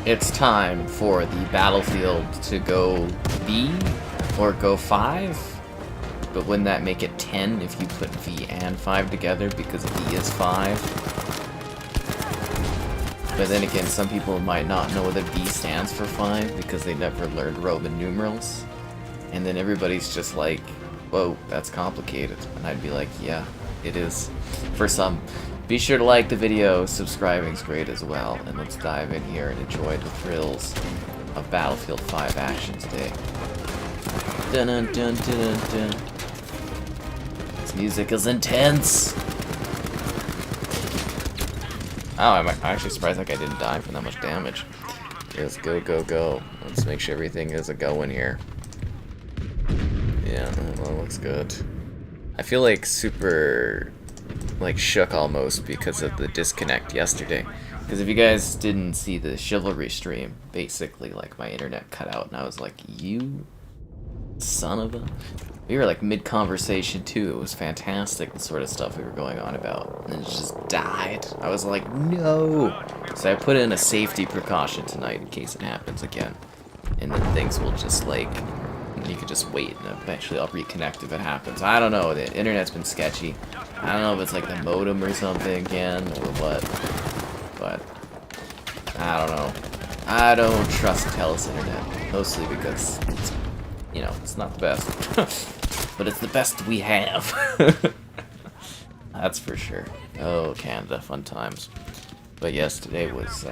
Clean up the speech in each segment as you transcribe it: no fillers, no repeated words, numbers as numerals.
it's time for the battlefield to go V or go 5. But wouldn't that make it 10 if you put V and 5 together because V is 5? But then again, some people might not know that V stands for 5 because they never learned Roman numerals. And then everybody's just like, whoa, that's complicated. And I'd be like, yeah, it is. For some. Be sure to like the video, subscribing's great as well, and let's dive in here and enjoy the thrills of Battlefield 5 action today. Dun dun dun dun dun. This music is intense! Oh, I'm actually surprised that guy didn't die from that much damage. Let's go, go, go. Let's make sure everything is a-going here. Yeah, that looks good. I feel like super, like, shook almost because of the disconnect yesterday. Because if you guys didn't see the Chivalry stream, basically, like, my internet cut out, and I was like, you son of a... We were, like, mid-conversation, too. It was fantastic, the sort of stuff we were going on about. And it just died. I was like, no! So I put in a safety precaution tonight in case it happens again. And then things will just, like... You could just wait, and eventually I'll reconnect if it happens. I don't know, the internet's been sketchy. I don't know if it's like the modem or something again, or what. But, I don't know. I don't trust TELUS internet. Mostly because, it's, you know, it's not the best. But it's the best we have. That's for sure. Oh, Canada, fun times. But yes, today was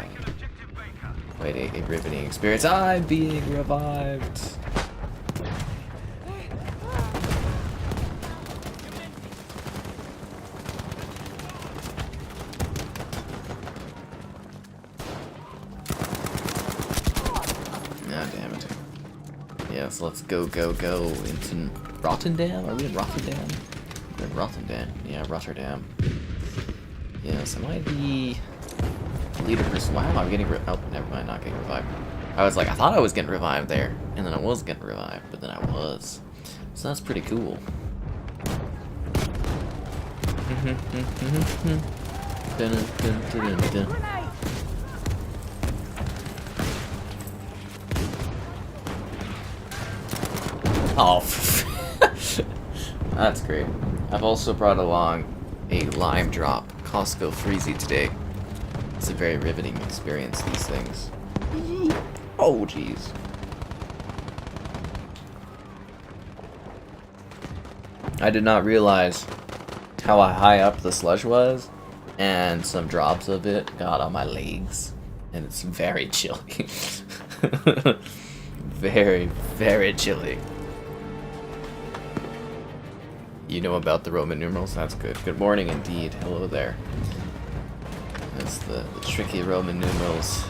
quite a riveting experience. I'm being revived. Yes, let's go, go, go into Rotterdam? Are we in Rotterdam? We're in Rotterdam. Yeah, Rotterdam. Yes, am I the leader person? Wow, I'm getting oh, never mind, not getting revived. I was like, I thought I was getting revived there, and then I was getting revived, but then I was. So that's pretty cool. Oh, that's great. I've also brought along a lime drop Costco freezy today. It's a very riveting experience, these things. Oh, jeez. I did not realize how high up the sludge was, and some drops of it got on my legs, and it's very chilly. Very, very chilly. You know about the Roman numerals? That's good. Good morning indeed. Hello there. That's the tricky Roman numerals.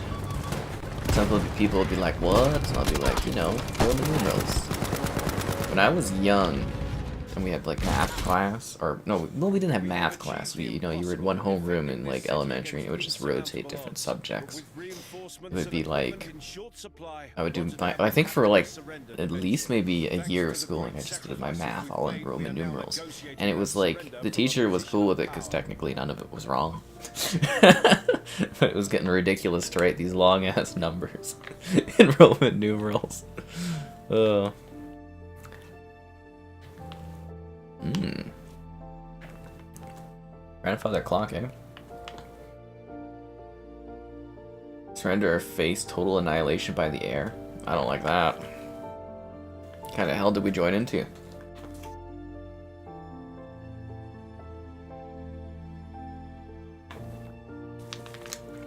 Some people will be like, what? And I'll be like, you know, Roman numerals. When I was young, and we had like math class, or no, we didn't have math class. You know, you were in one homeroom in like elementary, and it would just rotate different subjects. It would be like, I would do my, I think for like at least maybe a year of schooling, I just did my math all in Roman numerals. And it was like, the teacher was cool with it because technically none of it was wrong. But it was getting ridiculous to write these long ass numbers in Roman numerals. Trying to find their clock, eh? Surrender or face total annihilation by the air? I don't like that. What kind of hell did we join into?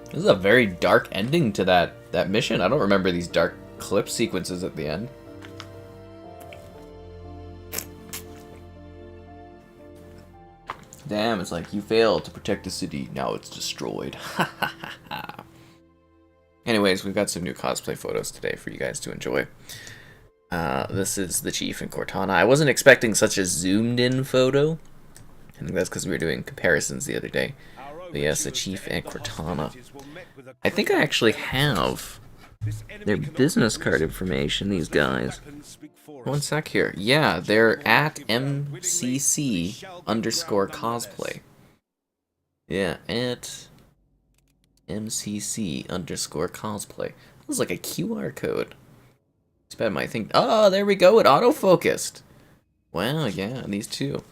This is a very dark ending to that mission. I don't remember these dark clip sequences at the end. Damn, it's like, you failed to protect the city, now it's destroyed. Anyways, we've got some new cosplay photos today for you guys to enjoy. This is the Chief and Cortana. I wasn't expecting such a zoomed-in photo. I think that's because we were doing comparisons the other day. But yes, the Chief and Cortana. I think I actually have their business card information, these guys. One sec here. Yeah, they're at MCC_cosplay. Yeah, at MCC_cosplay. It was like a QR code. It's bad my thing. Oh, there we go. It auto-focused. Wow, yeah, these two.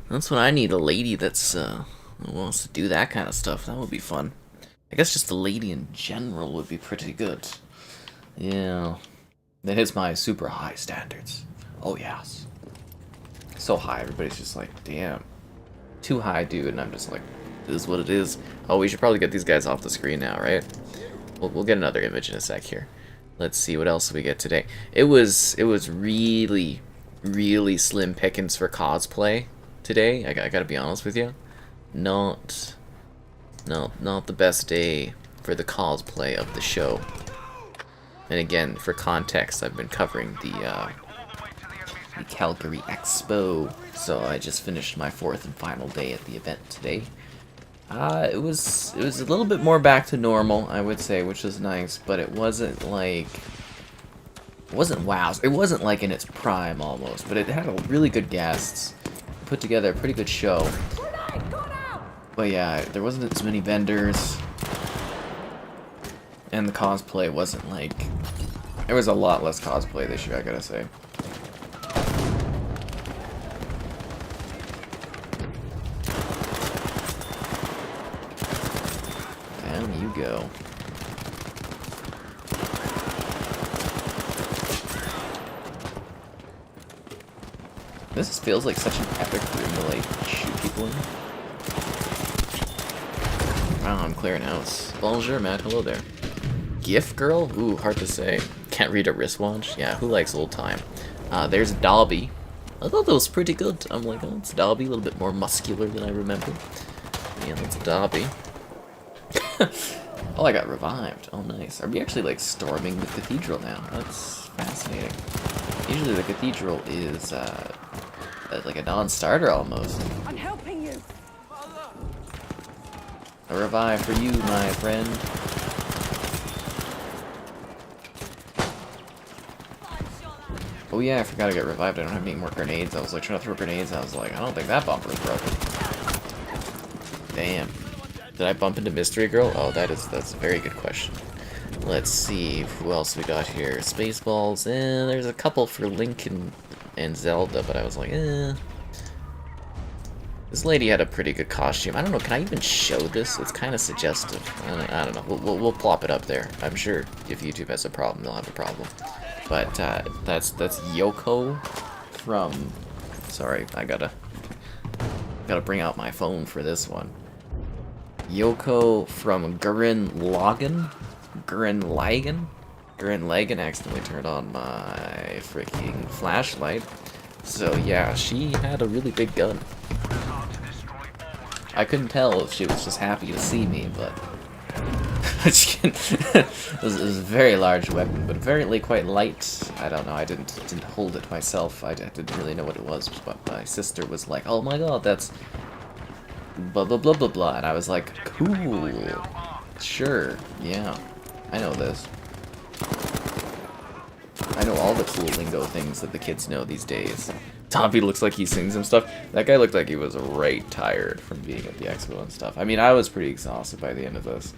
That's what I need, a lady that's who wants to do that kind of stuff. That would be fun. I guess just a lady in general would be pretty good. Yeah. That hits my super high standards. Oh, yes. So high, everybody's just like, damn. Too high, dude, and I'm just like, it is what it is. Oh, we should probably get these guys off the screen now, right? We'll get another image in a sec here. Let's see what else we get today. It was really, really slim pickings for cosplay today. I gotta be honest with you. Not the best day for the cosplay of the show. And again, for context, I've been covering the Calgary Expo, so I just finished my 4th and final day at the event today. It was a little bit more back to normal, I would say, which was nice, but it wasn't like, it wasn't wow. It wasn't like in its prime almost, but it had a really good guests, put together a pretty good show. But yeah, there wasn't as many vendors, and the cosplay wasn't like, there was a lot less cosplay this year, I gotta say. Down you go. This feels like such an epic room to like shoot people in. Wow, I'm clearing house. Bonjour, Matt. Hello there. Gif Girl? Ooh, hard to say. Can't read a wristwatch? Yeah, who likes old time? There's Dobby. I thought that was pretty good. I'm like, oh, it's Dobby, a little bit more muscular than I remember. Yeah, that's Dobby. Oh, I got revived. Oh, nice. Are we actually, like, storming the cathedral now? That's fascinating. Usually the cathedral is, like a non-starter almost. I'm helping you. A revive for you, my friend. Oh yeah, I forgot to get revived. I don't have any more grenades. I was like trying to throw grenades. I was like, I don't think that bumper is broken. Damn. Did I bump into Mystery Girl? Oh, that's a very good question. Let's see who else we got here. Spaceballs. There's a couple for Link and Zelda, but I was like, This lady had a pretty good costume. I don't know, can I even show this? It's kind of suggestive. I don't know. We'll plop it up there. I'm sure if YouTube has a problem, they'll have a problem. But that's Yoko from. Sorry, I gotta bring out my phone for this one. Yoko from Gurren Lagann. Gurren Lagann accidentally turned on my freaking flashlight. So yeah, she had a really big gun. I couldn't tell if she was just happy to see me, but it was a very large weapon, but apparently quite light. I don't know, I didn't hold it myself. I didn't really know what it was, but my sister was like, oh my god, that's blah blah blah blah blah, and I was like, cool, sure, yeah, I know this. I know all the cool lingo things that the kids know these days. Tommy looks like he sings some stuff. That guy looked like he was right tired from being at the expo and stuff. I mean, I was pretty exhausted by the end of this.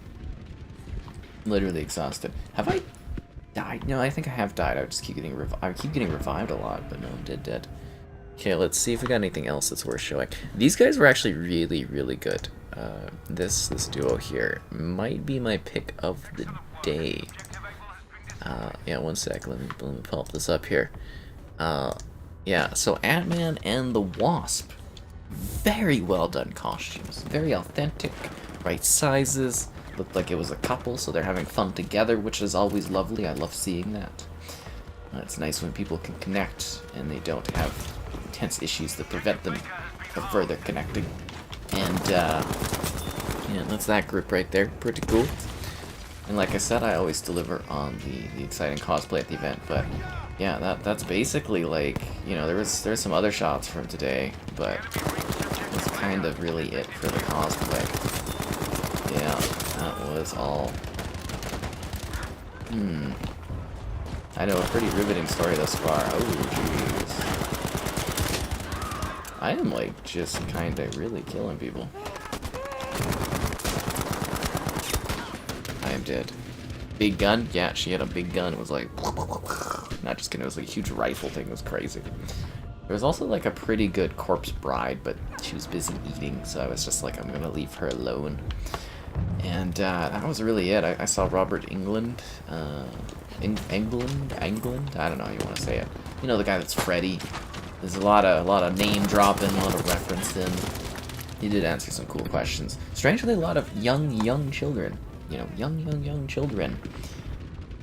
Literally exhausted. Have I died? No, I think I have died. I just keep getting revived a lot, but no, I'm dead. Okay, let's see if we got anything else that's worth showing. These guys were actually really, really good. This duo here might be my pick of the day. Yeah, one sec. Let me pull this up here. Yeah, so Ant-Man and the Wasp. Very well done costumes. Very authentic. Right sizes. Looked like it was a couple, so they're having fun together, which is always lovely. I love seeing that. It's nice when people can connect and they don't have intense issues that prevent them from further connecting. And, yeah, that's that group right there. Pretty cool. And like I said, I always deliver on the exciting cosplay at the event, but yeah, that's basically like, you know, there's some other shots from today, but that's kind of really it for the cosplay. Yeah, that was all. I know, a pretty riveting story thus far. Oh, jeez. I am like just kinda really killing people. time did. Big gun? Yeah, she had a big gun. It was like... Not just kidding, it was like a huge rifle thing. It was crazy. There was also like a pretty good corpse bride, but she was busy eating, so I was just like, I'm gonna leave her alone. And that was really it. I saw Robert England. England? I don't know how you want to say it. You know, the guy that's Freddy. There's a lot of name dropping, a lot of referencing. He did answer some cool questions. Strangely, a lot of young children. You know, young children.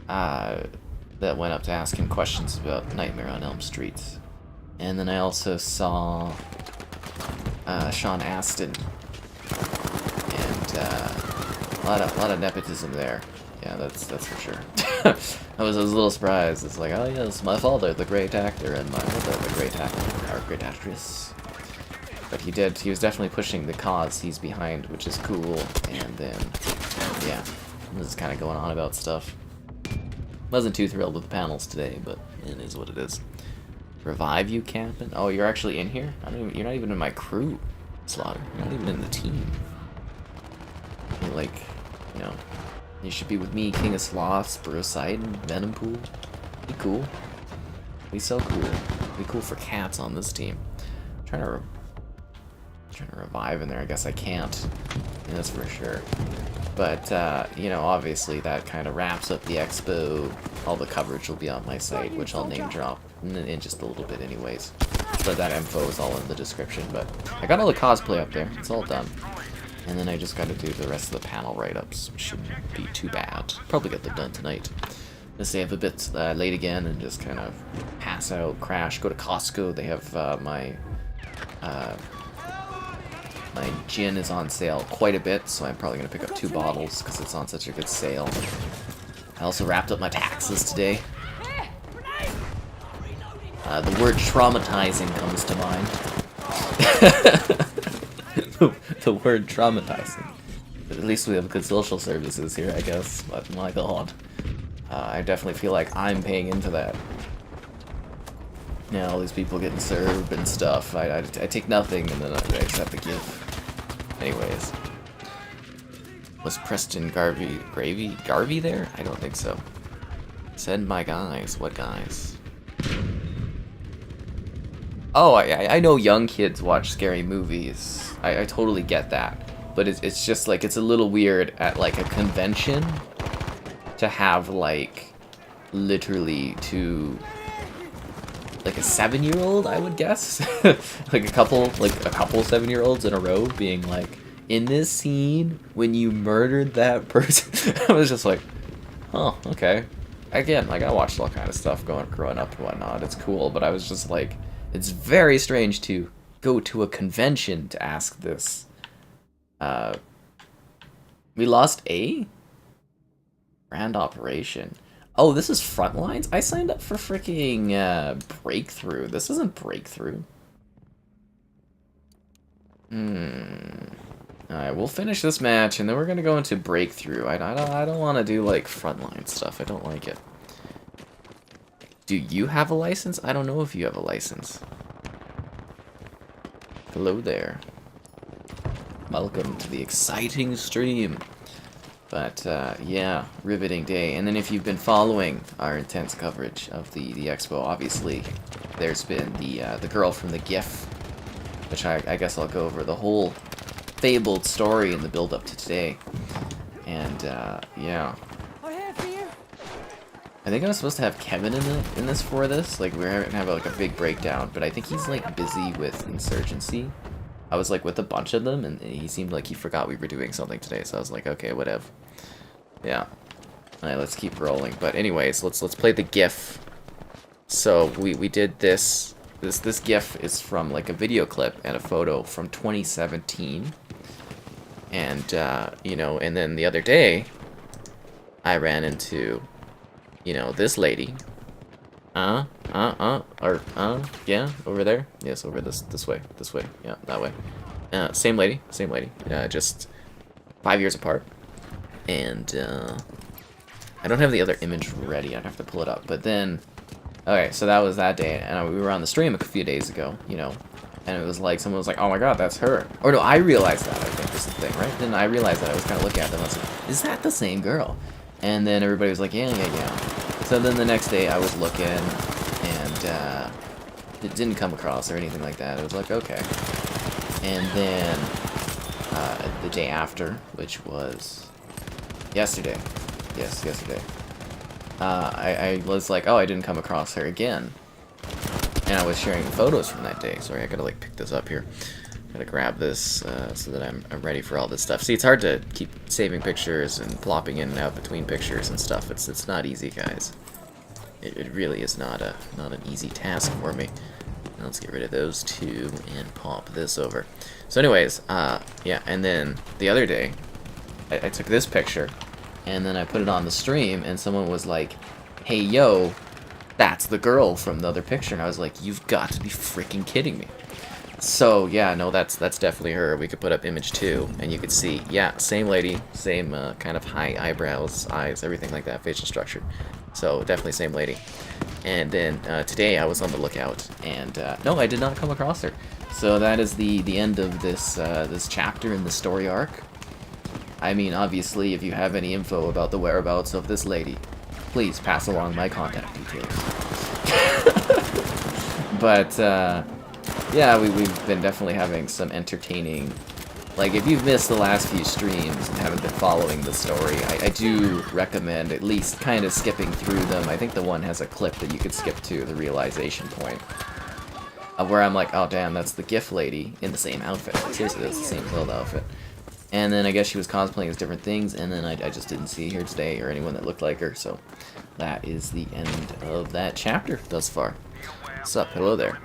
That went up to ask him questions about Nightmare on Elm Street. And then I also saw Sean Astin. And a lot of nepotism there. Yeah, that's for sure. I was a little surprised. It's like, oh yes, my father, the great actor, and my mother, the great actor, or great actress. But he was definitely pushing the cause he's behind, which is cool. And then, yeah, he was kind of going on about stuff. Wasn't too thrilled with the panels today, but it is what it is. Revive you camping? Oh, you're actually in here? You're not even in my crew, Slaughter. You're not even in the team. You're like, you know, you should be with me, King of Sloths, Poseidon, Venom Pool. Be cool. Be so cool. Be cool for cats on this team. I'm trying to revive in there. I guess I can't. Yeah, that's for sure. But, you know, obviously that kind of wraps up the expo. All the coverage will be on my site, which I'll name drop in just a little bit anyways. But that info is all in the description. But I got all the cosplay up there. It's all done. And then I just got to do the rest of the panel write-ups, which shouldn't be too bad. Probably get them done tonight. Gonna stay up a bit late again and just kind of pass out, crash, go to Costco. They have my gin is on sale quite a bit, so I'm probably going to pick up 2 bottles because it's on such a good sale. I also wrapped up my taxes today. The word traumatizing comes to mind. The word traumatizing. But at least we have good social services here, I guess. But my god. I definitely feel like I'm paying into that. Yeah, all these people getting served and stuff. I take nothing and then I accept the gift. Anyways. Was Preston Garvey there? I don't think so. Send my guys. What guys? Oh, I know young kids watch scary movies. I totally get that. But it's just like, it's a little weird at like a convention to have like literally like a 7-year-old, I would guess. like a couple 7-year-olds in a row being like, in this scene when you murdered that person. I was just like, oh, okay. Again, like I watched all kind of stuff growing up and whatnot. It's cool, but I was just like, it's very strange to go to a convention to ask this. We lost a grand operation. Oh, this is Frontlines? I signed up for freaking Breakthrough. This isn't Breakthrough. Alright, we'll finish this match, and then we're gonna go into Breakthrough. I don't want to do, like, Frontline stuff. I don't like it. Do you have a license? I don't know if you have a license. Hello there. Welcome to the exciting stream. But, yeah, riveting day. And then if you've been following our intense coverage of the expo, obviously, there's been the girl from the Gif, which I guess I'll go over the whole fabled story in the build-up to today. And, yeah. I think I was supposed to have Kevin in this for this. Like, we're gonna have, like, a big breakdown, but I think he's, like, busy with Insurgency. I was, like, with a bunch of them, and he seemed like he forgot we were doing something today, so I was like, okay, whatever. Yeah. Alright, let's keep rolling. But anyways, let's play the GIF. So, we did this. This GIF is from, like, a video clip and a photo from 2017. And, you know, and then the other day, I ran into, you know, this lady. Yeah, over there. Yes, over this way, yeah, that way. Same lady, just 5 years apart. And, I don't have the other image ready, I'd have to pull it up, but then, okay, so that was that day, and we were on the stream a few days ago, you know, And it was like, someone was like, oh my god, that's her. Or no, I realized that, I think, was the thing, right? Then I realized that. I was kind of looking at them, I was like, is that the same girl? And then everybody was like, yeah, yeah, yeah. So then the next day I was looking, and it didn't come across or anything like that. It was like, okay. And then the day after, which was yesterday. Yes, yesterday. I was like, oh, I didn't come across her again. And I was sharing photos from that day. Sorry, I gotta like pick this up here. Gotta grab this so that I'm ready for all this stuff. See, it's hard to keep saving pictures and plopping in and out between pictures and stuff. It's not easy, guys. It really is not an easy task for me. Now let's get rid of those two and pop this over. So anyways, yeah, and then the other day, I took this picture, and then I put it on the stream, and someone was like, hey, yo, that's the girl from the other picture. And I was like, you've got to be freaking kidding me. So, yeah, no, that's definitely her. We could put up image 2, and you could see, yeah, same lady, same kind of high eyebrows, eyes, everything like that, facial structure. So, definitely same lady. And then today I was on the lookout, and no, I did not come across her. So that is the end of this this chapter in the story arc. I mean, obviously, if you have any info about the whereabouts of this lady, please pass along my contact details. But, yeah, we've been definitely having some entertaining... Like, if you've missed the last few streams and haven't been following the story, I do recommend at least kind of skipping through them. I think the one has a clip that you could skip to, the realization point. Where I'm like, oh damn, that's the GIF lady in the same outfit. Seriously, that's the same build outfit. And then I guess she was cosplaying as different things, and then I just didn't see her today or anyone that looked like her, so that is the end of that chapter thus far. What's up? Hello there.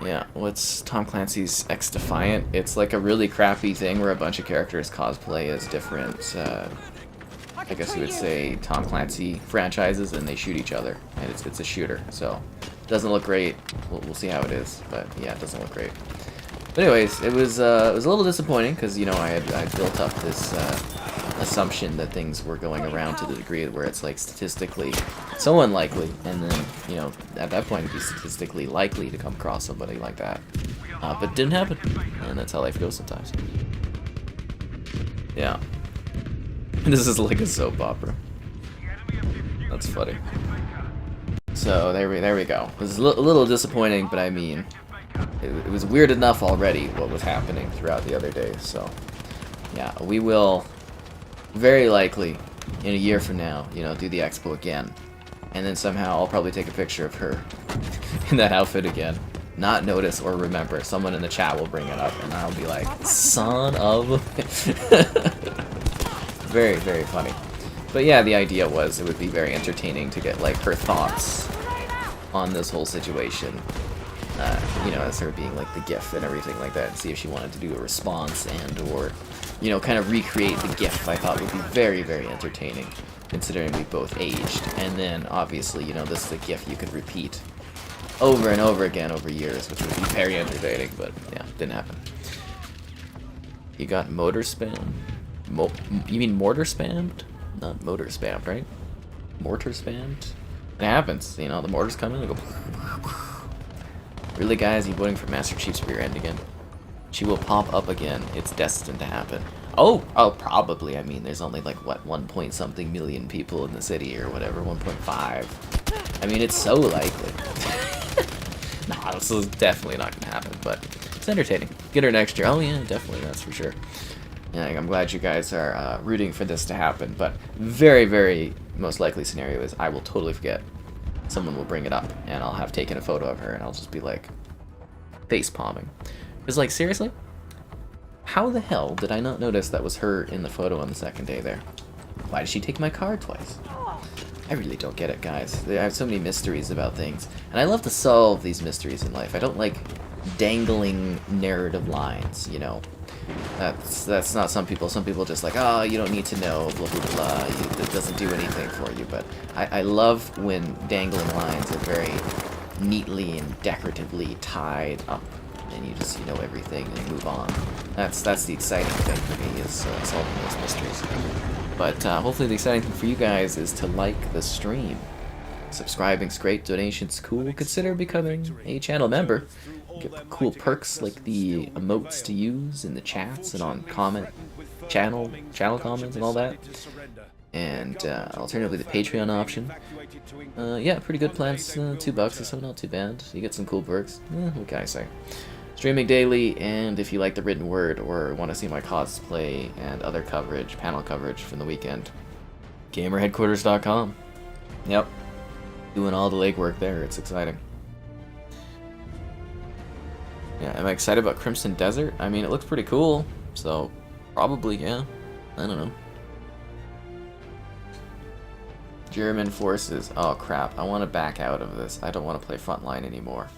Yeah, what's Tom Clancy's XDefiant? It's like a really crappy thing where a bunch of characters cosplay as different, I guess you would say, Tom Clancy franchises, and they shoot each other. And it's a shooter, so it doesn't look great. We'll see how it is, but yeah, it doesn't look great. But anyways, it was a little disappointing because, you know, I built up this assumption that things were going around to the degree where it's like statistically so unlikely, and then, you know, at that point it'd be statistically likely to come across somebody like that. But it didn't happen, and that's how life goes sometimes. Yeah. This is like a soap opera. That's funny. So there we go. It was a little disappointing, but I mean, it was weird enough already what was happening throughout the other days. So yeah, we will very likely in a year from now, you know, do the expo again, and then somehow I'll probably take a picture of her in that outfit again, not notice or remember. Someone in the chat will bring it up, and I'll be like, son of a... Very, very funny. But yeah, the idea was it would be very entertaining to get like her thoughts on this whole situation. You know, as her being like the GIF and everything like that, and see if she wanted to do a response and or, you know, kind of recreate the GIF. I thought would be very, very entertaining, considering we both aged. And then obviously, you know, this is a GIF you could repeat over and over again over years, which would be very entertaining, but yeah, didn't happen. You got motor spam? You mean mortar spammed? Not motor spammed, right? Mortar spammed? It happens, you know, the mortars come in and go... Really, guys, you voting for Master Chief's rear end again? She will pop up again. It's destined to happen. Oh, probably. I mean, there's only like, what, 1 point something million people in the city or whatever, 1.5. I mean, it's so likely. Nah, this is definitely not going to happen, but it's entertaining. Get her next year. Oh, yeah, definitely, that's for sure. Yeah, I'm glad you guys are rooting for this to happen, but very, very most likely scenario is I will totally forget. Someone will bring it up, and I'll have taken a photo of her, and I'll just be like, face palming. It's like, seriously? How the hell did I not notice that was her in the photo on the second day there? Why did she take my card twice? I really don't get it, guys. I have so many mysteries about things, and I love to solve these mysteries in life. I don't like dangling narrative lines, you know. That's not some people. Some people just like, oh, you don't need to know, blah, blah, blah. It doesn't do anything for you. But I love when dangling lines are very neatly and decoratively tied up, and you just, you know, everything and move on. That's the exciting thing for me, is solving those mysteries. But hopefully the exciting thing for you guys is to like the stream. Subscribing's great, donations cool. Consider becoming a channel member. Get cool perks like the emotes to use in the chats and on channel comments and all that. And alternatively, the Patreon option. Yeah, pretty good plans. $2 or so, not too bad. You get some cool perks. What can I say? Streaming daily, and if you like the written word or want to see my cosplay and other coverage, panel coverage from the weekend, gamerheadquarters.com. Yep, doing all the legwork there. It's exciting. Yeah, am I excited about Crimson Desert? I mean, it looks pretty cool, so probably, yeah. I don't know. German forces. Oh crap! I want to back out of this. I don't want to play Frontline anymore.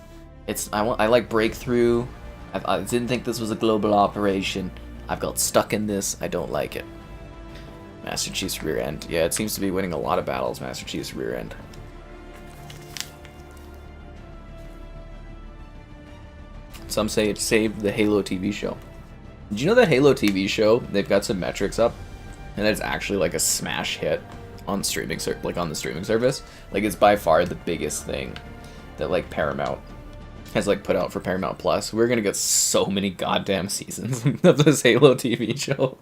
I like Breakthrough. I didn't think this was a global operation. I've got stuck in this. I don't like it. Master Chief's rear end. Yeah, it seems to be winning a lot of battles. Master Chief's rear end. Some say it saved the Halo TV show. Did you know that Halo TV show? They've got some metrics up, and it's actually like a smash hit on streaming, on the streaming service. Like, it's by far the biggest thing that like Paramount has like put out for Paramount Plus. We're gonna get so many goddamn seasons of this Halo TV show.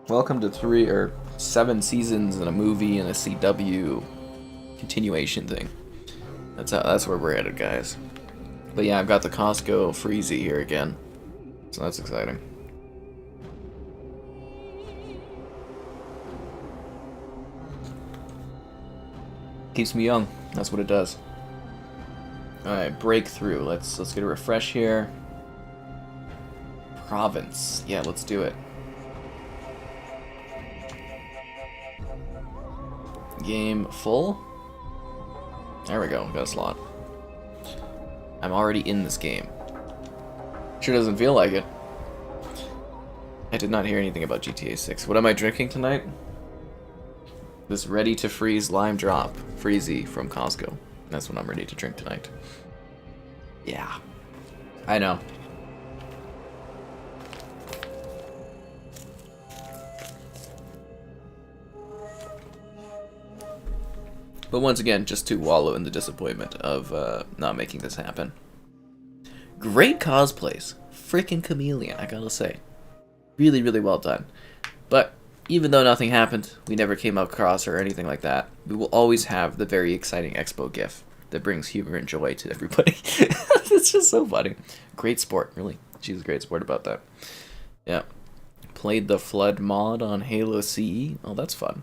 Welcome to 3 or 7 seasons and a movie and a CW continuation thing. That's where we're headed, guys. But yeah, I've got the Costco Freezy here again, so that's exciting. Keeps me young. That's what it does. All right, Breakthrough. Let's get a refresh here. Province. Yeah, let's do it. Game full. There we go. Got a slot. I'm already in this game. Sure doesn't feel like it. I did not hear anything about GTA 6. What am I drinking tonight? This ready to freeze lime drop freezy from Costco. That's what I'm ready to drink tonight. Yeah, I know. But once again, just to wallow in the disappointment of not making this happen. Great cosplays. Freaking chameleon, I gotta say. Really, really well done. But even though nothing happened, we never came across or anything like that, we will always have the very exciting Expo GIF that brings humor and joy to everybody. It's just so funny. Great sport, really. She's a great sport about that. Yeah. Played the Flood mod on Halo CE. Oh, that's fun.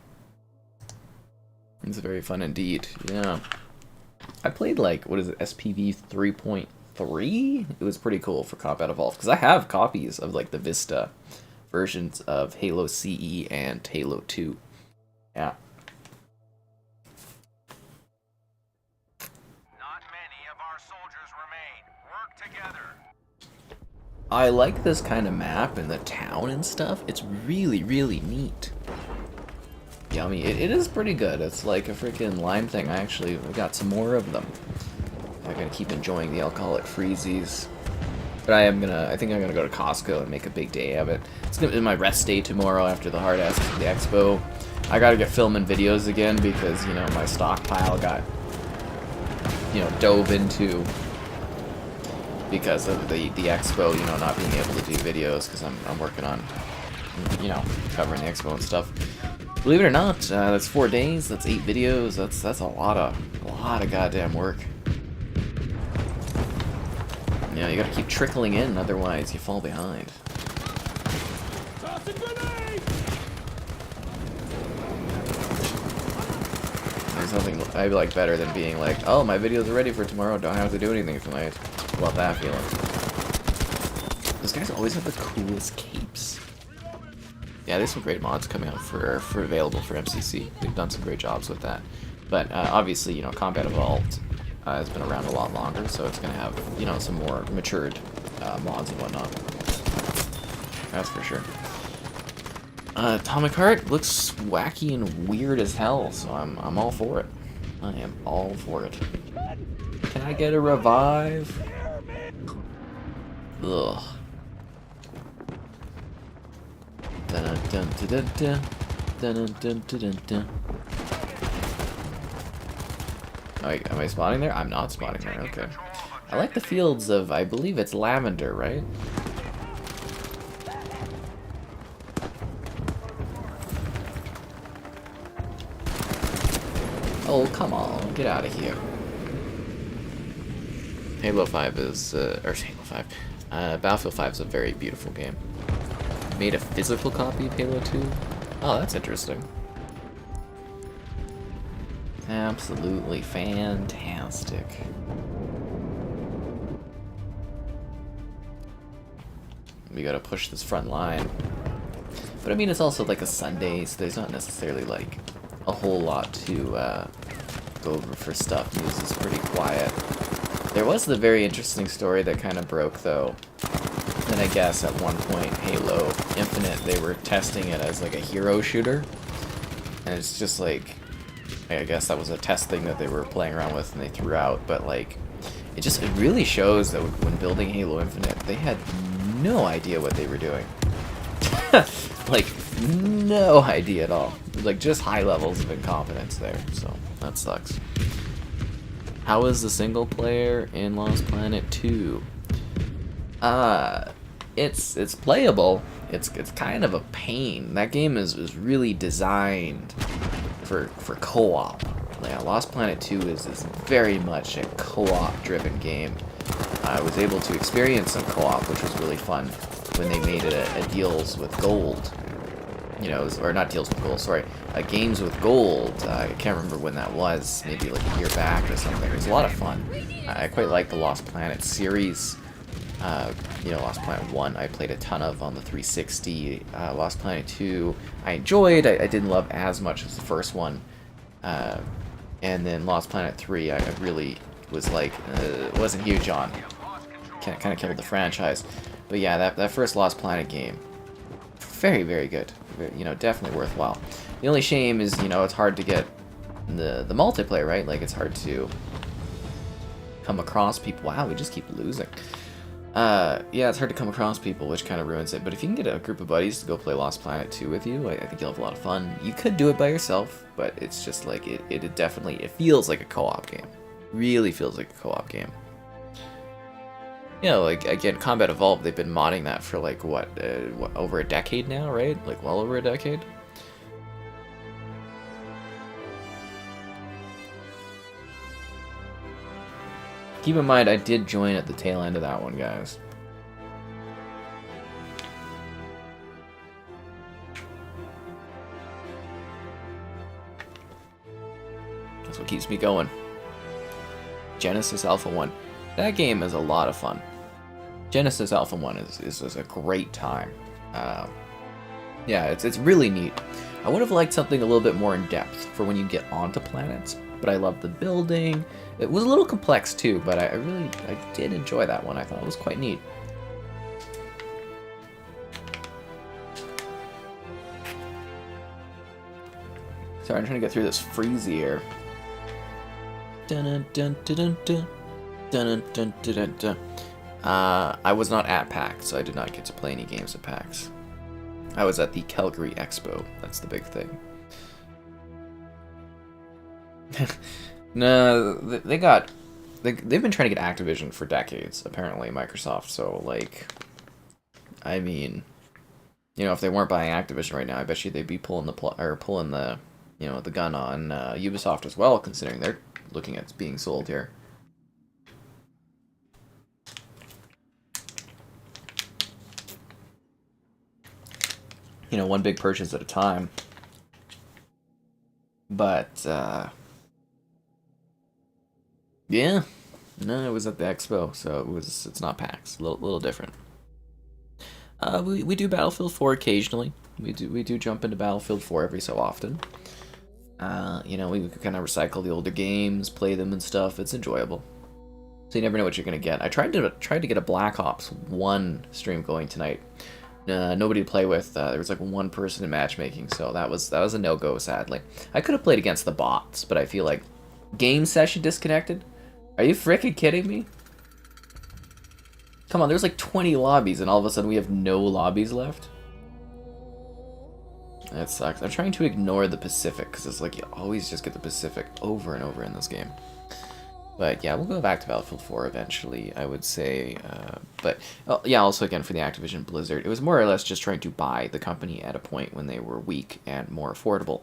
It's very fun indeed. Yeah. I played, like, what is it, SPV 3.3? It was pretty cool for Combat Evolved, because I have copies of, like, the Vista versions of Halo CE and Halo 2. Yeah. Not many of our soldiers remain. Work together. I like this kind of map and the town and stuff. It's really, really neat. Yummy. It is pretty good. It's like a freaking lime thing. We got some more of them. I'm gonna keep enjoying the alcoholic freezies. But I think I'm gonna go to Costco and make a big day of it. It's gonna be my rest day tomorrow after the hard ass of the expo. I gotta get filming videos again because, you know, my stockpile got, you know, dove into because of the expo, you know, not being able to do videos because I'm working on, you know, covering the expo and stuff. Believe it or not, that's 4 days, that's 8 videos, that's a lot of goddamn work. You know, you gotta keep trickling in, otherwise you fall behind. There's nothing I like better than being like, oh, my videos are ready for tomorrow, don't have to do anything tonight. Love that feeling. Those guys always have the coolest capes. Yeah, there's some great mods coming out for available for MCC. They've done some great jobs with that. But obviously, you know, Combat Evolved has been around a lot longer, so it's going to have, you know, some more matured mods and whatnot. That's for sure. Atomic Heart looks wacky and weird as hell, so I'm all for it. I am all for it. Can I get a revive? Ugh. Oh, am I spawning there? I'm not spawning there, okay. I like the fields of, I believe it's lavender, right? Oh, come on, get out of here. Halo 5 is, or Halo 5, Battlefield 5 is a very beautiful game. Made a physical copy of Halo 2? Oh, that's interesting. Absolutely fantastic. We gotta push this front line. But I mean, it's also like a Sunday, so there's not necessarily like a whole lot to go over for stuff. News is pretty quiet. There was the very interesting story that kind of broke, though. And I guess at one point, Halo Infinite, they were testing it as like a hero shooter. And it's just like, I guess that was a test thing that they were playing around with and they threw out. But like, it really shows that when building Halo Infinite, they had no idea what they were doing. Like, no idea at all. Like, just high levels of incompetence there, so that sucks. How is the single player in Lost Planet 2? It's playable. It's kind of a pain. That game is really designed for co-op. Yeah, Lost Planet 2 is very much a co-op driven game. I was able to experience some co-op, which was really fun when they made it a deals with gold. You know, or not deals with gold, sorry, games with gold. I can't remember when that was, maybe like a year back or something. It was a lot of fun. I quite like the Lost Planet series. You know, Lost Planet 1 I played a ton of on the 360. Lost Planet 2 I enjoyed. I didn't love as much as the first one. And then Lost Planet 3 I really was like, wasn't huge on. Kind of killed the franchise. But yeah, that first Lost Planet game, very, very good. You know, definitely worthwhile. The only shame is, you know, it's hard to get the multiplayer, right? Like, it's hard to come across people. Wow, we just keep losing. Yeah, it's hard to come across people, which kind of ruins it. But if you can get a group of buddies to go play Lost Planet 2 with you, I think you'll have a lot of fun. You could do it by yourself, but it's just like, it definitely, it feels like a co-op game. Really feels like a co-op game. You know, like, again, Combat Evolved, they've been modding that for, like, what, over a decade now, right? Like, well over a decade? Keep in mind, I did join at the tail end of that one, guys. That's what keeps me going. Genesis Alpha 1. That game is a lot of fun. Genesis Alpha 1 is a great time. Yeah, it's really neat. I would have liked something a little bit more in depth for when you get onto planets, but I love the building. It was a little complex too, but I did enjoy that one. I thought it was quite neat. Sorry, I'm trying to get through this freezy here. Dun dun dun dun dun. Dun, dun, dun, dun, dun. I was not at PAX, so I did not get to play any games at PAX. I was at the Calgary Expo. That's the big thing. No, they've been trying to get Activision for decades, apparently, Microsoft. So, like, I mean, you know, if they weren't buying Activision right now, I bet you they'd be pulling the you know, the gun on Ubisoft as well, considering they're looking at being sold here. You know, one big purchase at a time. But, yeah. No, it was at the Expo, so it's not PAX. A little different. We do Battlefield 4 occasionally. We do jump into Battlefield 4 every so often. You know, we kind of recycle the older games, play them and stuff. It's enjoyable. So you never know what you're gonna get. I tried to get a Black Ops 1 stream going tonight. Nobody to play with. There was like one person in matchmaking, so that was a no-go, sadly. I could have played against the bots, but I feel like game session disconnected. Are you freaking kidding me? Come on, there's like 20 lobbies, and all of a sudden we have no lobbies left. It sucks. I'm trying to ignore the Pacific, because it's like you always just get the Pacific over and over in this game. But yeah, we'll go back to Battlefield 4 eventually, I would say. But yeah, also again for the Activision Blizzard, it was more or less just trying to buy the company at a point when they were weak and more affordable.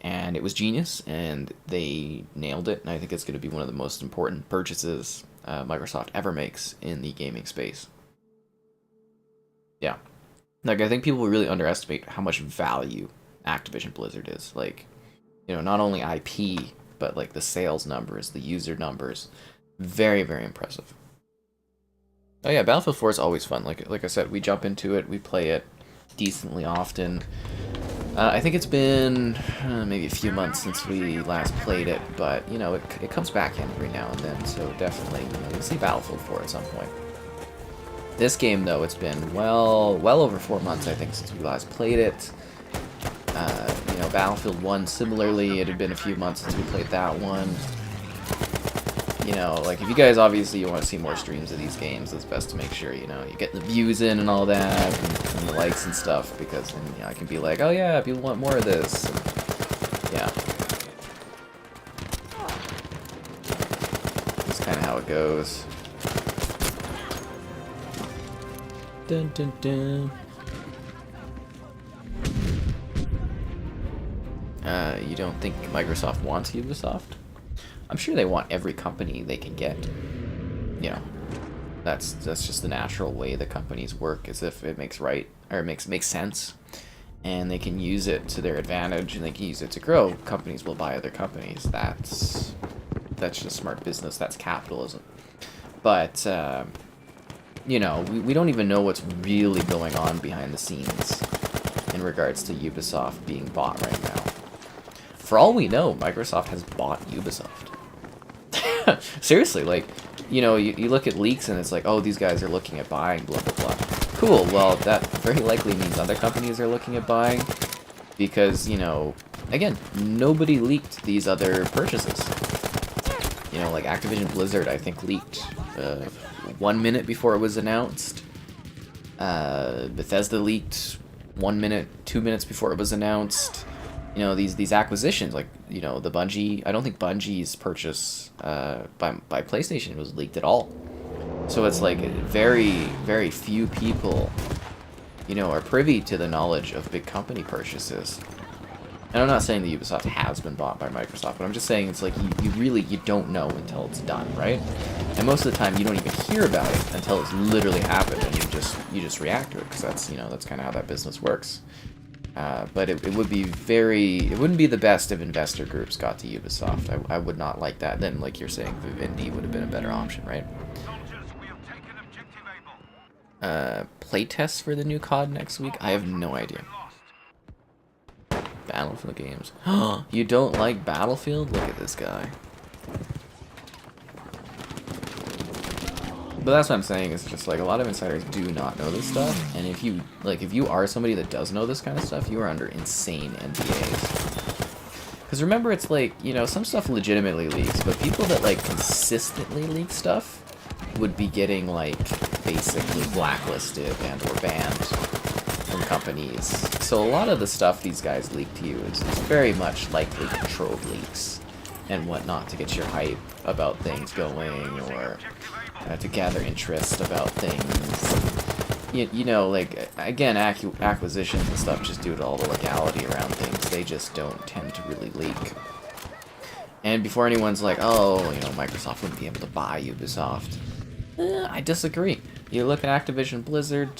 And it was genius, and they nailed it, and I think it's going to be one of the most important purchases Microsoft ever makes in the gaming space. Yeah. Like, I think people really underestimate how much value Activision Blizzard is. Like, you know, not only IP, but like the sales numbers, the user numbers. Very, very impressive. Oh yeah, Battlefield 4 is always fun. Like I said, we jump into it, we play it decently often. I think it's been maybe a few months since we last played it, but, you know, it comes back in every now and then, so definitely, you know, we'll see Battlefield 4 at some point. This game, though, it's been well over 4 months, I think, since we last played it. You know, Battlefield 1, similarly, it had been a few months since we played that one. You know, like, if you guys, obviously, you want to see more streams of these games, it's best to make sure, you know, you get the views in and all that, and the likes and stuff, because then, you know, I can be like, oh yeah, people want more of this, and, yeah. That's kind of how it goes. Dun dun dun. You don't think Microsoft wants Ubisoft? I'm sure they want every company they can get. You know, that's just the natural way the companies work, as if it makes makes sense, and they can use it to their advantage, and they can use it to grow. Companies will buy other companies. That's just smart business. That's capitalism. But you know, we don't even know what's really going on behind the scenes in regards to Ubisoft being bought right now. For all we know, Microsoft has bought Ubisoft. Seriously, like, you know, you look at leaks and it's like, oh, these guys are looking at buying, blah, blah, blah. Cool, well, that very likely means other companies are looking at buying, because, you know, again, nobody leaked these other purchases. You know, like Activision Blizzard, I think, leaked 1 minute before it was announced. Bethesda leaked 1 minute, 2 minutes before it was announced. You know, these acquisitions, like, you know, the Bungie, I don't think Bungie's purchase by PlayStation was leaked at all. So it's like very, very few people, you know, are privy to the knowledge of big company purchases. And I'm not saying that Ubisoft has been bought by Microsoft, but I'm just saying it's like you don't know until it's done, right? And most of the time you don't even hear about it until it's literally happened, and you just react to it, because that's, you know, that's kind of how that business works. But it would be it wouldn't be the best if investor groups got to Ubisoft. I would not like that. Then, like you're saying, Vivendi would have been a better option, right? Playtests for the new COD next week? I have no idea. Battlefield games. You don't like Battlefield? Look at this guy. But that's what I'm saying, is just like a lot of insiders do not know this stuff, and if you are somebody that does know this kind of stuff, you are under insane NDAs. Because remember, it's like, you know, some stuff legitimately leaks, but people that like consistently leak stuff would be getting like basically blacklisted and or banned from companies. So a lot of the stuff these guys leak to you is very much likely controlled leaks and whatnot to get your hype about things going, or to gather interest about things. You know, like, again, acquisitions and stuff just due to all the legality around things. They just don't tend to really leak. And before anyone's like, oh, you know, Microsoft wouldn't be able to buy Ubisoft, I disagree. You look at Activision Blizzard,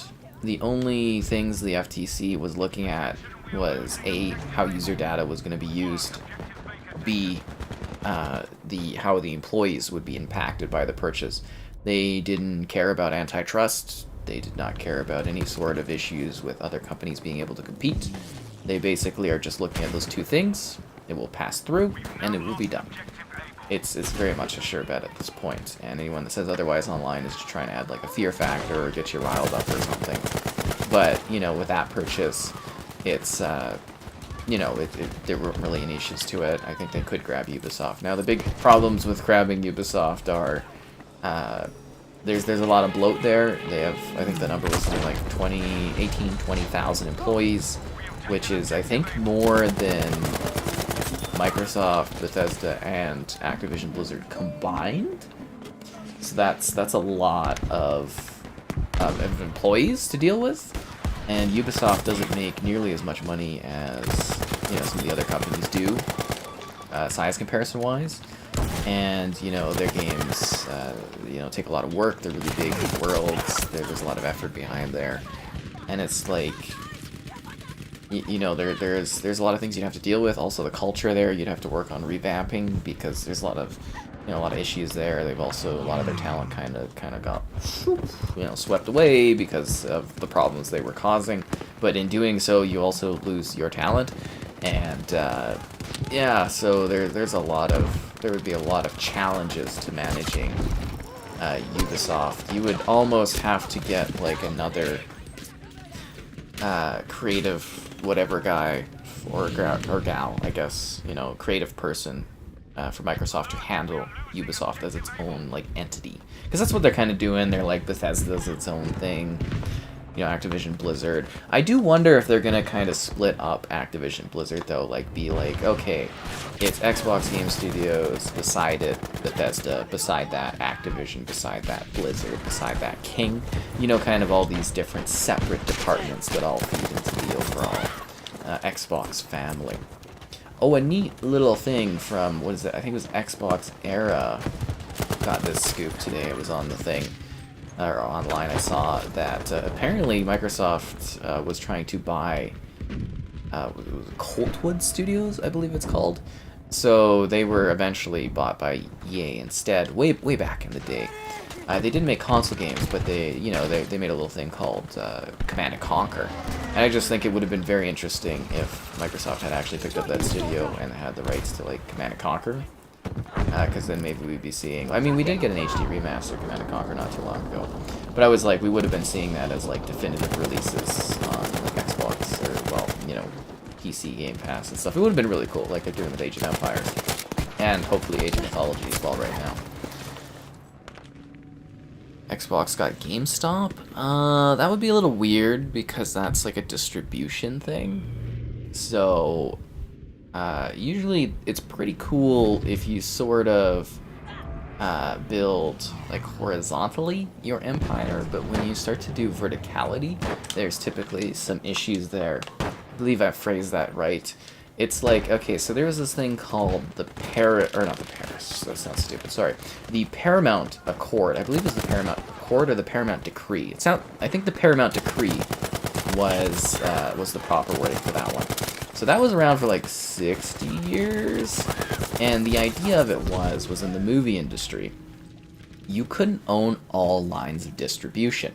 the only things the FTC was looking at was A, how user data was going to be used, B, how the employees would be impacted by the purchase. They didn't care about antitrust. They did not care about any sort of issues with other companies being able to compete. They basically are just looking at those two things. It will pass through, and it will be done. It's very much a sure bet at this point, and anyone that says otherwise online is just trying to add like a fear factor or get you riled up or something. But, you know, with that purchase, it's you know, there weren't really any issues to it. I think they could grab Ubisoft. Now, the big problems with grabbing Ubisoft are there's a lot of bloat there. They have, I think the number was something like 20,000 employees. which is, I think, more than Microsoft, Bethesda, and Activision Blizzard combined. So that's a lot of employees to deal with, and Ubisoft doesn't make nearly as much money as some of the other companies do, size comparison wise. And their games take a lot of work. They're really big worlds. There's a lot of effort behind there, and it's like there's a lot of things you'd have to deal with. Also, the culture there you'd have to work on revamping, because there's a lot of issues there. They've also, a lot of their talent kind of got swept away because of the problems they were causing. But in doing so, you also lose your talent, and so there would be a lot of challenges to managing Ubisoft. You would almost have to get like another creative whatever guy or gal, I guess, creative person for Microsoft to handle Ubisoft as its own like entity, because that's what they're kind of doing. They're like, Bethesda's its own thing, Activision Blizzard. I do wonder if they're gonna kind of split up Activision Blizzard though, like be like, okay, it's Xbox Game Studios, beside it Bethesda, beside that Activision, beside that Blizzard, beside that King, kind of all these different separate departments that all feed into the overall Xbox family. Oh, a neat little thing from, what is it? I think it was Xbox Era. Got this scoop today. It was on the thing, or online. I saw that apparently Microsoft was trying to buy Coltwood Studios, I believe it's called. So they were eventually bought by EA instead, way back in the day. They didn't make console games, but they made a little thing called Command and Conquer. And I just think it would have been very interesting if Microsoft had actually picked up that studio and had the rights to like Command and Conquer. Because then maybe we'd be seeing... I mean, we did get an HD remaster Command and Conquer not too long ago. But I was like, we would have been seeing that as like definitive releases on like Xbox or, well, PC Game Pass and stuff. It would have been really cool, like they're doing with Age of Empires. And hopefully Age of Mythology as well right now. Xbox got GameStop? That would be a little weird because that's like a distribution thing. So, usually it's pretty cool if you sort of build like horizontally your empire, but when you start to do verticality, there's typically some issues there. I believe I phrased that right. It's like, okay, so there was this thing called the that sounds stupid, sorry. The Paramount Accord. I believe it was the Paramount Accord or the Paramount Decree. I think the Paramount Decree was the proper wording for that one. So that was around for like 60 years, and the idea of it was in the movie industry, you couldn't own all lines of distribution.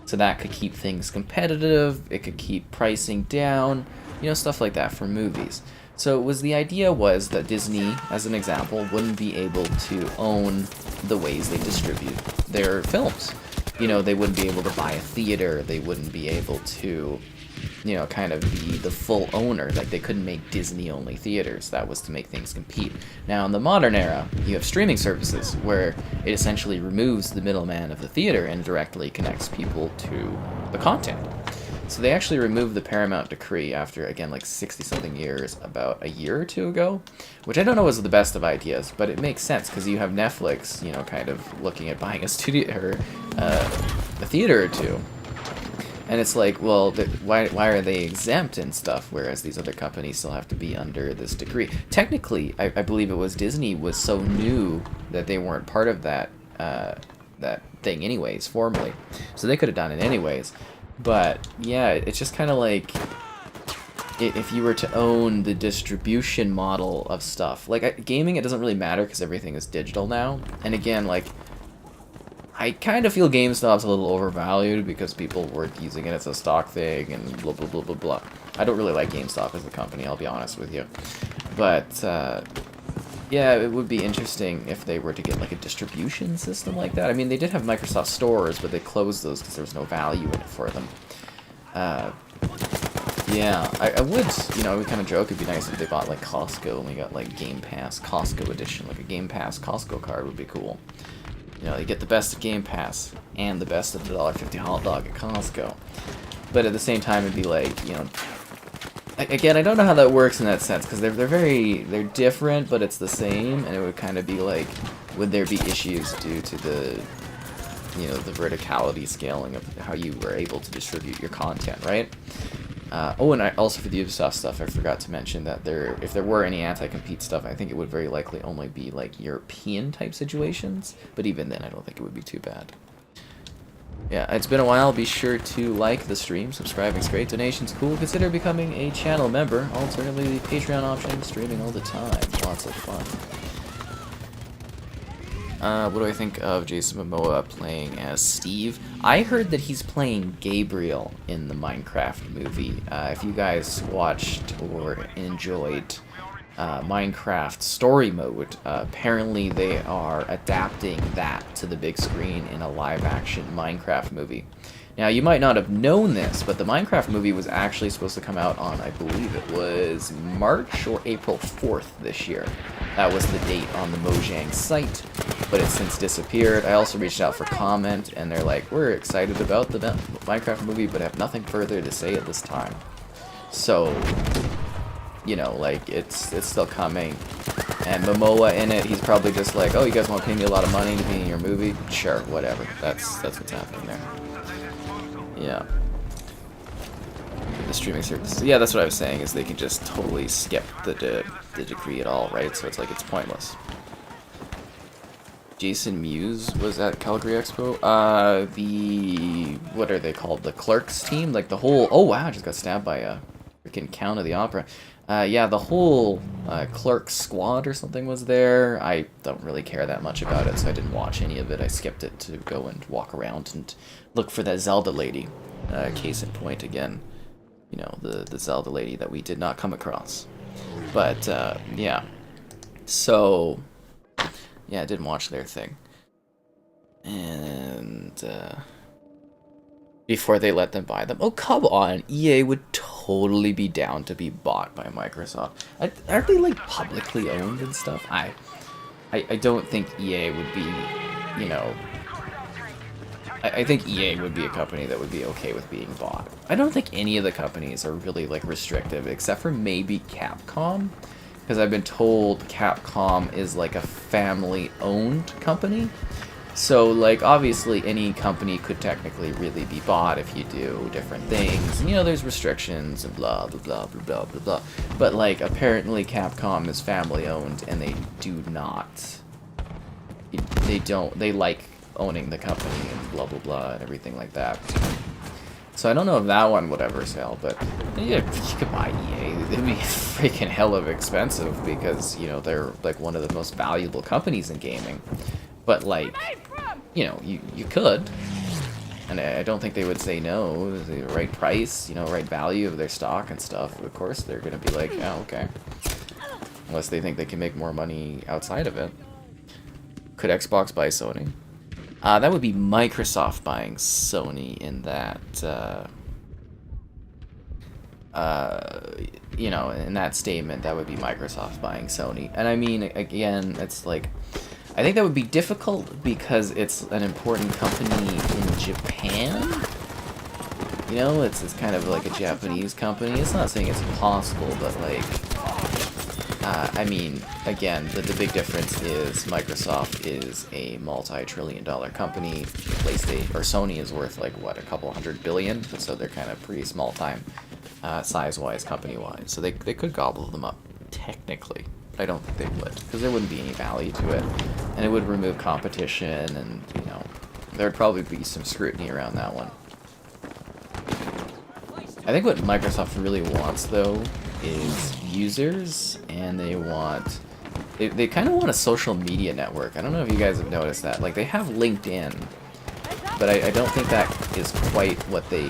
So that could keep things competitive, it could keep pricing down, stuff like that for movies. So the idea was that Disney, as an example, wouldn't be able to own the ways they distribute their films. They wouldn't be able to buy a theater, they wouldn't be able to, kind of be the full owner. Like, they couldn't make Disney-only theaters. That was to make things compete. Now, in the modern era, you have streaming services, where it essentially removes the middleman of the theater and directly connects people to the content. So they actually removed the Paramount Decree after, again, like 60-something years, about a year or two ago, which I don't know was the best of ideas, but it makes sense, because you have Netflix, kind of looking at buying a studio, or a theater or two. And it's like, well, why are they exempt and stuff, whereas these other companies still have to be under this decree? Technically, I believe it was Disney was so new that they weren't part of that thing anyways, formally. So they could have done it anyways. But, yeah, it's just kind of like, if you were to own the distribution model of stuff. Like, gaming, it doesn't really matter because everything is digital now. And again, like, I kind of feel GameStop's a little overvalued because people were using it as a stock thing and blah, blah, blah, blah, blah. I don't really like GameStop as a company, I'll be honest with you. But, yeah, it would be interesting if they were to get, like, a distribution system like that. I mean, they did have Microsoft stores, but they closed those because there was no value in it for them. Yeah, I would, we kind of joke it'd be nice if they bought, like, Costco and we got, like, Game Pass Costco edition. Like, a Game Pass Costco card would be cool. You get the best of Game Pass and the best of the $1.50 hot dog at Costco. But at the same time, it'd be like, again, I don't know how that works in that sense, because they're different, but it's the same, and it would kind of be like, would there be issues due to the, you know, the verticality scaling of how you were able to distribute your content, right? Oh, and also for the Ubisoft stuff, I forgot to mention that if there were any anti-compete stuff, I think it would very likely only be like European type situations, but even then I don't think it would be too bad. Yeah, it's been a while. Be sure to like the stream, subscribing's great, donations cool, consider becoming a channel member, alternatively the Patreon option, streaming all the time, lots of fun. What do I think of Jason Momoa playing as Steve? I heard that he's playing Gabriel in the Minecraft movie. If you guys watched or enjoyed Minecraft Story Mode, apparently they are adapting that to the big screen in a live-action Minecraft movie. Now, you might not have known this, but the Minecraft movie was actually supposed to come out on, I believe it was March or April 4th this year. That was the date on the Mojang site, but it's since disappeared. I also reached out for comment, and they're like, we're excited about the Minecraft movie, but have nothing further to say at this time. So, you know, like, it's still coming. And Momoa in it, he's probably just like, oh, you guys want to pay me a lot of money to be in your movie? Sure, whatever. That's what's happening there. Yeah. The streaming services. Yeah, that's what I was saying, is they can just totally skip the decree at all, right? So it's like, it's pointless. Jason Mewes was at Calgary Expo. What are they called? The Clerks team? Like the whole, oh wow, I just got stabbed by a freaking Count of the Opera. Yeah, the whole Clerks squad or something was there. I don't really care that much about it, so I didn't watch any of it. I skipped it to go and walk around and look for that Zelda lady. Case in point again. You know, the Zelda lady that we did not come across. But, yeah. So, yeah, I didn't watch their thing. And, before they let them buy them. Oh, come on. EA would totally be down to be bought by Microsoft. Aren't they, like, publicly owned and stuff? I don't think EA would be, you know... I think EA would be a company that would be okay with being bought. I don't think any of the companies are really, like, restrictive, except for maybe Capcom. Because I've been told Capcom is, like, a family-owned company. So, like, obviously any company could technically really be bought if you do different things. You know, there's restrictions and blah, blah, blah, blah, blah, blah, blah. But, like, apparently Capcom is family-owned, and they do not... They like owning the company and blah, blah, blah, and everything like that. So I don't know if that one would ever sell, but yeah, you could buy EA. It'd be freaking hell of expensive because, you know, they're, like, one of the most valuable companies in gaming. But, like, you know, you could. And I don't think they would say no. The right price, you know, right value of their stock and stuff. Of course, they're going to be like, oh, okay. Unless they think they can make more money outside of it. Could Xbox buy Sony? That would be Microsoft buying Sony in that, you know, in that statement, that would be Microsoft buying Sony. And I mean, again, it's like... I think that would be difficult because it's an important company in Japan. You know, it's kind of like a Japanese company. It's not saying it's impossible, but like, I mean, again, the big difference is Microsoft is a multi-trillion-dollar company. PlayStation or Sony is worth like what, a couple $100 billion. So they're kind of pretty small time, size-wise, company-wise. So they could gobble them up technically. I don't think they would, because there wouldn't be any value to it, and it would remove competition, and, you know, there'd probably be some scrutiny around that one. I think what Microsoft really wants, though, is users, and they kind of want a social media network. I don't know if you guys have noticed that. Like, they have LinkedIn, but I don't think that is quite what they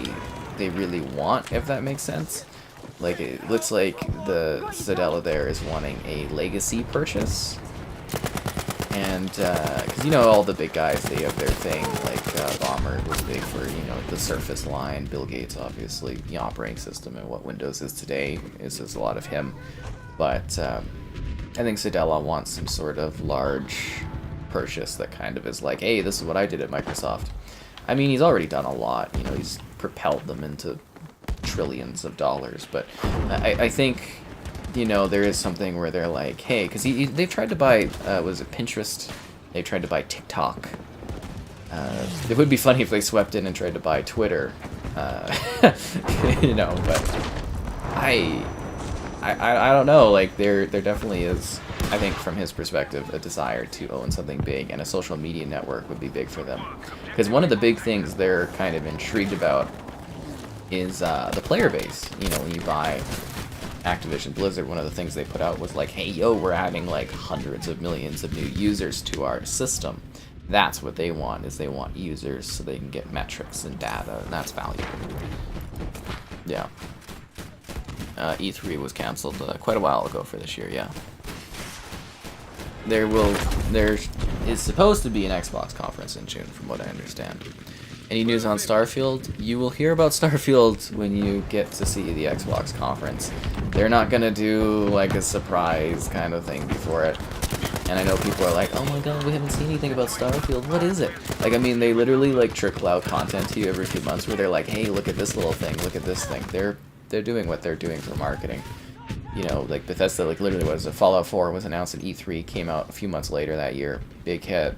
really want, if that makes sense. Like, it looks like the Citadella there is wanting a legacy purchase. And, because, you know, all the big guys, they have their thing. Like, Bomber was big for, you know, the Surface line. Bill Gates, obviously, the operating system and what Windows is today is a lot of him. But, I think Citadella wants some sort of large purchase that kind of is like, hey, this is what I did at Microsoft. I mean, he's already done a lot. You know, he's propelled them into trillions of dollars. But I think, you know, there is something where they're like, hey, because they've tried to buy, was it Pinterest? They tried to buy TikTok. It would be funny if they swept in and tried to buy Twitter. You know, but I don't know. Like, there definitely is, I think, from his perspective, a desire to own something big, and a social media network would be big for them. Because one of the big things they're kind of intrigued about is the player base. You know, when you buy Activision Blizzard, one of the things they put out was like, hey, yo, we're adding like hundreds of millions of new users to our system. That's what they want, is they want users so they can get metrics and data, and that's valuable. Yeah. E3 was canceled quite a while ago for this year, yeah. There is supposed to be an Xbox conference in June, from what I understand. Any news on Starfield? You will hear about Starfield when you get to see the Xbox conference. They're not gonna do like a surprise kind of thing before it. And I know people are like, oh my god, we haven't seen anything about Starfield, what is it? Like, I mean, they literally like trickle out content to you every few months where they're like, hey, look at this little thing, look at this thing. They're doing what they're doing for marketing. You know, like Bethesda, like literally was Fallout 4 was announced at E3, came out a few months later that year. Big hit.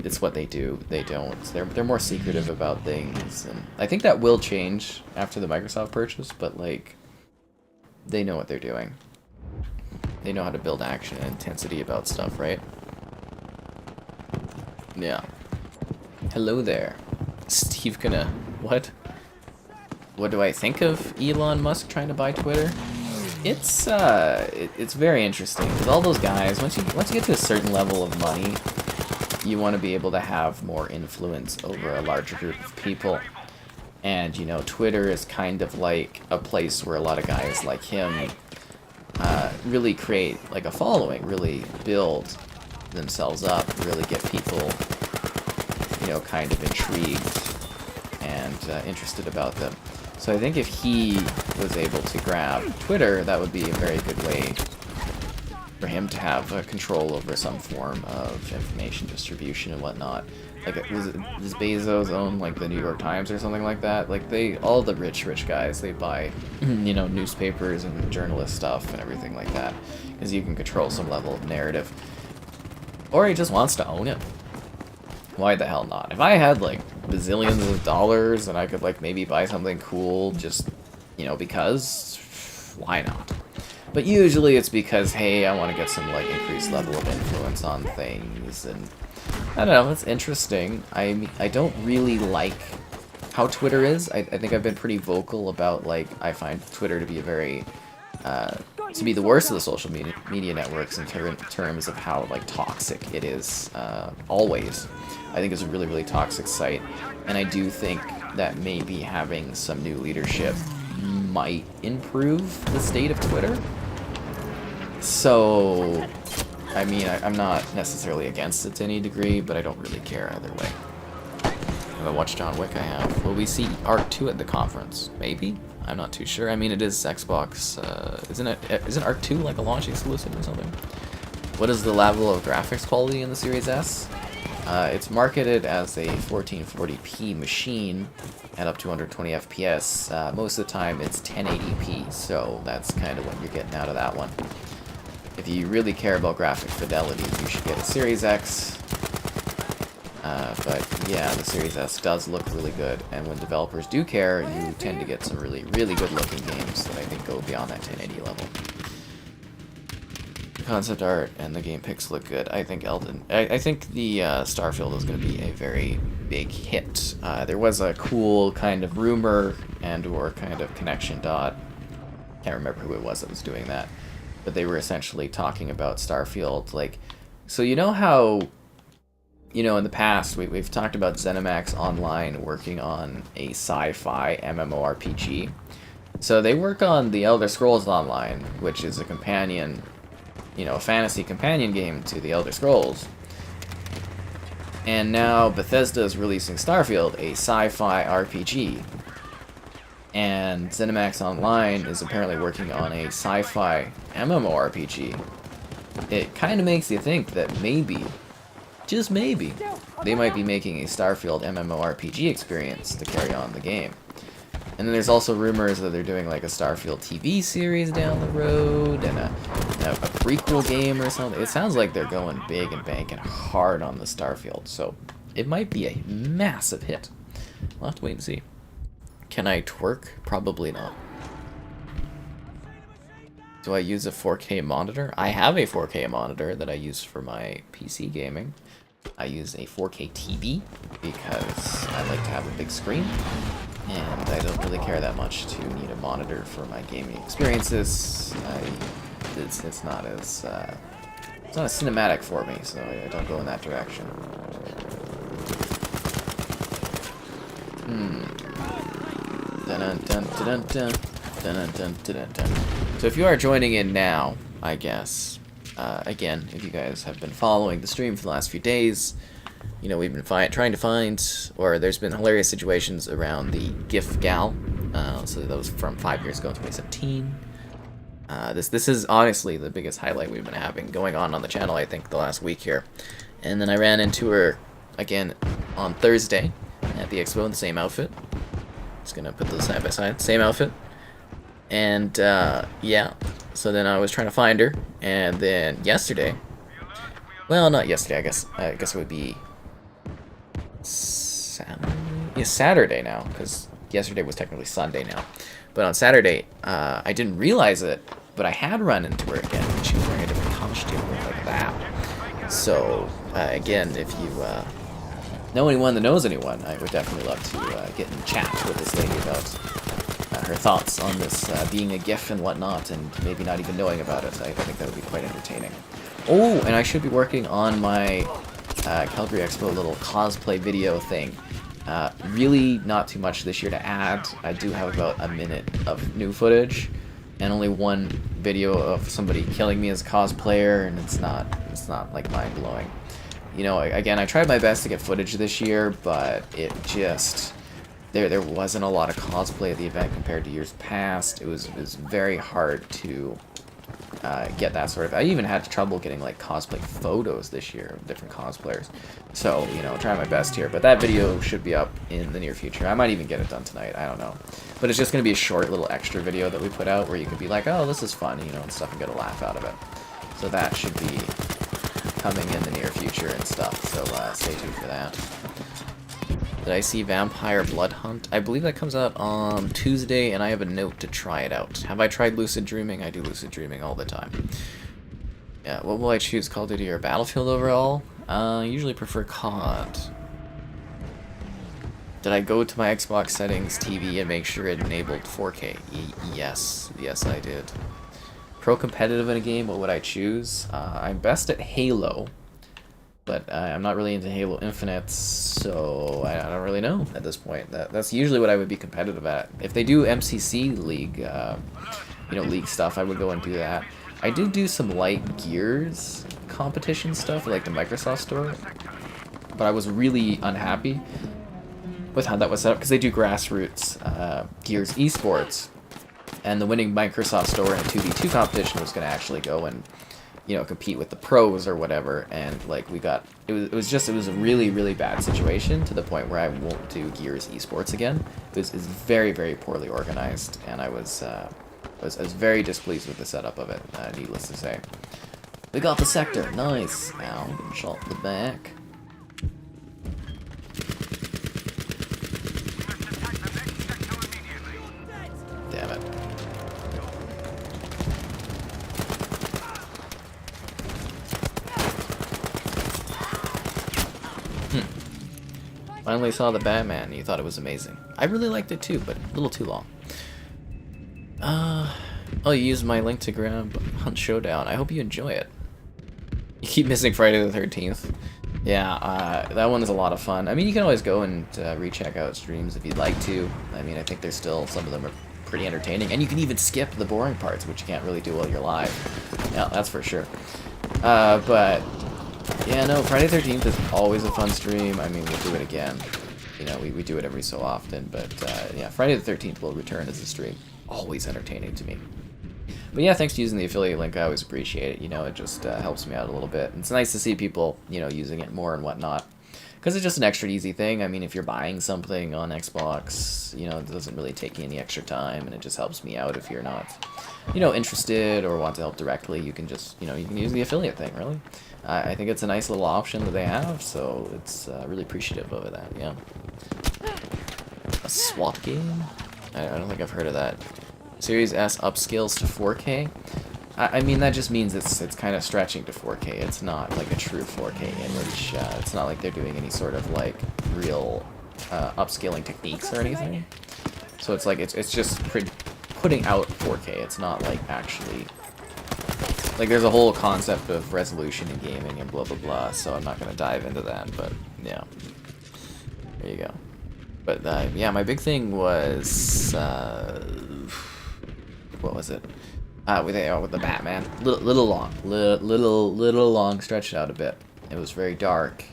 It's what they do. They don't. They're more secretive about things, and I think that will change after the Microsoft purchase. But like, they know what they're doing. They know how to build action and intensity about stuff, right? Yeah. Hello there, Steve. What? What do I think of Elon Musk trying to buy Twitter? It's very interesting because all those guys, once you get to a certain level of money, you want to be able to have more influence over a larger group of people. And, you know, Twitter is kind of like a place where a lot of guys like him really create like a following, really build themselves up, really get people, you know, kind of intrigued and interested about them. So I think if he was able to grab Twitter, that would be a very good way for him to have control over some form of information distribution and whatnot. Like, does Bezos own like the New York Times or something like that? Like, all the rich guys, they buy, you know, newspapers and journalist stuff and everything like that, because you can control some level of narrative. Or he just wants to own it. Why the hell not? If I had like bazillions of dollars and I could like maybe buy something cool, just, you know, because, why not? But usually it's because, hey, I want to get some like increased level of influence on things, and I don't know, it's interesting. I don't really like how Twitter is. I think I've been pretty vocal about, like, I find Twitter to be a very to be the worst of the social media networks in terms of how like toxic it is. Always, I think it's a really toxic site, and I do think that maybe having some new leadership might improve the state of Twitter. So, I mean, I'm not necessarily against it to any degree, but I don't really care either way. If I watch John Wick, I have. Will we see Arc 2 at the conference? Maybe? I'm not too sure. I mean, it is Xbox. Isn't Arc 2 like a launch exclusive or something? What is the level of graphics quality in the Series S? It's marketed as a 1440p machine at up to 120 FPS. Most of the time it's 1080p, so that's kind of what you're getting out of that one. If you really care about graphic fidelity, you should get a Series X. But yeah, the Series S does look really good, and when developers do care, you tend to get some really good looking games that I think go beyond that 1080 level. The concept art and the game pics look good. I think I think the Starfield is going to be a very big hit. There was a cool kind of rumor and/or kind of connection dot. Can't remember who it was that was doing that, but they were essentially talking about Starfield. Like, so you know how, you know, in the past we've talked about ZeniMax Online working on a sci-fi MMORPG. So they work on the Elder Scrolls Online, which is a companion, you know, a fantasy companion game to the Elder Scrolls. And now Bethesda is releasing Starfield, a sci-fi RPG. And ZeniMax Online is apparently working on a sci-fi MMORPG. It kind of makes you think that maybe, just maybe, they might be making a Starfield MMORPG experience to carry on the game. And then there's also rumors that they're doing like a Starfield TV series down the road and a prequel game or something. It sounds like they're going big and banking hard on the Starfield, so it might be a massive hit. We'll have to wait and see. Can I twerk? Probably not. Do I use a 4K monitor? I have a 4K monitor that I use for my PC gaming. I use a 4K TV because I like to have a big screen, and I don't really care that much to need a monitor for my gaming experiences. It's not as cinematic for me, so I don't go in that direction. So if you are joining in now, I guess, again, if you guys have been following the stream for the last few days, you know, we've been trying to find, or there's been hilarious situations around the Gif Gal. So that was from 5 years ago, 2017. This is honestly the biggest highlight we've been having going on the channel, I think, the last week here. And then I ran into her again on Thursday at the expo in the same outfit. Just gonna put those side by side, same outfit. And yeah, so then I was trying to find her, and then yesterday, well, not yesterday, I guess it would be Saturday now, because yesterday was technically Sunday now. But on Saturday, I didn't realize it, but I had run into her again, and she was wearing a different costume like that. So again, if you know anyone that knows anyone, I would definitely love to get in chat with this lady about her thoughts on this being a GIF and whatnot, and maybe not even knowing about it. I think that would be quite entertaining. Oh, and I should be working on my Calgary Expo little cosplay video thing. Really not too much this year to add. I do have about a minute of new footage, and only one video of somebody killing me as a cosplayer, and it's not like mind-blowing. You know, again, I tried my best to get footage this year, but it just... There wasn't a lot of cosplay at the event compared to years past. It was very hard to get that sort of... I even had trouble getting, like, cosplay photos this year of different cosplayers. So, you know, trying my best here. But that video should be up in the near future. I might even get it done tonight. I don't know. But it's just going to be a short little extra video that we put out where you could be like, oh, this is fun, you know, and stuff, and get a laugh out of it. So that should be coming in the near future and stuff. So stay tuned for that. Did I see Vampire Blood Hunt? I believe that comes out on Tuesday, and I have a note to try it out. Have I tried Lucid Dreaming? I do Lucid Dreaming all the time. Yeah, what will I choose, Call of Duty or Battlefield overall? Usually prefer COD. Did I go to my Xbox settings TV and make sure it enabled 4K? Yes. Yes, I did. Pro competitive in a game, what would I choose? I'm best at Halo. But I'm not really into Halo Infinite, so I don't really know at this point. That's usually what I would be competitive at. If they do MCC League, you know, League stuff, I would go and do that. I do some light Gears competition stuff, like the Microsoft store, but I was really unhappy with how that was set up, because they do grassroots Gears esports, and the winning Microsoft store in a 2v2 competition was going to actually go and, you know, compete with the pros or whatever, and like it was a really bad situation, to the point where I won't do Gears esports again. It was very poorly organized, and I was very displeased with the setup of it, needless to say. We got the sector, nice. Ow, shot in the back. Damn it. Finally saw the Batman, you thought it was amazing. I really liked it too, but a little too long. Oh, you used my link to grab Hunt Showdown. I hope you enjoy it. You keep missing Friday the 13th. Yeah, that one is a lot of fun. I mean, you can always go and recheck out streams if you'd like to. I mean, I think there's still, some of them are pretty entertaining. And you can even skip the boring parts, which you can't really do while you're live. Yeah, that's for sure. But... yeah, no, Friday the 13th is always a fun stream. I mean, we'll do it again. You know, we do it every so often, but yeah, Friday the 13th will return as a stream. Always entertaining to me. But yeah, thanks for using the affiliate link. I always appreciate it. You know, it just helps me out a little bit. It's nice to see people, you know, using it more and whatnot. because it's just an extra easy thing. I mean, if you're buying something on Xbox, you know, it doesn't really take you any extra time, and it just helps me out if you're not, you know, interested or want to help directly. You can just, you know, you can use the affiliate thing, really. I think it's a nice little option that they have, so it's really appreciative of that, yeah. A swap game? I don't think I've heard of that. Series S upscales to 4K? I mean, that just means it's kind of stretching to 4K. It's not like a true 4K image. It's not like they're doing any sort of like real upscaling techniques or anything. So it's like it's just putting out 4K. It's not like actually like there's a whole concept of resolution in gaming and blah blah blah. So I'm not gonna dive into that, but yeah, there you go. But yeah, my big thing was what was it? With the Batman, little long, stretched out a bit. It was very dark,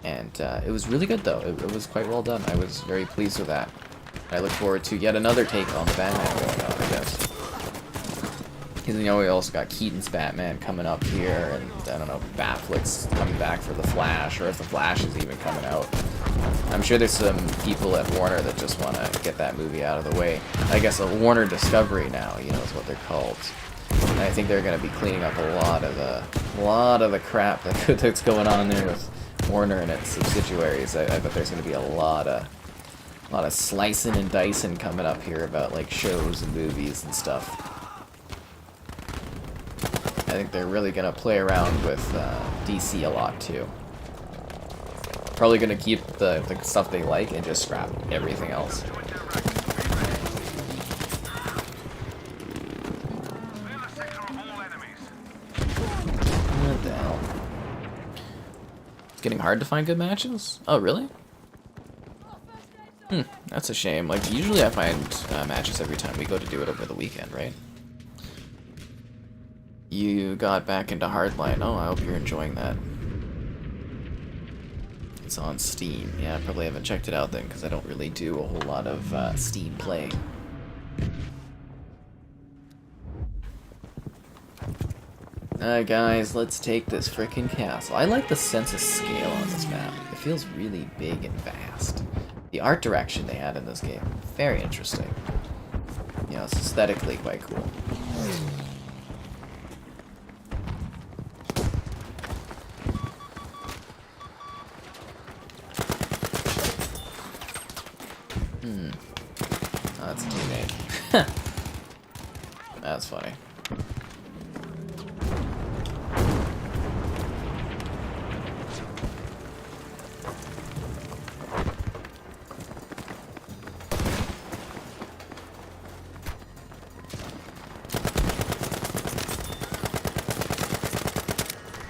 and it was really good though. It was quite well done. I was very pleased with that. I look forward to yet another take on the Batman going on, I guess. Because, you know, we also got Keaton's Batman coming up here, and I don't know, Batflick's coming back for the Flash, or if the Flash is even coming out. I'm sure there's some people at Warner that just want to get that movie out of the way. I guess a Warner Discovery now, you know, is what they're called. And I think they're going to be cleaning up a lot of the crap that's going on there with Warner and its subsidiaries. I bet there's going to be a lot of slicing and dicing coming up here about like shows and movies and stuff. I think they're really going to play around with DC a lot too. Probably going to keep the stuff they like and just scrap everything else. What the hell? It's getting hard to find good matches? Oh, really? That's a shame. Like, usually I find matches every time we go to do it over the weekend, right? You got back into Hardline. Oh, I hope you're enjoying that. It's on Steam. Yeah, I probably haven't checked it out then, because I don't really do a whole lot of Steam play. Guys, let's take this frickin' castle. I like the sense of scale on this map. It feels really big and vast. The art direction they had in this game, very interesting. You know, it's aesthetically quite cool. Oh, that's a teammate. That's funny.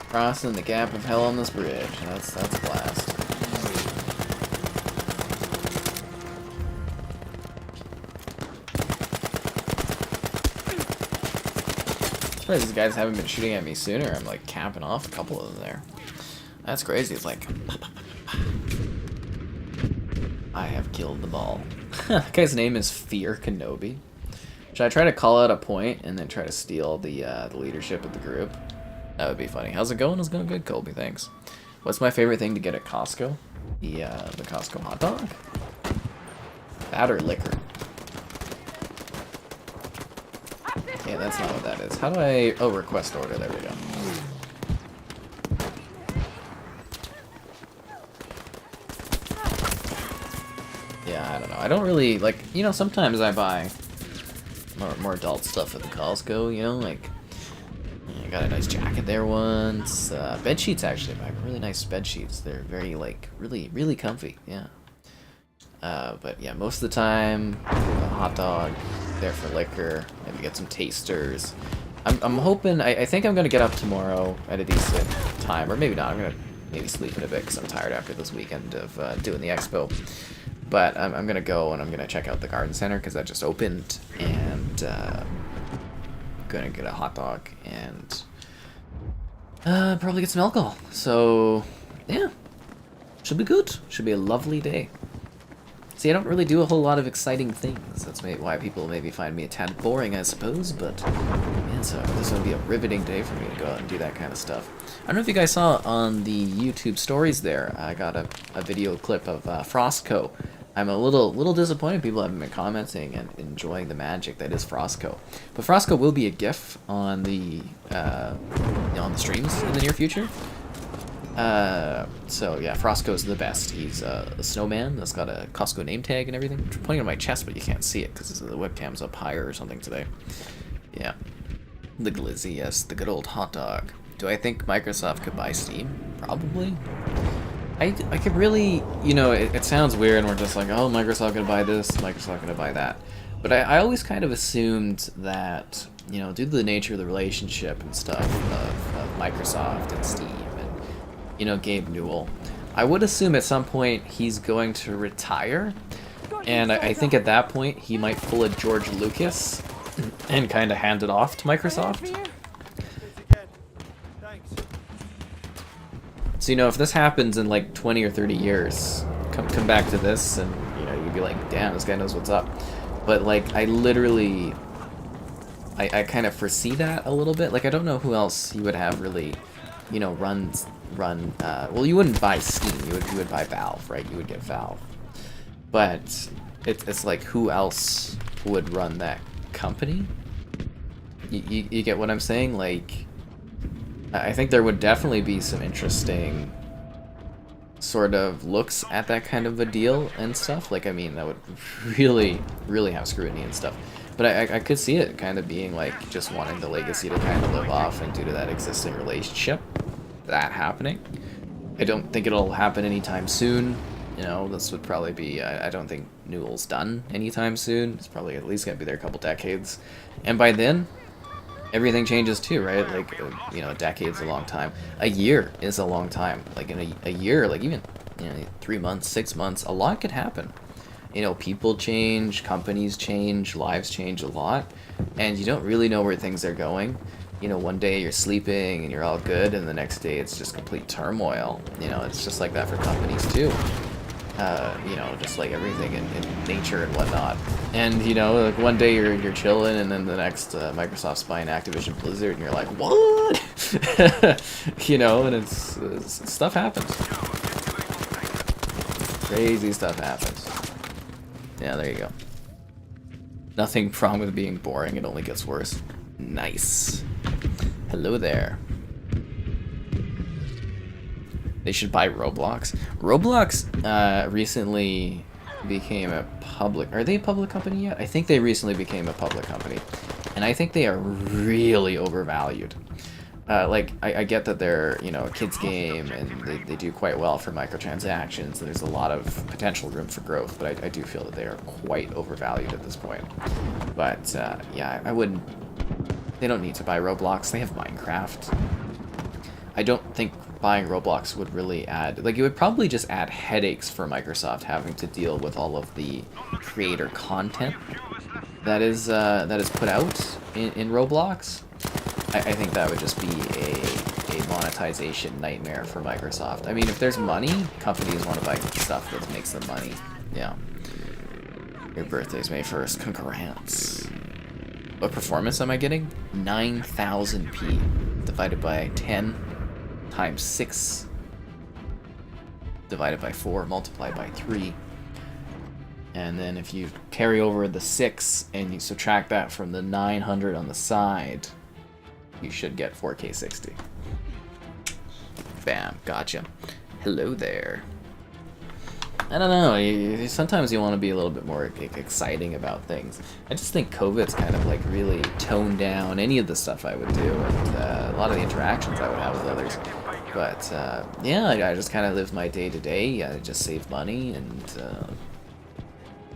Crossing the gap of hell on this bridge. That's a blast. I'm surprised these guys haven't been shooting at me sooner. I'm like capping off a couple of them there. That's crazy. It's like I have killed the ball. That guy's name is Fear Kenobi. Should I try to call out a point and then try to steal the leadership of the group? That would be funny. How's it going? It's going good, Colby. Thanks. What's my favorite thing to get at Costco? The Costco hot dog? That or liquor? Yeah, that's not what that is. How do I... Oh, request order. There we go. Yeah, I don't know. I don't really... Like, you know, sometimes I buy more adult stuff at the Costco, you know? Like, I got a nice jacket there once. Bed sheets, actually. I got really nice bed sheets. They're very, like, really comfy. Yeah. But, yeah, most of the time, a hot dog... there for liquor, maybe get some tasters. I'm hoping, I think I'm going to get up tomorrow at a decent time, or maybe not. I'm going to maybe sleep in a bit because I'm tired after this weekend of doing the expo. But I'm going to go and I'm going to check out the garden center because that just opened, and going to get a hot dog and probably get some alcohol. So, yeah, should be good. Should be a lovely day. See, I don't really do a whole lot of exciting things. That's why people maybe find me a tad boring, I suppose, but yeah, so this would be a riveting day for me to go out and do that kind of stuff. I don't know if you guys saw on the YouTube stories there, I got a video clip of Frostco. I'm a little disappointed people haven't been commenting and enjoying the magic that is Frostco. But Frostco will be a GIF on the streams in the near future. So yeah, Frostco's the best. He's a snowman that's got a Costco name tag and everything. I'm pointing on my chest, but you can't see it because the webcam's up higher or something today. Yeah. The glizzy, yes, the good old hot dog. Do I think Microsoft could buy Steam? Probably. I could really, you know, it sounds weird and we're just like, oh, Microsoft gonna buy this, Microsoft gonna buy that. But I always kind of assumed that, you know, due to the nature of the relationship and stuff of Microsoft and Steam and, you know, Gabe Newell, I would assume at some point he's going to retire. And I think at that point he might pull a George Lucas and kind of hand it off to Microsoft. So, you know, if this happens in like 20 or 30 years, come back to this and, you know, you'd be like, damn, this guy knows what's up. But, like, I literally, I kind of foresee that a little bit. Like, I don't know who else you would have really, you know, well, you wouldn't buy Steam, you would buy Valve, right? You would get Valve. But it's like, who else would run that company? You get what I'm saying? Like, I think there would definitely be some interesting sort of looks at that kind of a deal and stuff. Like, I mean, that would really, really have scrutiny and stuff. But I could see it kind of being like just wanting the legacy to kind of live off, and due to that existing relationship, that happening. I don't think it'll happen anytime soon. You know, this would probably be, I don't think Newell's done anytime soon. It's probably at least going to be there a couple decades. And by then, everything changes too, right? Like, you know, a decade's a long time. A year is a long time. Like, in a year, like even, you know, 3 months, 6 months, a lot could happen. You know, people change, companies change, lives change a lot, and you don't really know where things are going. You know, one day you're sleeping and you're all good, and the next day it's just complete turmoil. You know, it's just like that for companies too. You know, just like everything in nature and whatnot. And, you know, like one day you're chilling, and then the next Microsoft's buying Activision Blizzard, and you're like, what? You know, and it's stuff happens. Crazy stuff happens. Yeah, there you go. Nothing wrong with being boring, it only gets worse. Nice. Hello there. They should buy Roblox. Roblox recently became a public... Are they a public company yet? I think they recently became a public company. And I think they are really overvalued. Like, I get that they're, you know, a kid's game, and they do quite well for microtransactions, and there's a lot of potential room for growth, but I do feel that they are quite overvalued at this point. But, yeah, I wouldn't... They don't need to buy Roblox. They have Minecraft. I don't think buying Roblox would really add... Like, it would probably just add headaches for Microsoft having to deal with all of the creator content that is put out in Roblox. I think that would just be a monetization nightmare for Microsoft. I mean, if there's money, companies want to buy stuff that makes them money. Yeah. Your birthday's May 1st. Congrats. What performance am I getting? 9,000p divided by 10 times 6 divided by 4 multiplied by 3. And then if you carry over the 6 and you subtract that from the 900 on the side, you should get 4K 60. Bam, gotcha. Hello there. I don't know, sometimes you want to be a little bit more exciting about things. I just think COVID's kind of like really toned down any of the stuff I would do, and a lot of the interactions I would have with others. But yeah, I just kind of live my day to day. I just save money, and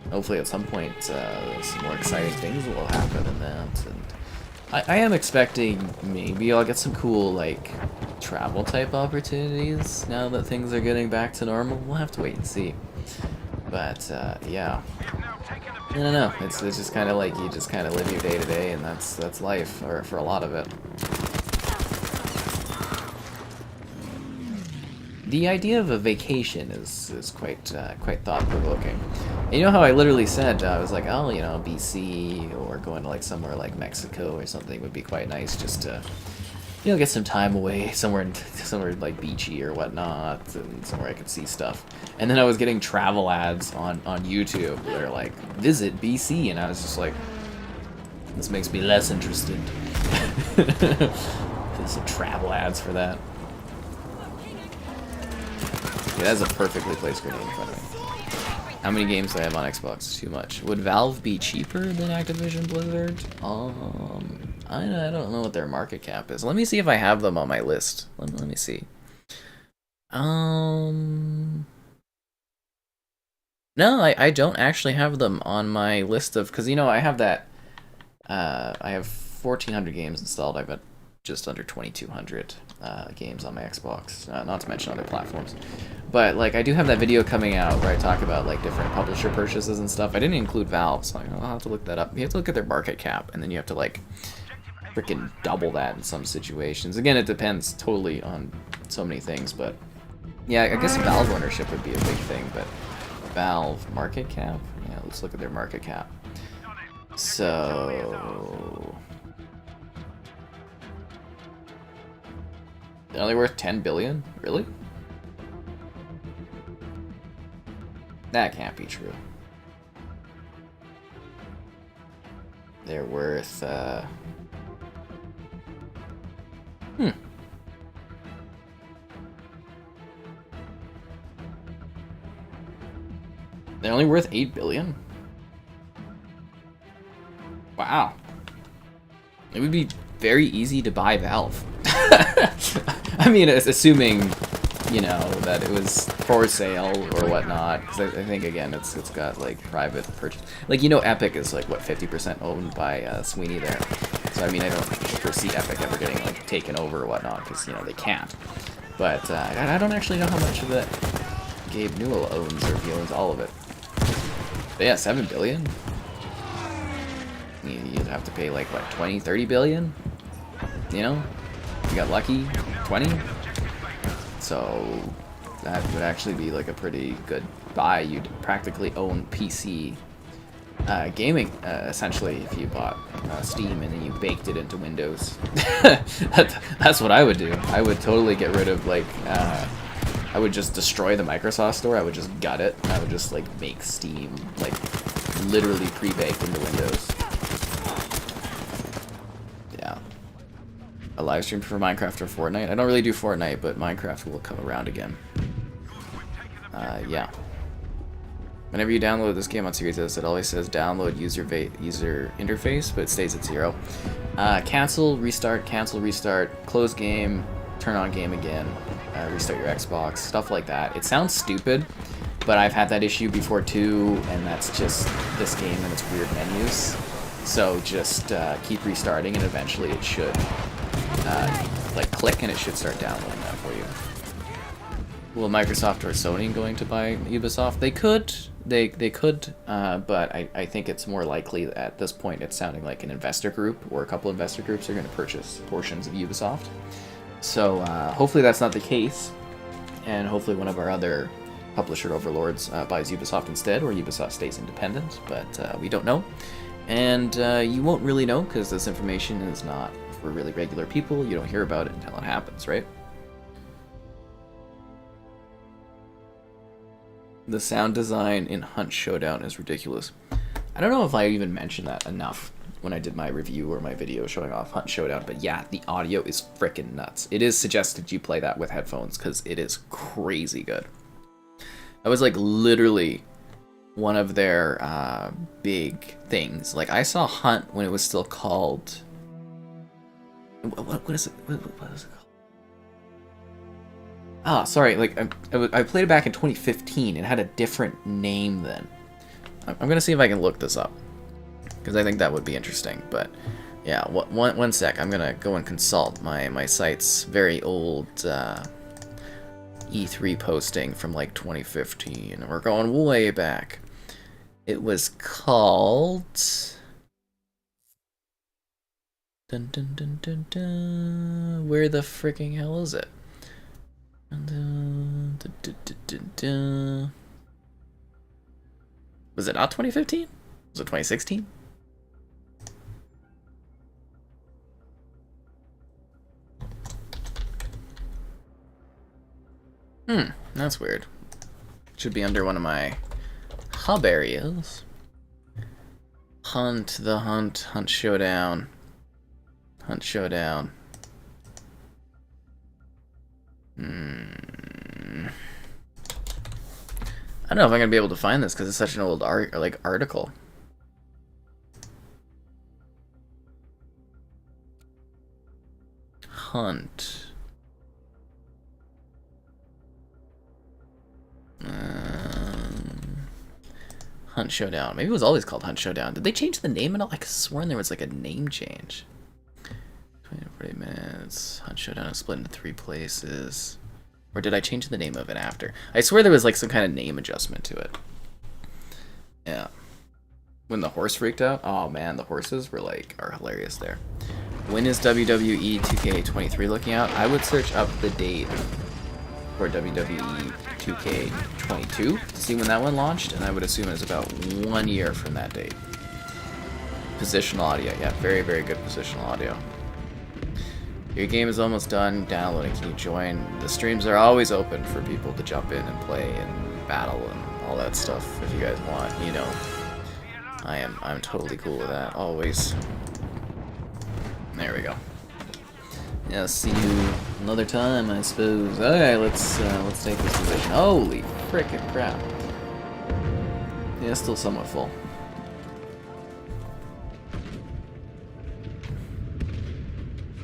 hopefully at some point some more exciting things will happen in that. And I am expecting maybe I'll get some cool, like, travel type opportunities now that things are getting back to normal. We'll have to wait and see. But yeah, I don't know. It's just kind of like you just kind of live your day to day, and that's life, or for a lot of it. the idea of a vacation is quite thought provoking. And you know how I literally said I was like, oh, you know, BC or going to like somewhere like Mexico or something would be quite nice just to, you know, get some time away somewhere like beachy or whatnot, and somewhere I could see stuff. And then I was getting travel ads on YouTube. They're like, visit BC, and I was just like, this makes me less interested. There's some travel ads for that. Okay, that's a perfectly placed grenade in front of me. How many games do I have on Xbox? Too much. Would Valve be cheaper than Activision Blizzard? I don't know what their market cap is. Let me see if I have them on my list. Let me see. No, I don't actually have them on my list of, because, you know, I have that, I have 1,400 games installed. I've got just under 2,200 games on my Xbox, not to mention other platforms. But, like, I do have that video coming out where I talk about, like, different publisher purchases and stuff. I didn't include Valve, so I'll have to look that up. You have to look at their market cap, and then you have to, like, freaking double that in some situations. Again, it depends totally on so many things, but yeah, I guess Valve ownership would be a big thing, but Valve market cap? Yeah, let's look at their market cap. So they're only worth 10 billion? Really? That can't be true. They're worth They're only worth 8 billion? Wow. It would be very easy to buy Valve. I mean, assuming, you know, that it was for sale or whatnot, because I think, again, it's got, like, private purchase. Like, you know, Epic is, like, what, 50% owned by Sweeney there. So, I mean, I don't foresee Epic ever getting, like, taken over or whatnot, because, you know, they can't. But I don't actually know how much of it Gabe Newell owns, or if he owns all of it. But yeah, 7 billion? You'd have to pay, like, what, 20, 30 billion? You know? You got lucky, 20? So that would actually be, like, a pretty good buy. You'd practically own PC gaming, essentially, if you bought Steam and then you baked it into Windows. That's what I would do. I would totally get rid of, like, I would just destroy the Microsoft store. I would just gut it. I would just, like, make Steam, like, literally pre-baked into Windows. Yeah. A live stream for Minecraft or Fortnite? I don't really do Fortnite, but Minecraft will come around again. Yeah. Whenever you download this game on Series S, it always says download user interface, but it stays at 0. Cancel, restart, close game, turn on game again, restart your Xbox, stuff like that. It sounds stupid, but I've had that issue before too, and that's just this game and its weird menus. So just keep restarting, and eventually it should like click, and it should start downloading that for you. Will Microsoft or Sony going to buy Ubisoft? They could. They could, but I think it's more likely that at this point it's sounding like an investor group or a couple investor groups are going to purchase portions of Ubisoft. So hopefully that's not the case, and hopefully one of our other publisher overlords buys Ubisoft instead, or Ubisoft stays independent, but we don't know. And you won't really know because this information is not for really regular people. You don't hear about it until it happens, right? The sound design in Hunt Showdown is ridiculous. I don't know if I even mentioned that enough when I did my review or my video showing off Hunt Showdown, but yeah, the audio is frickin' nuts. It is suggested you play that with headphones because it is crazy good. That was like literally one of their big things. Like I saw Hunt when it was still called... What is it? What is it called? Ah, sorry, like, I played it back in 2015. It had a different name then. I'm gonna see if I can look this up, because I think that would be interesting, but yeah, one sec. I'm gonna go and consult my site's very old E3 posting from, like, 2015. We're going way back. It was called... Dun, dun, dun, dun, dun. Where the freaking hell is it? Was it not 2015? Was it 2016? That's weird. Should be under one of my hub areas. Hunt, the hunt, hunt showdown. Hunt showdown. I don't know if I'm gonna be able to find this because it's such an old article. Hunt. Hunt Showdown. Maybe it was always called Hunt Showdown. Did they change the name at all? I could have sworn there was like a name change. 20 to 40 minutes. Hunt Showdown is split into 3 places. Or did I change the name of it after? I swear there was like some kind of name adjustment to it. Yeah. When the horse freaked out? Oh man, the horses were like, are hilarious there. When is WWE 2K23 looking out? I would search up the date for WWE 2K22 to see when that one launched, and I would assume it was about 1 year from that date. Positional audio, yeah, very, very good positional audio. Your game is almost done downloading. Can you join? The streams are always open for people to jump in and play and battle and all that stuff if you guys want. You know, I'm totally cool with that. Always. There we go. Yeah, see you another time, I suppose. Okay, let's take this position. Holy frickin' crap! Yeah, still somewhat full.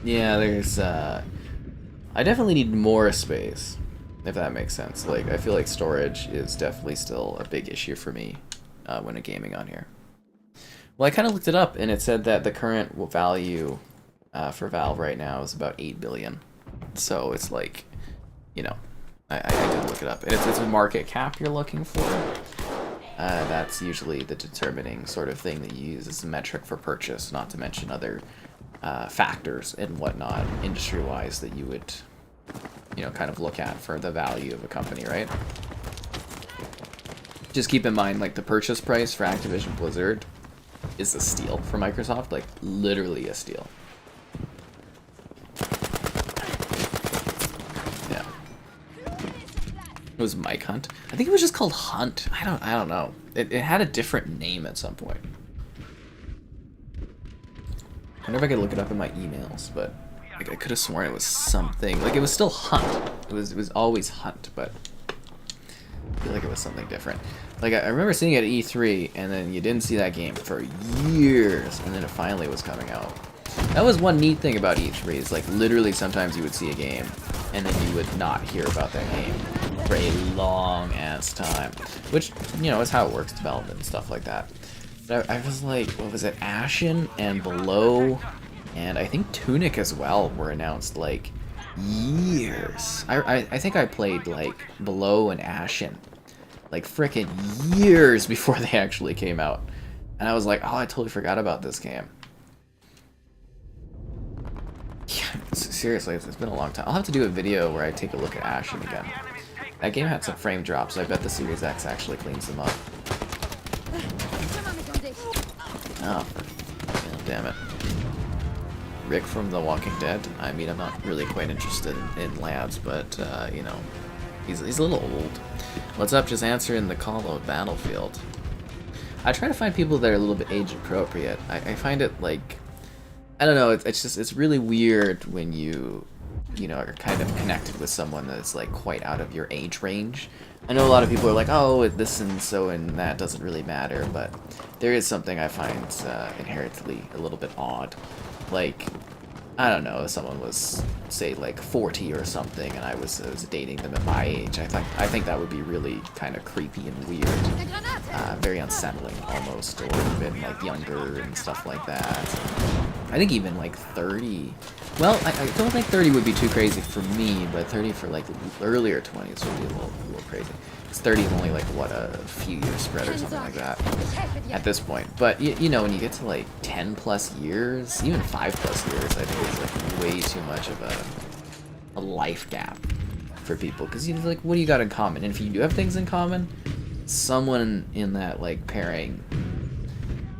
Yeah, there's, I definitely need more space, if that makes sense. Like, I feel like storage is definitely still a big issue for me when I'm gaming on here. Well, I kind of looked it up, and it said that the current value for Valve right now is about 8 billion. So it's like, you know, I did look it up. And if it's a market cap you're looking for, that's usually the determining sort of thing that you use as a metric for purchase, not to mention other factors and whatnot, industry-wise, that you would, you know, kind of look at for the value of a company, right? Just keep in mind, like, the purchase price for Activision Blizzard is a steal for Microsoft, like, literally a steal. Yeah. It was Mike Hunt. I think it was just called Hunt. I don't know. It had a different name at some point. I wonder if I could look it up in my emails, but like I could have sworn it was something. Like, it was still Hunt. It was always Hunt, but I feel like it was something different. Like, I remember seeing it at E3, and then you didn't see that game for years, and then it finally was coming out. That was one neat thing about E3, is like literally sometimes you would see a game, and then you would not hear about that game for a long ass time. Which, you know, is how it works, development and stuff like that. But I was like, what was it, Ashen and Below, and I think Tunic as well were announced like years. I think I played like Below and Ashen like frickin' years before they actually came out. And I was like, oh, I totally forgot about this game. Yeah, seriously, it's been a long time. I'll have to do a video where I take a look at Ashen again. That game had some frame drops, so I bet the Series X actually cleans them up. Oh, damn it. Rick from The Walking Dead. I mean, I'm not really quite interested in lads, but, you know, he's a little old. What's up? Just answering the call of Battlefield. I try to find people that are a little bit age appropriate. I find it like, I don't know, it's really weird when you know, are kind of connected with someone that's like quite out of your age range. I know a lot of people are like, oh, this and so and that doesn't really matter, but there is something I find inherently a little bit odd. Like, I don't know, if someone was, say, like 40 or something, and I was dating them at my age, I think that would be really kind of creepy and weird, very unsettling almost, or even like younger and stuff like that. I think even like 30. Well, I don't think 30 would be too crazy for me, but 30 for like earlier 20s would be a little crazy. Because 30 is only like, what, a few years spread or something like that at this point. But, you know, when you get to like 10 plus years, even 5 plus years, I think it's like way too much of a life gap for people, because like, what do you got in common? And if you do have things in common, someone in that like pairing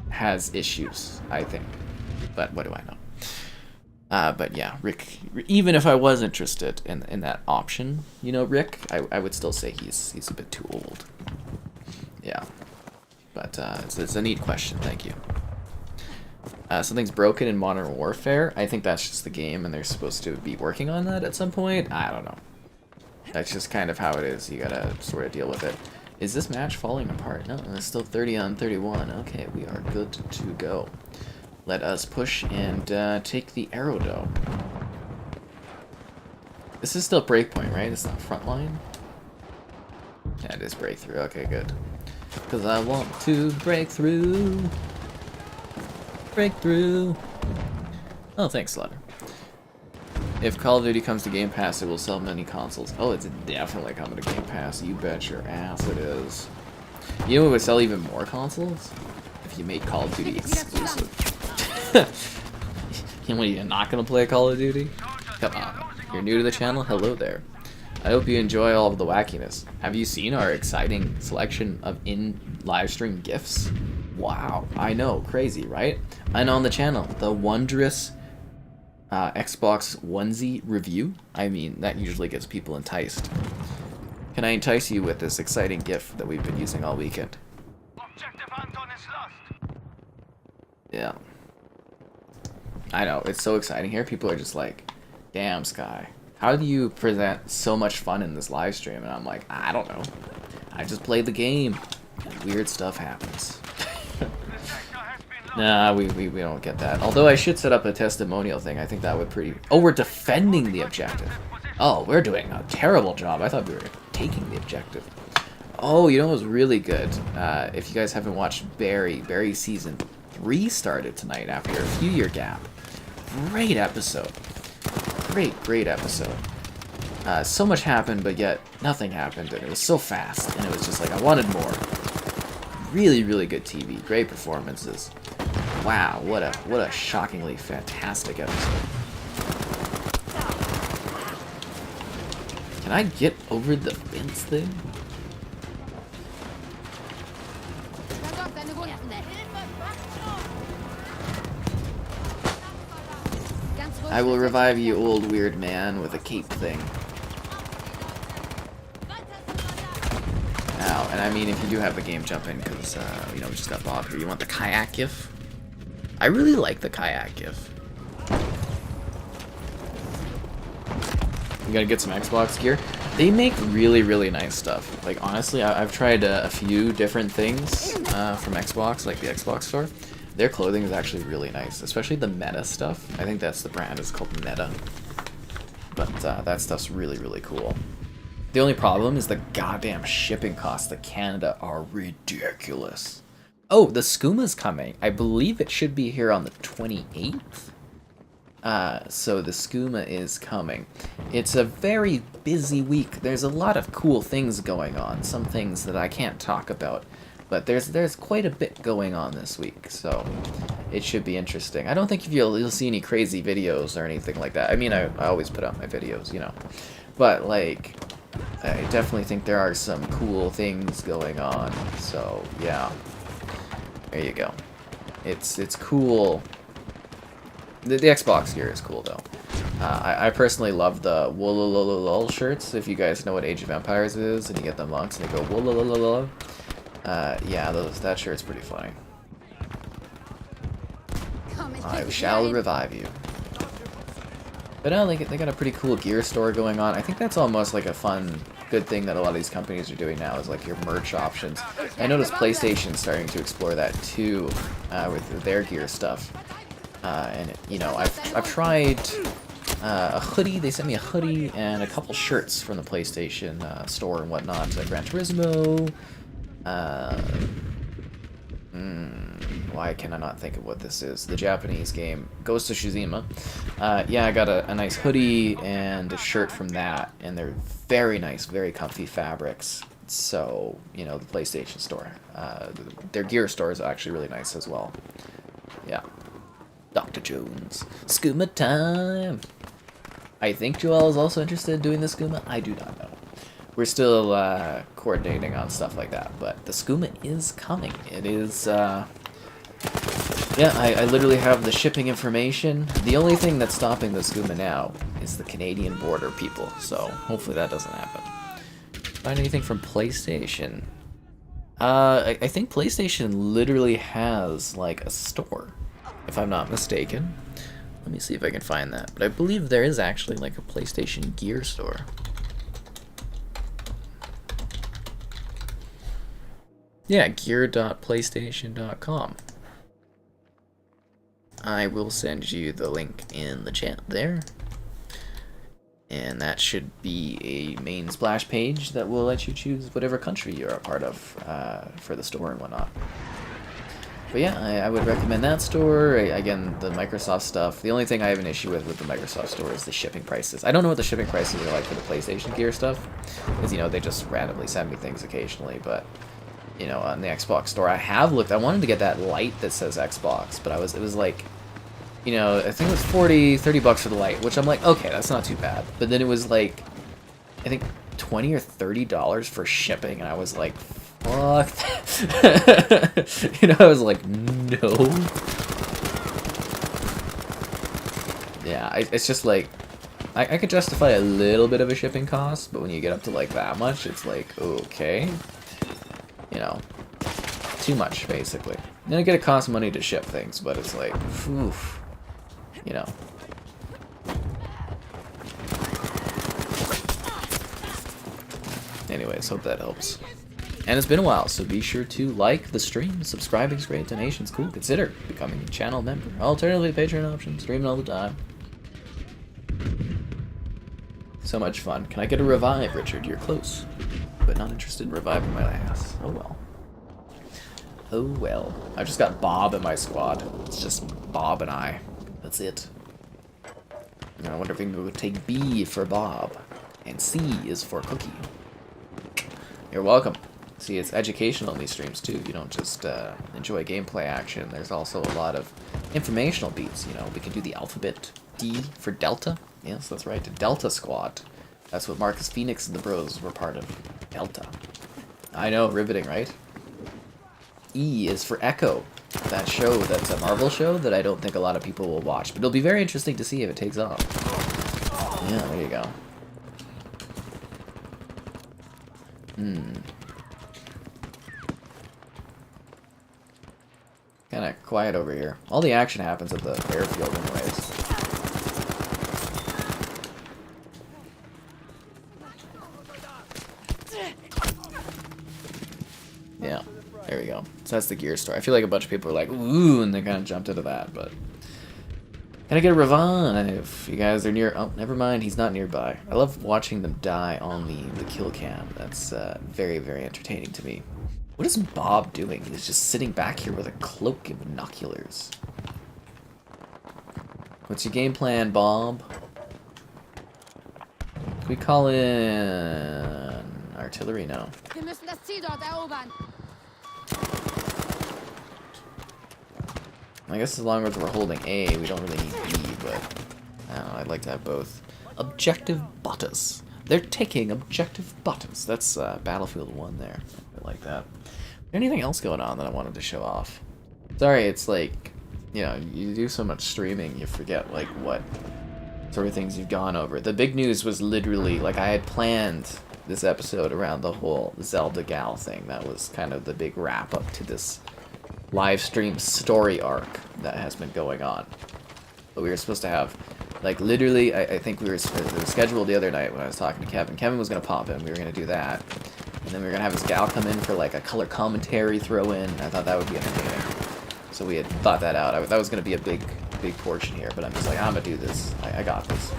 has issues, I think. But what do I know? But yeah, Rick. Even if I was interested in that option, you know, Rick, I would still say he's a bit too old. Yeah, but it's a neat question. Thank you. Something's broken in Modern Warfare. I think that's just the game, and they're supposed to be working on that at some point. I don't know. That's just kind of how it is. You gotta sort of deal with it. Is this match falling apart? No, it's still 30 on 31. Okay, we are good to go. Let us push and take the arrow dough. This is still breakpoint, right? It's not frontline? Yeah, it is breakthrough. Okay, good. Because I want to break through. Breakthrough. Oh, thanks, Slaughter. If Call of Duty comes to Game Pass, it will sell many consoles. Oh, it's definitely coming to Game Pass. You bet your ass it is. You know what would sell even more consoles? If you made Call of Duty exclusive. You know, you're not gonna play Call of Duty? Come on. You're new to the channel? Hello there. I hope you enjoy all of the wackiness. Have you seen our exciting selection of in-livestream GIFs? Wow, I know, crazy, right? And on the channel, the wondrous Xbox onesie review. I mean, that usually gets people enticed. Can I entice you with this exciting GIF that we've been using all weekend? Yeah. I know, it's so exciting here. People are just like, damn, Sky. How do you present so much fun in this live stream? And I'm like, I don't know. I just play the game. And weird stuff happens. Nah, we don't get that. Although I should set up a testimonial thing. I think that would pretty... Oh, we're defending the objective. Oh, we're doing a terrible job. I thought we were taking the objective. Oh, you know what was really good? If you guys haven't watched Barry Season 3 started tonight after a few-year gap. Great episode. Great episode. So much happened, but yet nothing happened, and it was so fast, and it was just like, I wanted more. Really, really good TV. Great performances. Wow, what a shockingly fantastic episode. Can I get over the fence thing? I will revive you, old weird man with a cape thing. Ow, and I mean, if you do have the game, jump in, because, you know, we just got Bob here. You want the kayak gif? I really like the kayak gif. We gotta get some Xbox gear. They make really, really nice stuff. Like, honestly, I've tried a few different things from Xbox, like the Xbox store. Their clothing is actually really nice, especially the Meta stuff. I think that's the brand, it's called Meta. But that stuff's really, really cool. The only problem is the goddamn shipping costs to Canada are ridiculous. Oh, the Skooma's coming. I believe it should be here on the 28th. So the Skooma is coming. It's a very busy week. There's a lot of cool things going on. Some things that I can't talk about. But there's quite a bit going on this week, so it should be interesting. I don't think you'll see any crazy videos or anything like that. I mean, I always put out my videos, you know. But, like, I definitely think there are some cool things going on. So, yeah. There you go. It's cool. The Xbox gear is cool, though. I personally love the woolololol shirts. If you guys know what Age of Empires is, and you get the monks and they go woolololol. Yeah, that shirt's pretty funny. I shall revive you. But no, they got a pretty cool gear store going on. I think that's almost like a fun, good thing that a lot of these companies are doing now is like your merch options. I noticed PlayStation's starting to explore that too with their gear stuff. And you know, I've tried a hoodie. They sent me a hoodie and a couple shirts from the PlayStation store and whatnot. Gran Turismo. Why can I not think of what this is? The Japanese game, Ghost of Tsushima. Yeah, I got a nice hoodie and a shirt from that, and they're very nice, very comfy fabrics. So, you know, the PlayStation store. Their gear store is actually really nice as well. Yeah. Dr. Jones. Skooma time! I think Joel is also interested in doing the Skooma. I do not know. We're still coordinating on stuff like that, but the Skooma is coming. It is, yeah, I literally have the shipping information. The only thing that's stopping the Skooma now is the Canadian border people, so hopefully that doesn't happen. Find anything from PlayStation? I think PlayStation literally has, like, a store, if I'm not mistaken. Let me see if I can find that. But I believe there is actually, like, a PlayStation gear store. Yeah, gear.playstation.com. I will send you the link in the chat there. And that should be a main splash page that will let you choose whatever country you're a part of for the store and whatnot. But yeah, I would recommend that store. Again, the Microsoft stuff. The only thing I have an issue with the Microsoft store is the shipping prices. I don't know what the shipping prices are like for the PlayStation gear stuff. Because, you know, they just randomly send me things occasionally. But, you know, on the Xbox store, I have looked. I wanted to get that light that says Xbox. But it was like, you know, I think it was 30 bucks for the light. Which I'm like, okay, that's not too bad. But then it was like, I think $20 or $30 for shipping. And I was like, fuck that. You know, I was like, no. Yeah, it's just like, I could justify a little bit of a shipping cost, but when you get up to like that much, it's like, okay. You know, too much, basically. Then I get it costs money to ship things, but it's like, oof. You know. Anyways, hope that helps. And it's been a while, so be sure to like the stream, subscribing's great, donations cool, consider becoming a channel member. Alternatively, Patreon option, streaming all the time. So much fun. Can I get a revive, Richard? You're close, but not interested in reviving my ass. Oh well. Oh well. I just got Bob in my squad. It's just Bob and I. That's it. And I wonder if we can take B for Bob, and C is for Cookie. You're welcome. See, it's educational in these streams too. You don't just enjoy gameplay action. There's also a lot of informational beats. You know, we can do the alphabet. D for Delta. Yes, that's right. The Delta Squad. That's what Marcus Phoenix and the Bros were part of. Delta. I know, riveting, right? E is for Echo. That show, that's a Marvel show that I don't think a lot of people will watch. But it'll be very interesting to see if it takes off. Yeah, there you go. Kinda quiet over here. All the action happens at the airfield anyways. Yeah, there we go. So that's the gear store. I feel like a bunch of people are like, ooh, and they kind of jumped into that, but... Can I get a revive? You guys are near... Oh, never mind, he's not nearby. I love watching them die on the kill cam. That's very, very entertaining to me. What is Bob doing? He's just sitting back here with a cloak and binoculars. What's your game plan, Bob? Can we call in artillery? No. Wir müssen das Ziel dort erobern. I guess as long as we're holding A, we don't really need B, but I don't know, I'd like to have both. Objective Butters. They're taking Objective Butters. That's Battlefield 1 there. I like that. Anything else going on that I wanted to show off? Sorry, it's like, you know, you do so much streaming, you forget, like, what sort of things you've gone over. The big news was literally, like, I had planned this episode around the whole Zelda Gal thing. That was kind of the big wrap-up to this live stream story arc that has been going on. But we were supposed to have, like, literally, I think it was scheduled the other night when I was talking to Kevin. Kevin was going to pop in, we were going to do that. And then we were going to have this gal come in for, like, a color commentary throw in. I thought that would be entertaining. So we had thought that out. That was going to be a big portion here, but I'm just like, I'm going to do this. I got this.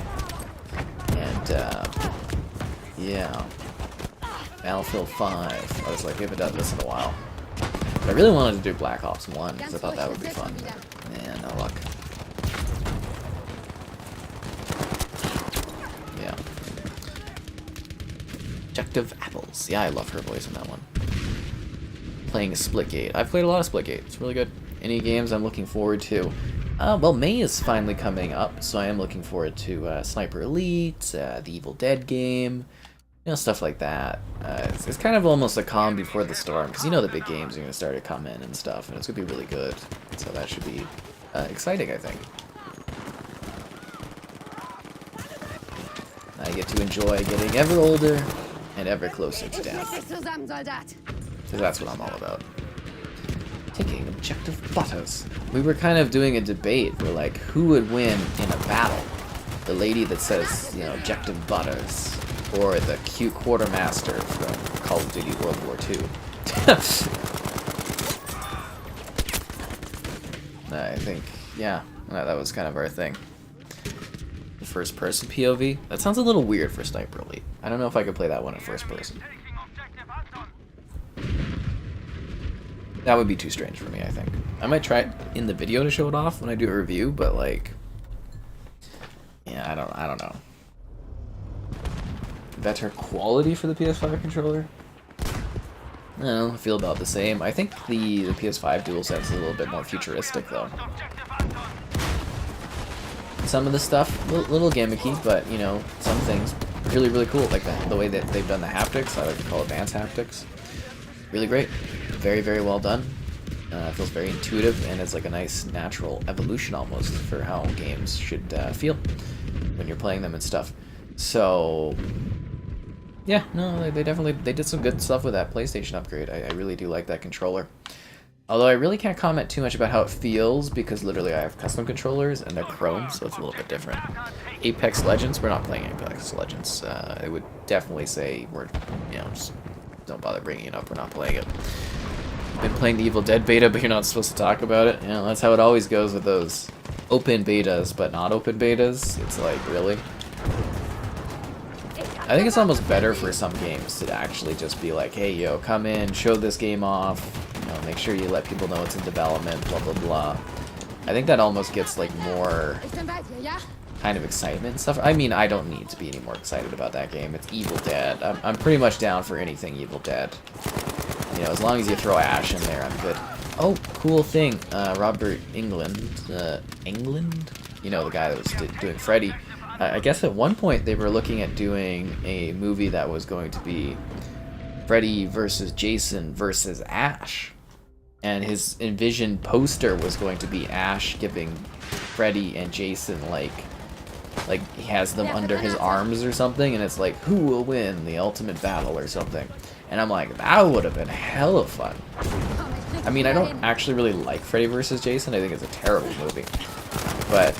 And, yeah. Battlefield 5. I was like, we haven't done this in a while. But I really wanted to do Black Ops 1, because I thought that would be fun. Man, no luck. Yeah. Objective Apples. Yeah, I love her voice in that one. Playing Splitgate. I've played a lot of Splitgate. It's really good. Any games I'm looking forward to. Well, May is finally coming up, so I am looking forward to Sniper Elite, the Evil Dead game, you know, stuff like that. It's kind of almost a calm before the storm, because you know the big games are going to start to come in and stuff, and it's going to be really good. So that should be exciting, I think. I get to enjoy getting ever older and ever closer to death. Because that's what I'm all about. Taking objective butters. We were kind of doing a debate for like who would win in a battle. The lady that says, you know, objective butters, or the cute quartermaster from Call of Duty World War II. I think, yeah, that was kind of our thing. The first person POV? That sounds a little weird for Sniper Elite. I don't know if I could play that one in first person. That would be too strange for me, I think. I might try it in the video to show it off when I do a review, but like, yeah, I don't know. Better quality for the PS5 controller? I don't know, I feel about the same. I think the PS5 DualSense is a little bit more futuristic though. Some of the stuff, a little gimmicky, but you know, some things really, really cool. Like the way that they've done the haptics, I like to call advanced haptics. Really great. Very, very well done. Feels very intuitive, and it's like a nice natural evolution almost for how games should feel when you're playing them and stuff. So, yeah, no, they did some good stuff with that PlayStation upgrade. I really do like that controller. Although I really can't comment too much about how it feels because literally I have custom controllers and they're chrome, so it's a little bit different. Apex Legends, we're not playing Apex Legends. I would definitely say we're, you know, just don't bother bringing it up. We're not playing it. Been playing the Evil Dead beta, but you're not supposed to talk about it. You know, that's how it always goes with those open betas, but not open betas. It's like, really? I think it's almost better for some games to actually just be like, hey, yo, come in, show this game off, you know, make sure you let people know it's in development, blah, blah, blah. I think that almost gets, like, more kind of excitement and stuff. I mean, I don't need to be any more excited about that game. It's Evil Dead. I'm pretty much down for anything Evil Dead. You know, as long as you throw Ash in there, I'm good. Oh, cool thing. Robert England. You know, the guy that was doing Freddy. I guess at one point they were looking at doing a movie that was going to be Freddy versus Jason versus Ash. And his envisioned poster was going to be Ash giving Freddy and Jason, like he has them under his arms or something, and it's like, who will win the ultimate battle or something. And I'm like, that would have been hella fun. I mean, I don't actually really like Freddy vs. Jason. I think it's a terrible movie. But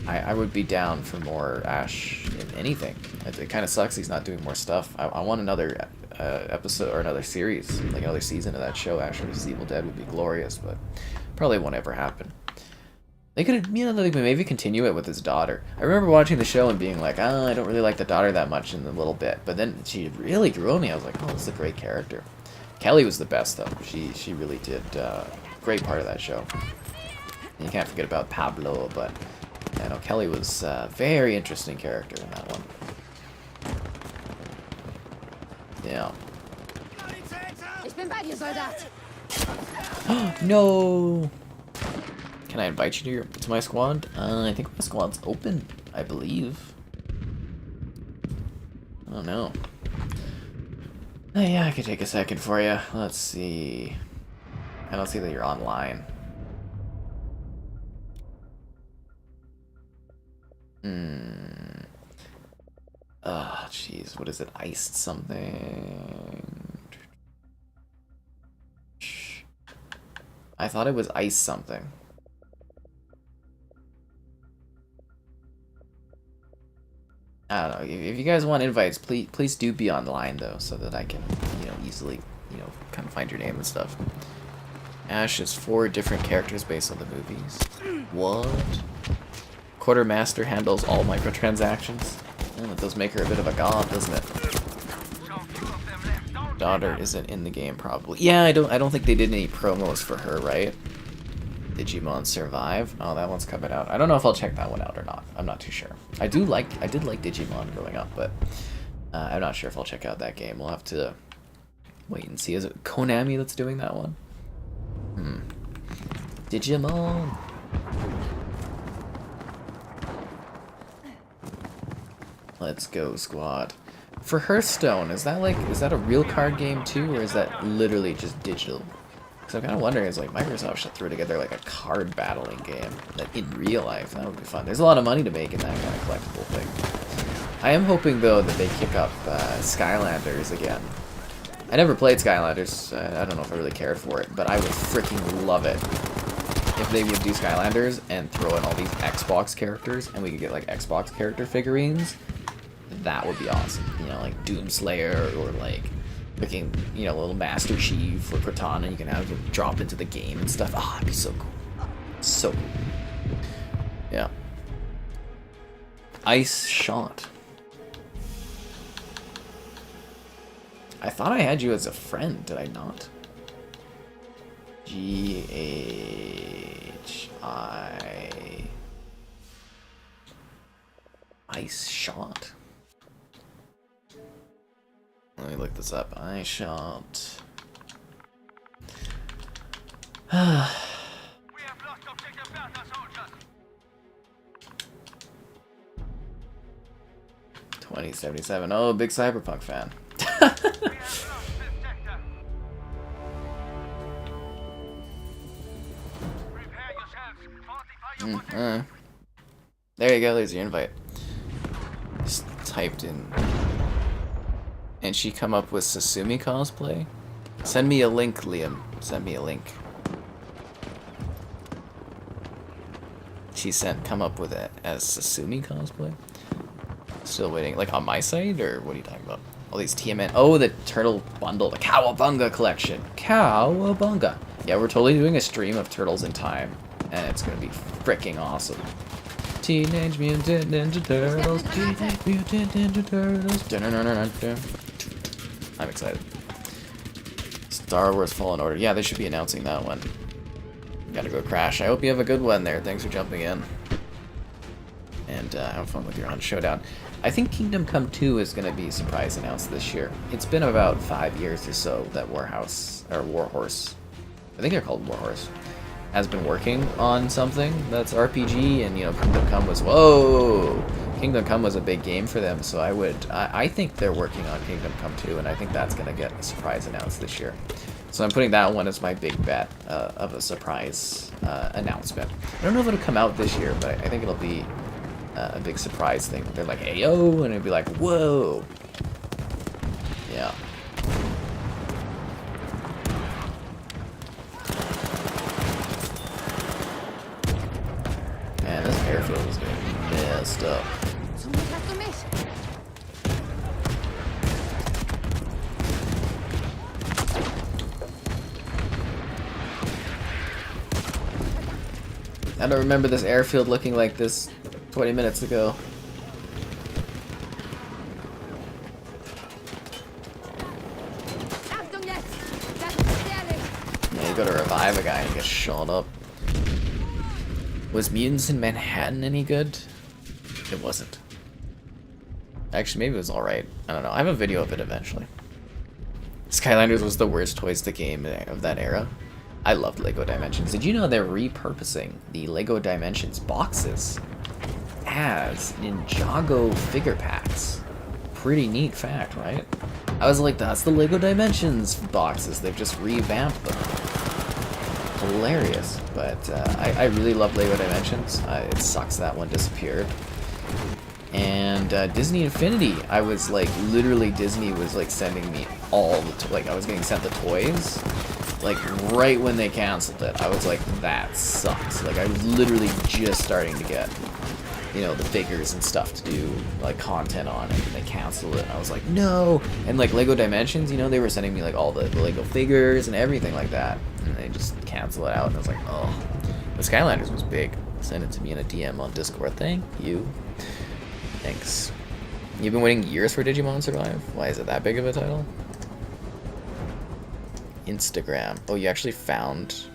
I would be down for more Ash in anything. It kind of sucks he's not doing more stuff. I want another episode or another series, like another season of that show. Ash vs. Evil Dead would be glorious, but probably won't ever happen. They could, you know, they could maybe continue it with his daughter. I remember watching the show and being like, oh, I don't really like the daughter that much in a little bit. But then she really grew on me. I was like, oh, this is a great character. Kelly was the best, though. She really did great part of that show. And you can't forget about Pablo, but I know Kelly was a very interesting character in that one. Yeah. No! Can I invite you to my squad? I think my squad's open, I believe. I don't know. Yeah, I could take a second for you. Let's see. I don't see that you're online. Oh, jeez. What is it? Iced something? I thought it was iced something. I don't know. If you guys want invites, please do be online though, so that I can, you know, easily, you know, kind of find your name and stuff. Ash is 4 different characters based on the movies. What? Quartermaster handles all microtransactions. Oh, that does make her a bit of a god, doesn't it? Daughter isn't in the game probably. Yeah, I don't think they did any promos for her, right? Digimon Survive. Oh, that one's coming out. I don't know if I'll check that one out or not. I'm not too sure. I did like Digimon growing up, but I'm not sure if I'll check out that game. We'll have to wait and see. Is it Konami that's doing that one? Digimon. Let's go, squad. For Hearthstone, is that a real card game too, or is that literally just digital? Because I'm kind of wondering, is like Microsoft should throw together like a card battling game that in real life. That would be fun. There's a lot of money to make in that kind of collectible thing. I am hoping though that they kick up Skylanders again. I never played Skylanders. I don't know if I really cared for it, but I would freaking love it if they would do Skylanders and throw in all these Xbox characters, and we could get like Xbox character figurines. That would be awesome. You know, like Doomslayer or like freaking, you know, little Master Chief or Cortana. You can have them drop into the game and stuff. Ah, it'd be so cool. So cool. Yeah. Ice Shot. I thought I had you as a friend, did I not? G-H-I... Ice Shot. Let me look this up. Ice Shot. We have lost objective banter, soldiers. 2077. Oh, big Cyberpunk fan. We have lost this sector. Prepare yourselves. Fortify your position. There you go, there's your invite. Just typed in. And she come up with Sasumi cosplay? Send me a link, Liam. Send me a link. She come up with it as Sasumi cosplay? Still waiting. Like on my site, or what are you talking about? All these TMN. Oh, the Turtle Bundle, the Cowabunga collection. Cowabunga. Yeah, we're totally doing a stream of Turtles in Time, and it's gonna be freaking awesome. Teenage Mutant Ninja Turtles. Teenage Mutant Ninja Turtles. I'm excited. Star Wars Fallen Order. Yeah, they should be announcing that one. Gotta go crash. I hope you have a good one there. Thanks for jumping in. And have fun with your on Showdown. I think Kingdom Come 2 is going to be surprise announced this year. It's been about 5 years or so that Warhorse, I think they're called Warhorse, has been working on something that's RPG, and you know, Kingdom Come was, whoa! Kingdom Come was a big game for them, so I think they're working on Kingdom Come 2, and I think that's going to get a surprise announced this year. So I'm putting that one as my big bet of a surprise announcement. I don't know if it'll come out this year, but I think it'll be a big surprise thing. They're like, hey, yo, and it'd be like, whoa. Yeah. Man, this airfield is getting messed up. I don't remember this airfield looking like this 20 minutes ago. Yeah, you go to revive a guy and get shot up. Was Mutants in Manhattan any good? It wasn't. Actually, maybe it was alright. I don't know. I have a video of it eventually. Skylanders was the worst Toys to game of that era. I loved Lego Dimensions. Did you know they're repurposing the Lego Dimensions boxes as Ninjago figure packs? Pretty neat fact, right? I was like, that's the Lego Dimensions boxes. They've just revamped them. Hilarious. But I really love Lego Dimensions. It sucks that one disappeared. And Disney Infinity, I was like, literally Disney was like sending me all the, like I was getting sent the toys. Like, right when they canceled it, I was like, that sucks. Like, I was literally just starting to get, you know, the figures and stuff to do, like, content on it, and they canceled it, and I was like, no! And, like, Lego Dimensions, you know, they were sending me, like, all the Lego figures and everything like that, and they just canceled it out, and I was like, oh. The Skylanders was big. Send it to me in a DM on Discord. Thank you. Thanks. You've been waiting years for Digimon Survive? Why is it that big of a title? Instagram. Oh, you actually found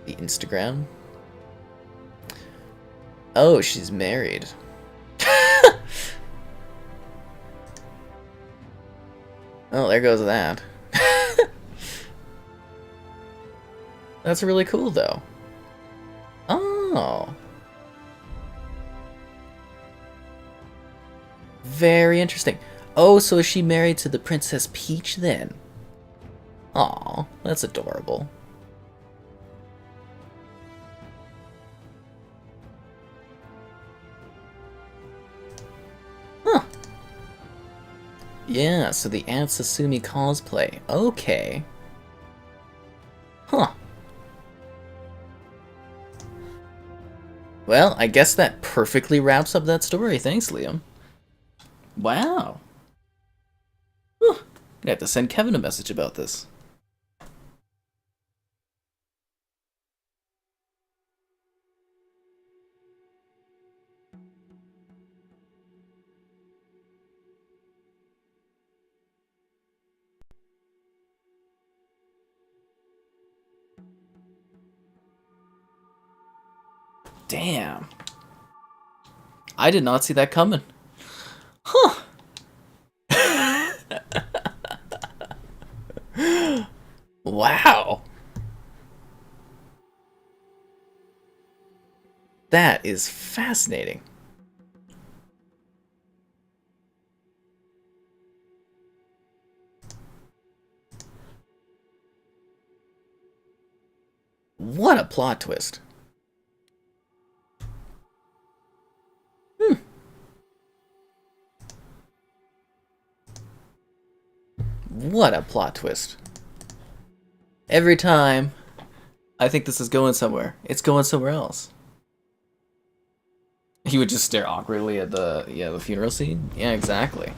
the Instagram? Oh, she's married. Oh, there goes that. That's really cool, though. Oh. Very interesting. Oh, so is she married to the Princess Peach then? Aw, that's adorable. Huh. Yeah, so the Aunt Sasumi cosplay. Okay. Huh. Well, I guess that perfectly wraps up that story. Thanks, Liam. Wow. Whew. I have to send Kevin a message about this. Damn. I did not see that coming. Huh. Wow. That is fascinating. What a plot twist. What a plot twist. Every time I think this is going somewhere, it's going somewhere else. He would just stare awkwardly at the funeral scene? Yeah, exactly.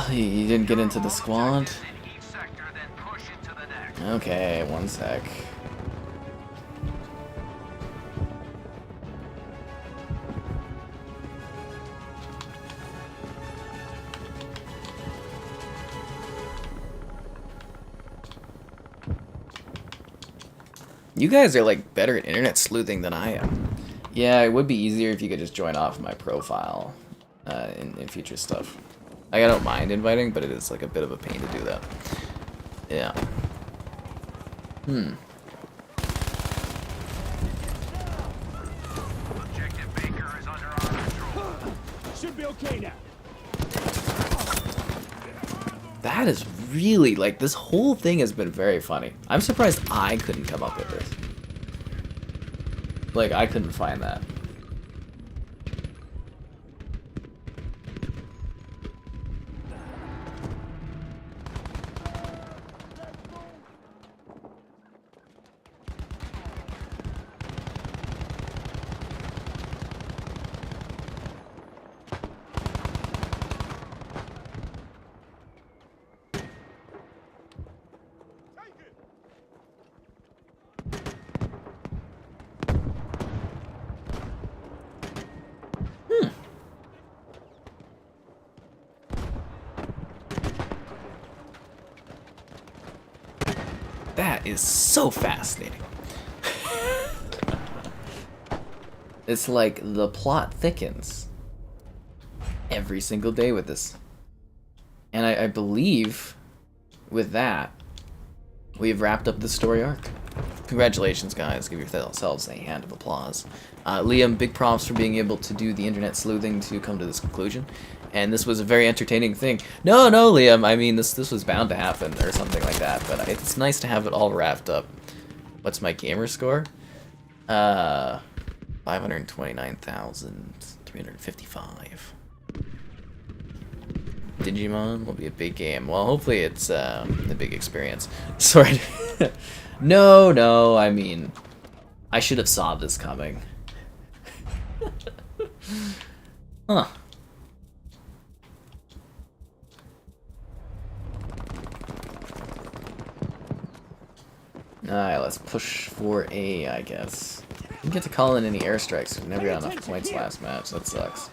You didn't get into the squad? Okay, one sec. You guys are like better at internet sleuthing than I am. Yeah, it would be easier if you could just join off my profile in future stuff. Like, I don't mind inviting, but it is like a bit of a pain to do that. Yeah. Objective Baker is under our control. Should be okay now. That is really, like, this whole thing has been very funny. I'm surprised I couldn't come up with this. Like, I couldn't find that. That is so fascinating. It's like the plot thickens every single day with this. And I believe with that, we've wrapped up the story arc. Congratulations, guys. Give yourselves a hand of applause. Liam, big props for being able to do the internet sleuthing to come to this conclusion. And this was a very entertaining thing. No, Liam, I mean, this was bound to happen or something like that. But it's nice to have it all wrapped up. What's my gamer score? 529,355. Digimon will be a big game. Well, hopefully it's a big experience. Sorry. No, I mean, I should have saw this coming. Huh. Alright, let's push for A, I guess. Didn't get to call in any airstrikes. We never got enough points last match. That sucks.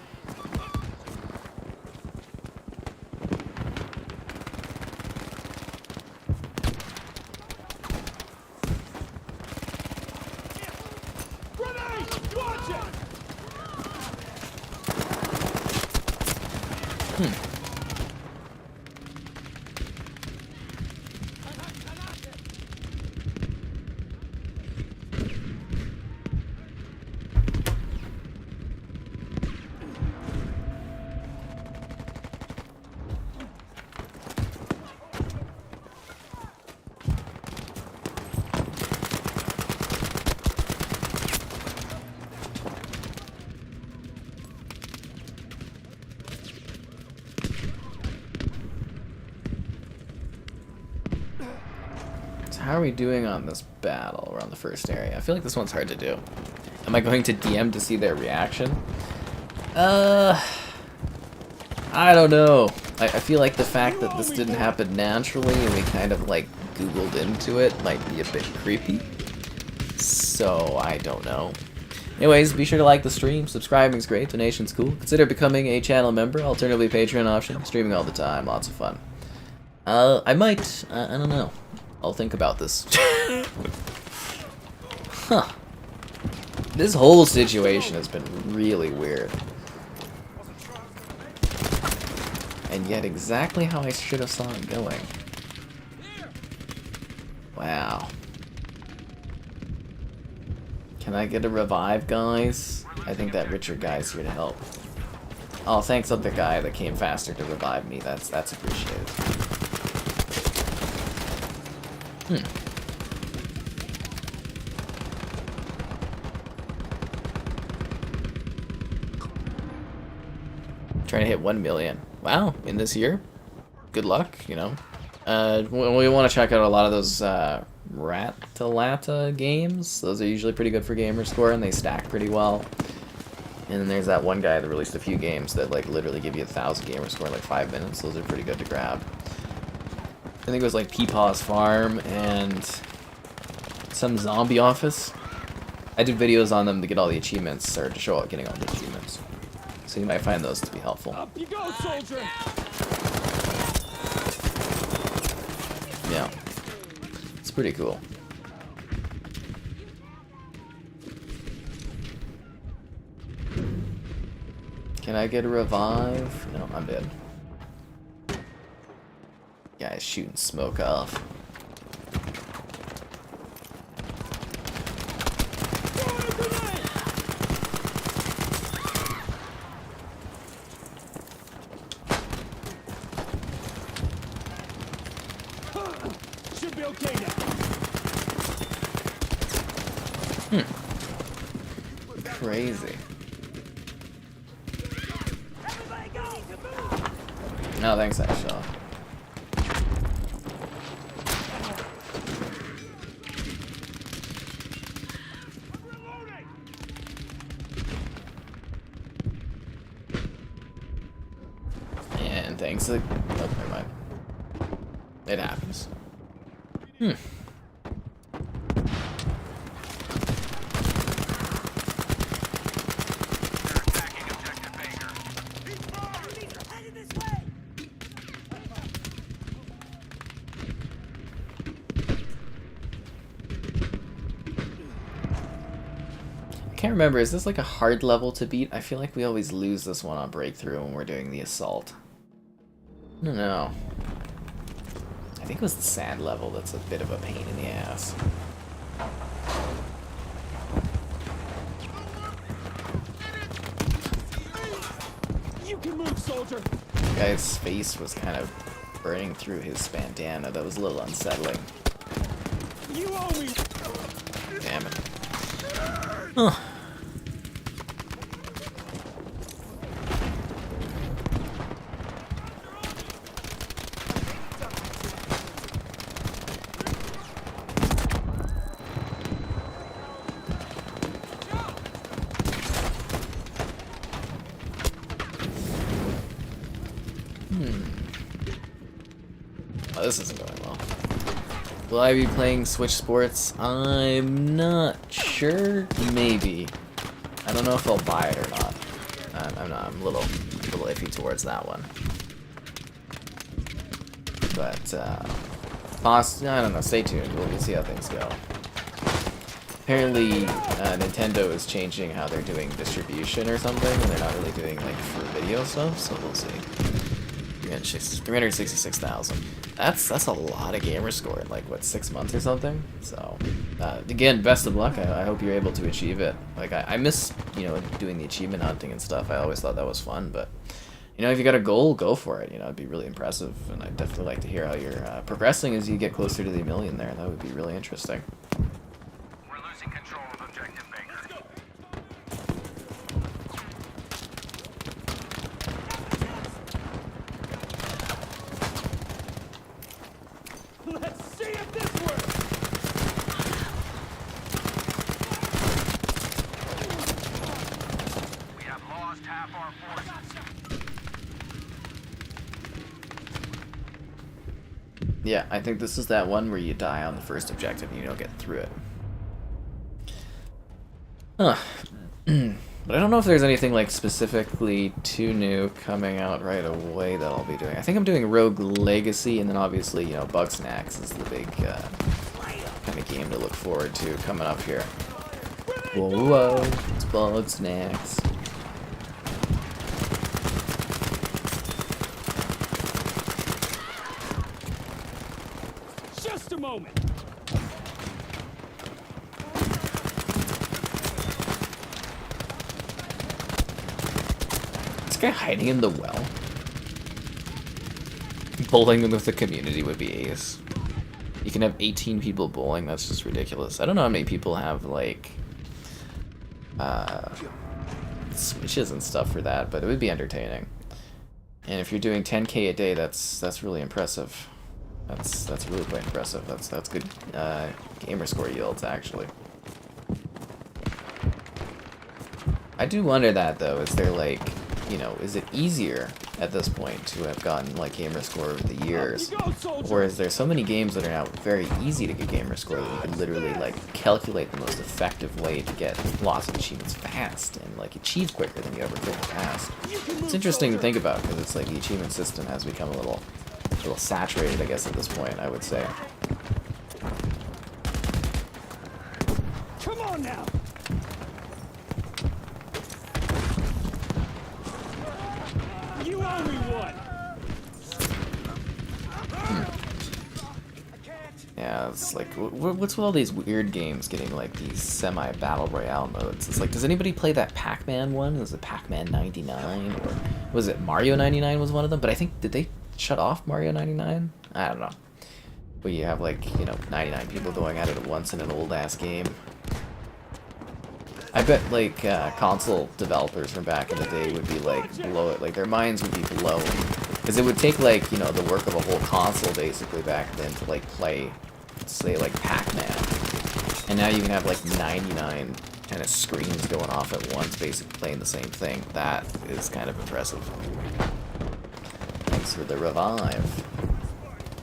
how are we doing on this battle? We're on the first area. I feel like this one's hard to do. Am I going to DM to see their reaction? I don't know. I feel like the fact that this didn't happen naturally and we kind of like Googled into it might be a bit creepy. So, I don't know. Anyways, be sure to like the stream. Subscribing is great. Donation's cool. Consider becoming a channel member. Alternatively, Patreon option. Streaming all the time. Lots of fun. I might. I don't know. I'll think about this. Huh. This whole situation has been really weird. And yet exactly how I should have saw it going. Wow. Can I get a revive, guys? I think that Richard guy's here to help. Oh, thanks other guy that came faster to revive me. That's appreciated. Trying to hit 1 million. Wow, in this year? Good luck, you know. We want to check out a lot of those Ratalata games. Those are usually pretty good for gamer score, and they stack pretty well. And then there's that one guy that released a few games that like literally give you 1,000 gamer score in like 5 minutes. Those are pretty good to grab. I think it was like Peepaw's Farm and some zombie office. I did videos on them to get all the achievements, or to show out getting all the achievements. So you might find those to be helpful. Up you go, soldier! Yeah. It's pretty cool. Can I get a revive? No, I'm dead. Guy's shooting smoke off. Should be okay now. Crazy. No, thanks, Ashel. And thanks. Oh, never mind. It happens. I can't remember, is this like a hard level to beat? I feel like we always lose this one on breakthrough when we're doing the assault. I don't know. I think it was the sand level that's a bit of a pain in the ass. You can move, soldier. The guy's face was kind of burning through his bandana. That was a little unsettling. You owe me. Damn it. Huh. Oh, this isn't going well. Will I be playing Switch Sports? I'm not sure. Maybe. I don't know if I'll buy it or not. I'm a little iffy towards that one. But I don't know. Stay tuned. We'll see how things go. Apparently, Nintendo is changing how they're doing distribution or something, and they're not really doing like for video stuff. So we'll see. 366,000. That's a lot of gamer score in like what 6 months or something. So again, best of luck. I hope you're able to achieve it. Like I miss doing the achievement hunting and stuff. I always thought that was fun, but if you got a goal, go for it. It'd be really impressive, and I'd definitely like to hear how you're progressing as you get closer to the 1 million there. That would be really interesting. We're losing control of objective Baker. Let's see if this works. Yeah, I think this is that one where you die on the first objective and you don't get through it. Huh. But I don't know if there's anything like specifically too new coming out right away that I'll be doing. I think I'm doing Rogue Legacy, and then obviously, you know, Bugsnax is the big kind of game to look forward to coming up here. Whoa, whoa, it's Bugsnax. Just a moment. This guy hiding in the well? Bowling with the community would be ace. You can have 18 people bowling, that's just ridiculous. I don't know how many people have, like, switches and stuff for that, but it would be entertaining. And if you're doing 10k a day, that's really impressive. That's really quite impressive. That's good gamer score yields, actually. I do wonder that, though. Is there, like, you know, is it easier at this point to have gotten, like, gamer score over the years? Or is there so many games that are now very easy to get gamer score that you can literally, like, calculate the most effective way to get lots of achievements fast and, like, achieve quicker than you ever could in the past? It's interesting to think about, because it's like the achievement system has become a little saturated, I guess, at this point, I would say. Come on now. You owe me one. Yeah, it's like, what's with all these weird games getting, like, these semi-battle royale modes? It's like, does anybody play that Pac-Man one? Was it Pac-Man 99? Or was it Mario 99 was one of them? But I think, did they shut off Mario 99? I don't know. But you have, like, you know, 99 people going at it at once in an old-ass game. I bet, like, console developers from back in the day would be, like, blow it. Like, their minds would be blown. Because it would take, like, you know, the work of a whole console, basically, back then to, like, play, say, like, Pac-Man. And now you can have, like, 99 kind of screens going off at once, basically playing the same thing. That is kind of impressive. Thanks for the revive.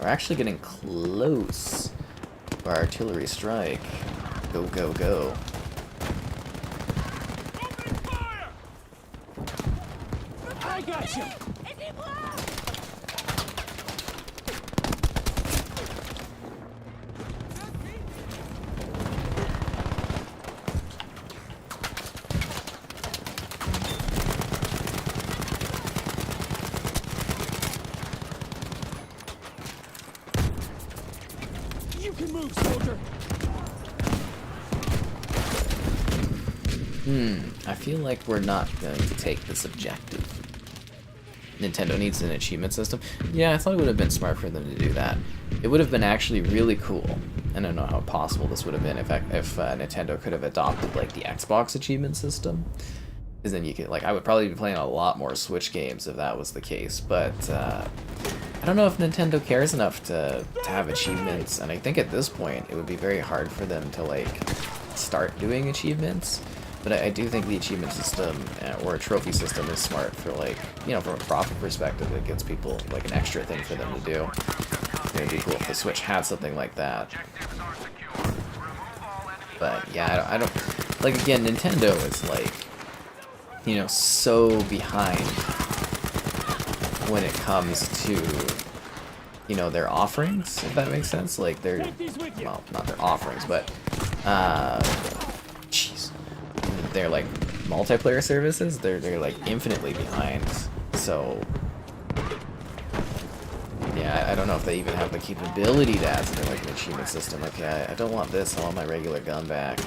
We're actually getting close to our artillery strike. Go, go, go. I got you. You can move, soldier. I feel like we're not going to take this objective. Nintendo needs an achievement system. Yeah, I thought it would have been smart for them to do that. It would have been actually really cool. I don't know how possible this would have been if Nintendo could have adopted, like, the Xbox achievement system. Because then you could, like, I would probably be playing a lot more Switch games if that was the case. But I don't know if Nintendo cares enough to have achievements. And I think at this point it would be very hard for them to, like, start doing achievements. But I do think the achievement system or a trophy system is smart for, like, you know, from a profit perspective. It gives people, like, an extra thing for them to do. It would be cool if the Switch had something like that. But yeah, I don't like, again, Nintendo is, like, you know, so behind when it comes to, you know, their offerings, if that makes sense. Like, they're, well, not their offerings, but jeez. They're, like, multiplayer services, they're like infinitely behind. So yeah, I don't know if they even have the capability to add something like an achievement system. Like, yeah, I don't want this, I want my regular gun back.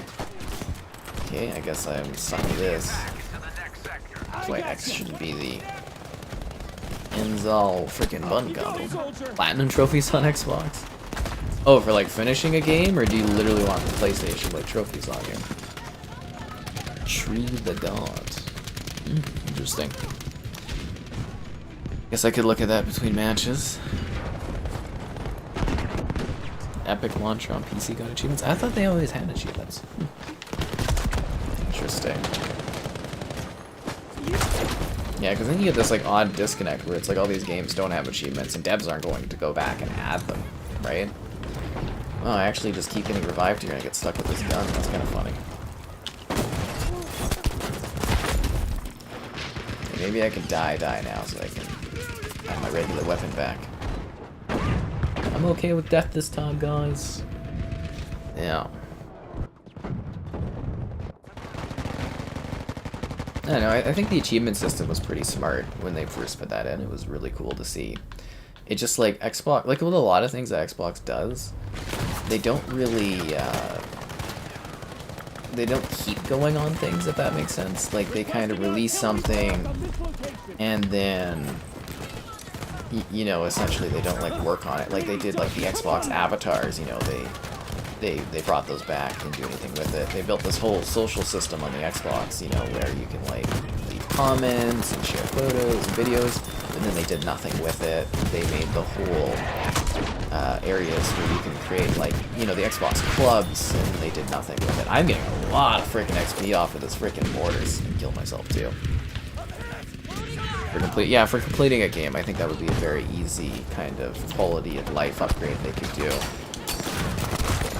Okay, I guess I'm stuck with this. That's why X shouldn't be the ends all freaking bun combo. Platinum trophies on Xbox? Oh, for, like, finishing a game, or do you literally want the PlayStation, like, trophies on you? Tree the God. Interesting. Guess I could look at that between matches. Epic launcher on PC got achievements? I thought they always had achievements. Interesting. Yeah, because then you get this, like, odd disconnect where it's like all these games don't have achievements and devs aren't going to go back and add them. right? Oh, I actually just keep getting revived here and I get stuck with this gun. That's kind of funny. Okay, maybe I can die now so I can have my regular weapon back. I'm okay with death this time, guys. Yeah. I don't know, I think the achievement system was pretty smart when they first put that in. It was really cool to see. It just, like, Xbox, like with a lot of things that Xbox does, they don't really, they don't keep going on things, if that makes sense. Like, they kind of release something, and then, you know, essentially they don't, like, work on it. Like, they did, like, the Xbox avatars, you know, they brought those back, didn't do anything with it. They built this whole social system on the Xbox, you know, where you can, like, leave comments and share photos and videos, and then they did nothing with it. They made the whole areas where you can create, like, you know, the Xbox clubs, and they did nothing with it. I'm getting a lot of freaking XP off of this freaking mortars, and kill myself too. For completing a game, I think that would be a very easy kind of quality of life upgrade they could do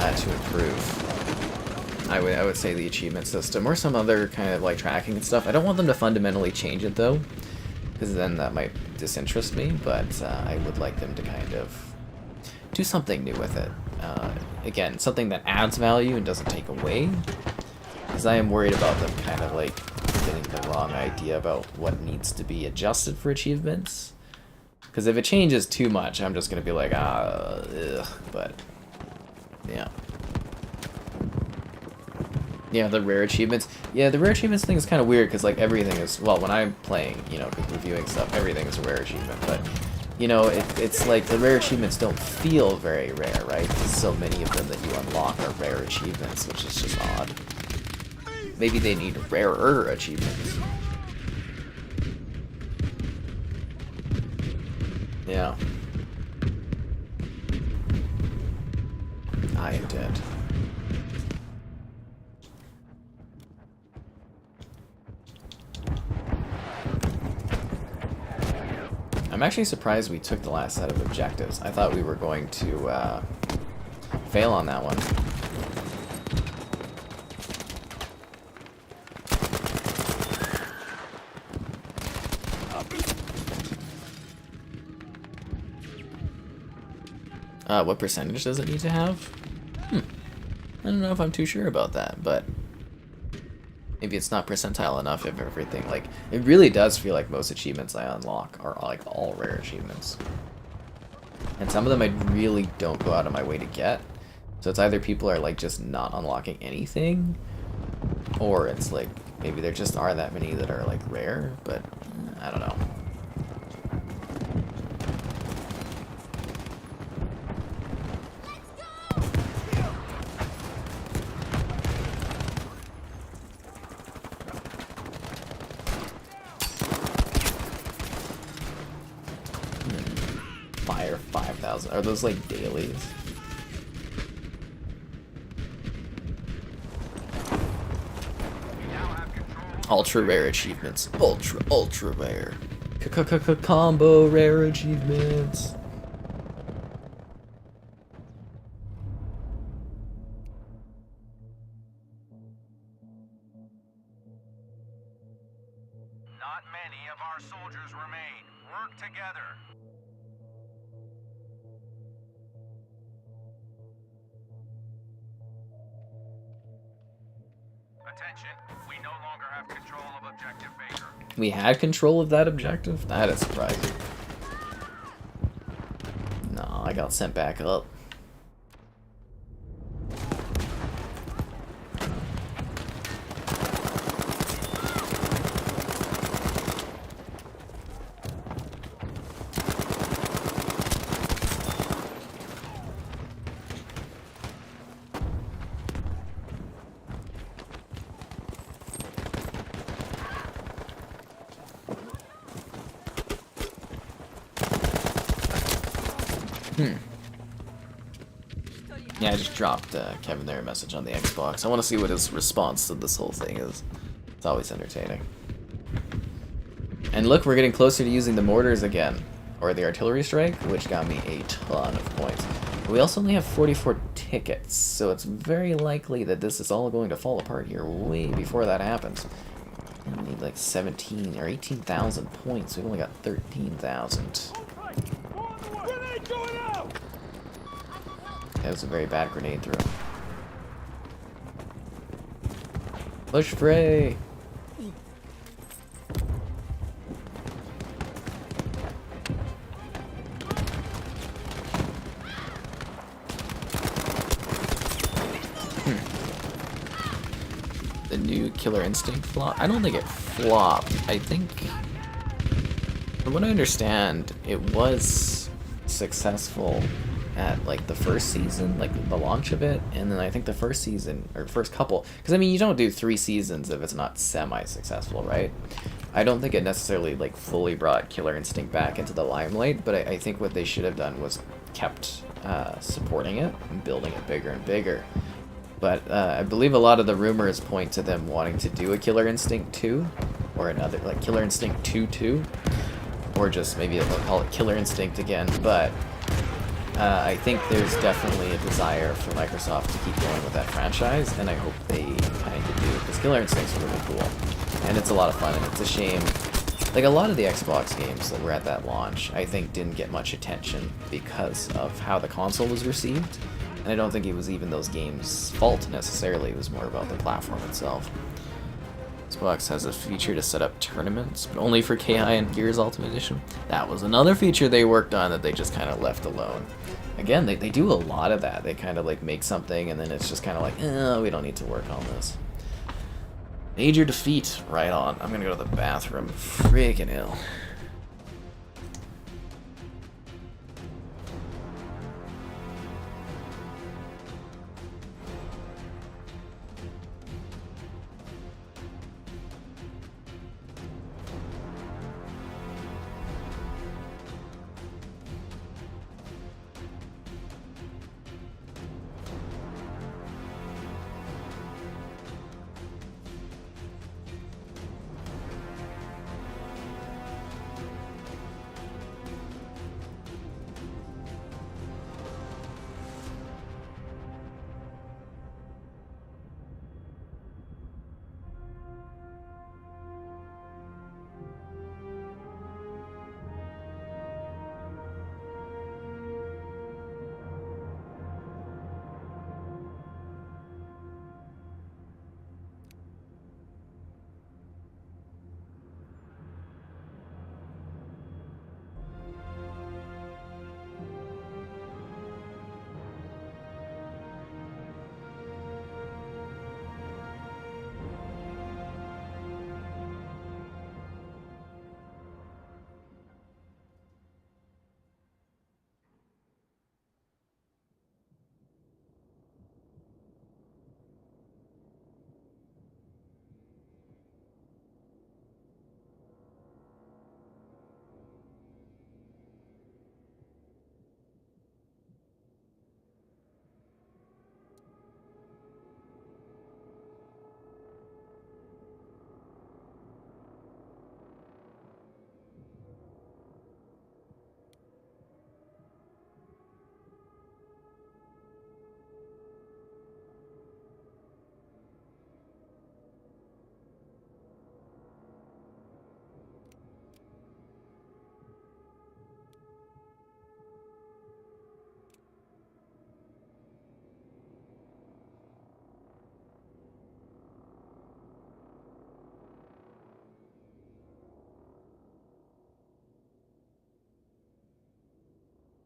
to improve. I would say the achievement system or some other kind of like tracking and stuff. I don't want them to fundamentally change it though, because then that might disinterest me. But I would like them to kind of do something new with it. Again, something that adds value and doesn't take away. Because I am worried about them kind of like getting the wrong idea about what needs to be adjusted for achievements. Because if it changes too much, I'm just going to be like, ugh. But, yeah. Yeah, the rare achievements. Yeah, the rare achievements thing is kind of weird because, like, everything is, well, when I'm playing, you know, reviewing stuff, everything is a rare achievement. But, you know, it's like the rare achievements don't feel very rare, right? Because so many of them that you unlock are rare achievements, which is just odd. Maybe they need rarer achievements. Yeah. I am dead. I'm actually surprised we took the last set of objectives. I thought we were going to fail on that one. What percentage does it need to have? I don't know if I'm too sure about that, but maybe it's not percentile enough if everything, like, it really does feel like most achievements I unlock are, like, all rare achievements. And some of them I really don't go out of my way to get. So it's either people are, like, just not unlocking anything, or it's, like, maybe there just are that many that are, like, rare, but I don't know. Fire 5,000. Are those like dailies? Ultra rare achievements. Ultra rare. Combo rare achievements. Not many of our soldiers remain. Work together. Attention, we no longer have control of Objective Baker. We had control of that objective? That is surprising. No, I got sent back up. Yeah, I just dropped Kevin there a message on the Xbox. I want to see what his response to this whole thing is. It's always entertaining. And look, we're getting closer to using the mortars again. Or the artillery strike, which got me a ton of points. We also only have 44 tickets, so it's very likely that this is all going to fall apart here way before that happens. We need like 17 or 18,000 points. We've only got 13,000. Grenade going out! That was a very bad grenade throw. Push fray! The new Killer Instinct flop? I don't think it flopped. I think, from what I understand, it was successful at like the first season, like the launch of it, and then I think the first season, or first couple, because I mean you don't do 3 seasons if it's not semi-successful, right? I don't think it necessarily like fully brought Killer Instinct back into the limelight, but I think what they should have done was kept supporting it and building it bigger and bigger. But I believe a lot of the rumors point to them wanting to do a Killer Instinct 2, or another, like Killer Instinct 2-2, or just maybe they'll call it Killer Instinct again, but I think there's definitely a desire for Microsoft to keep going with that franchise, and I hope they kind of do, because Killer Instinct's really cool, and it's a lot of fun, and it's a shame. Like, a lot of the Xbox games that were at that launch, I think didn't get much attention because of how the console was received. And I don't think it was even those games' fault necessarily, it was more about the platform itself. Xbox has a feature to set up tournaments, but only for KI and Gears Ultimate Edition. That was another feature they worked on that they just kind of left alone. Again, they do a lot of that. They kind of like make something and then it's just kind of like, we don't need to work on this. Major defeat, right on. I'm gonna go to the bathroom. Freaking ill.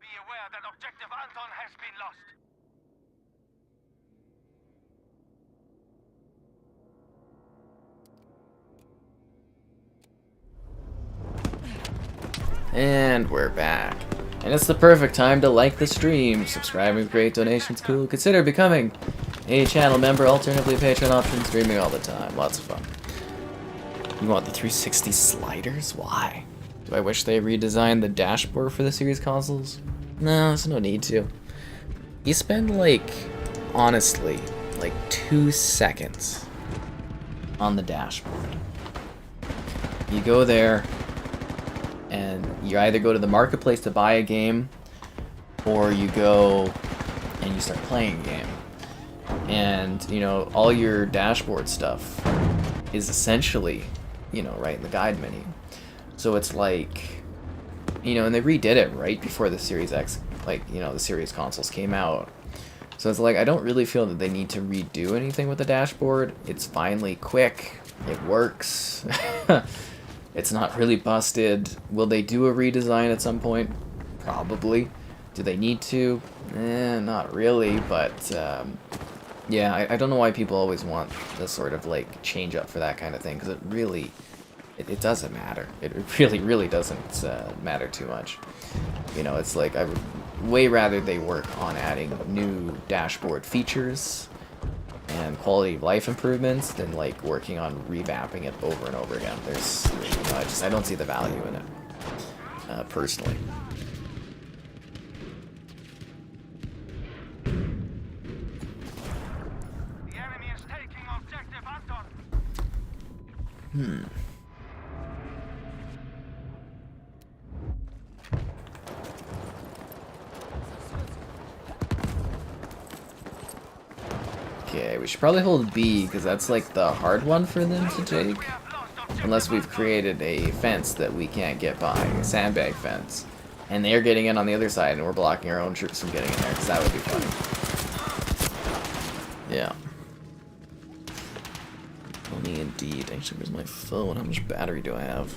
Be aware that objective Anton has been lost. And we're back. And it's the perfect time to like the stream, subscribing with great donations, cool. Consider becoming a channel member, alternatively Patreon option, streaming all the time. Lots of fun. You want the 360 sliders? Why? Do I wish they redesigned the dashboard for the series consoles? No, there's no need to. You spend like, honestly, like 2 seconds on the dashboard. You go there, and you either go to the marketplace to buy a game, or you go and you start playing a game. And, you know, all your dashboard stuff is essentially, you know, right in the guide menu. So it's like, you know, and they redid it right before the Series X, like, you know, the Series consoles came out. So it's like, I don't really feel that they need to redo anything with the dashboard. It's finally quick. It works. It's not really busted. Will they do a redesign at some point? Probably. Do they need to? Not really, but yeah, I don't know why people always want this sort of like change up for that kind of thing, because it really, it doesn't matter. It really doesn't matter too much. You know, it's like I would way rather they work on adding new dashboard features and quality of life improvements than like working on revamping it over and over again. There's, you know, I don't see the value in it, personally. The enemy is taking objective Anton. Okay, we should probably hold B, because that's like the hard one for them to take. Unless we've created a fence that we can't get by, a sandbag fence. And they're getting in on the other side, and we're blocking our own troops from getting in there, because that would be funny. Yeah. Funny indeed. Actually, where's my phone? How much battery do I have?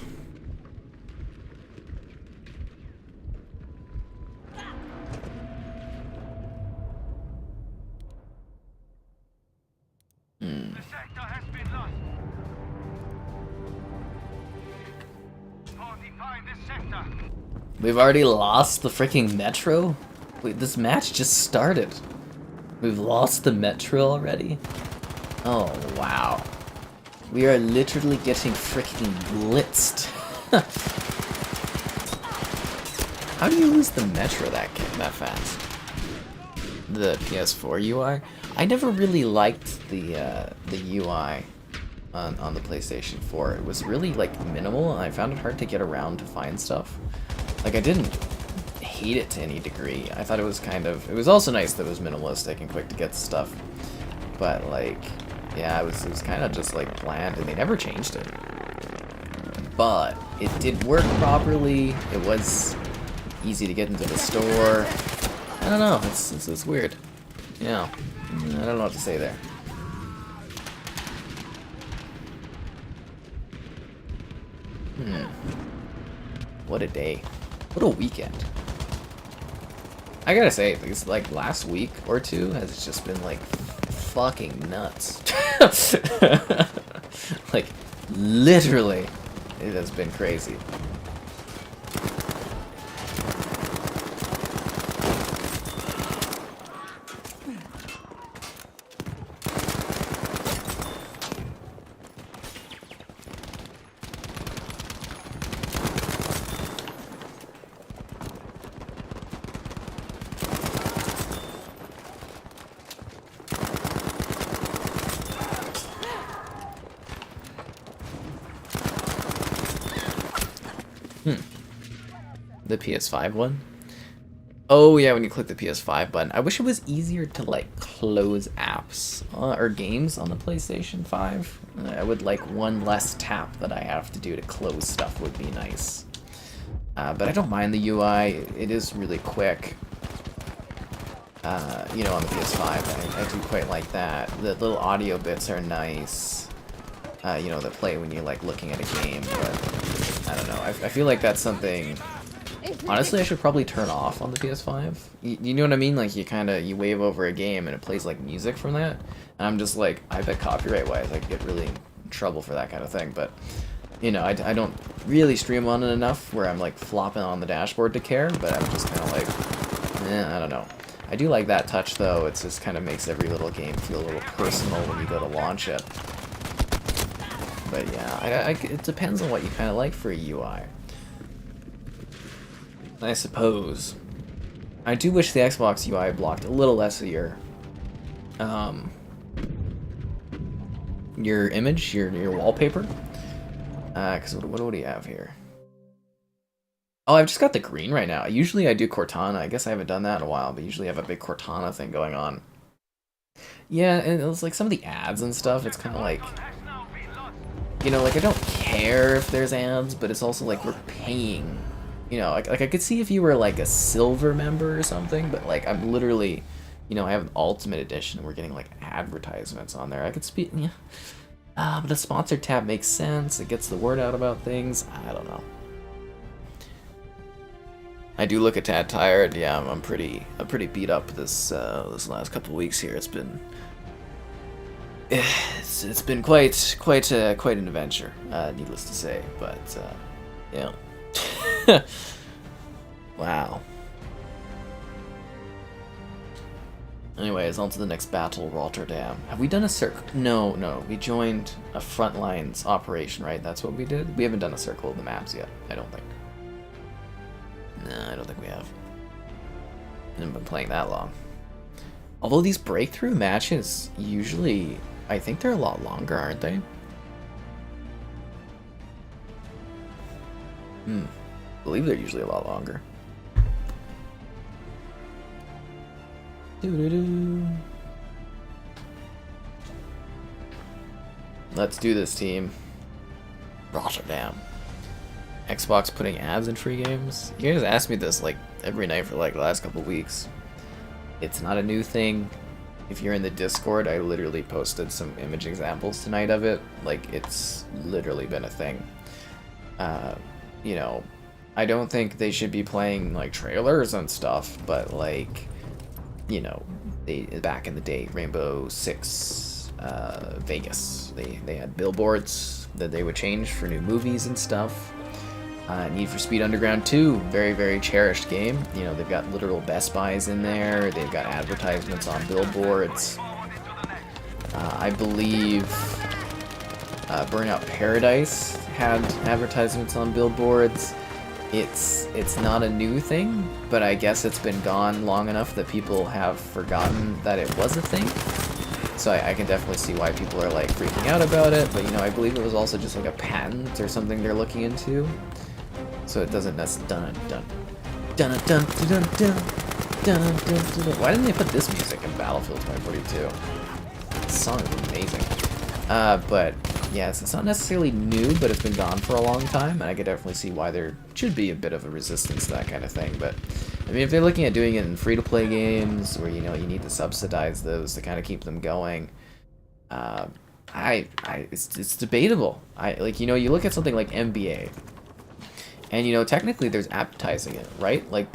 The sector has been lost. Fortify this sector. We've already lost the freaking metro? Wait, this match just started. We've lost the metro already? Oh, wow. We are literally getting freaking blitzed. How do you lose the metro that fast? The PS4 UI? I never really liked the UI on the PlayStation 4. It was really like minimal, and I found it hard to get around to find stuff. Like, I didn't hate it to any degree. I thought it was kind of, it was also nice that it was minimalistic and quick to get stuff. But like, yeah, it was kind of just like bland, and they never changed it. But it did work properly. It was easy to get into the store. I don't know. It's weird. Yeah, I don't know what to say there. What a day. What a weekend. I gotta say, this like last week or two has just been like fucking nuts. Like, literally, it has been crazy. The PS5 one? Oh yeah, when you click the PS5 button. I wish it was easier to like close apps or games on the PlayStation 5. I would like one less tap that I have to do to close stuff would be nice. But I don't mind the UI. It is really quick. You know, on the PS5, I do quite like that. The little audio bits are nice. You know, that play when you're like looking at a game, but I don't know. I feel like that's something. Honestly, I should probably turn off on the PS5. You know what I mean? Like, you wave over a game and it plays, like, music from that. And I'm just like, I bet copyright-wise I could get really in trouble for that kind of thing. But, you know, I don't really stream on it enough where I'm, like, flopping on the dashboard to care. But I'm just kind of like, I don't know. I do like that touch, though. It just kind of makes every little game feel a little personal when you go to launch it. But, yeah, it depends on what you kind of like for a UI. I suppose. I do wish the Xbox UI blocked a little less of your image, your wallpaper. Because what do we have here? Oh, I've just got the green right now. Usually I do Cortana. I guess I haven't done that in a while, but usually I have a big Cortana thing going on. Yeah, and it was like some of the ads and stuff, it's kind of like, you know, like I don't care if there's ads, but it's also like we're paying, you know, like I could see if you were like a silver member or something, but like I'm literally, you know, I have an ultimate edition and we're getting like advertisements on there. I could speak, yeah. But a sponsored tab makes sense. It gets the word out about things. I don't know. I do look a tad tired. Yeah, I'm pretty beat up this last couple weeks here. It's been quite an adventure, needless to say. But yeah, wow. Anyways, on to the next battle, Rotterdam. Have we done a circle? No. We joined a front lines operation, right? That's what we did. We haven't done a circle of the maps yet. I don't think. No, I don't think we have. I haven't been playing that long. Although these breakthrough matches, usually, I think they're a lot longer, aren't they? I believe they're usually a lot longer. Let's do this, team. Rotterdam. Xbox putting ads in free games? You guys ask me this like every night for like the last couple weeks. It's not a new thing. If you're in the Discord, I literally posted some image examples tonight of it. Like, it's literally been a thing. You know, I don't think they should be playing like trailers and stuff, but like, you know, back in the day, Rainbow Six Vegas, they had billboards that they would change for new movies and stuff. Need for Speed Underground 2, very cherished game. You know, they've got literal Best Buys in there. They've got advertisements on billboards. I believe Burnout Paradise had advertisements on billboards. It's not a new thing, but I guess it's been gone long enough that people have forgotten that it was a thing. So I can definitely see why people are like freaking out about it, but you know, I believe it was also just like a patent or something they're looking into. So it doesn't necessarily Why didn't they put this music in Battlefield 2042? This song is amazing. But yeah, it's not necessarily new, but it's been gone for a long time, and I could definitely see why there should be a bit of a resistance to that kind of thing. But I mean, if they're looking at doing it in free-to-play games, where you know you need to subsidize those to kind of keep them going, it's debatable. Like, you know, you look at something like NBA, and you know, technically there's advertising in it, right? Like,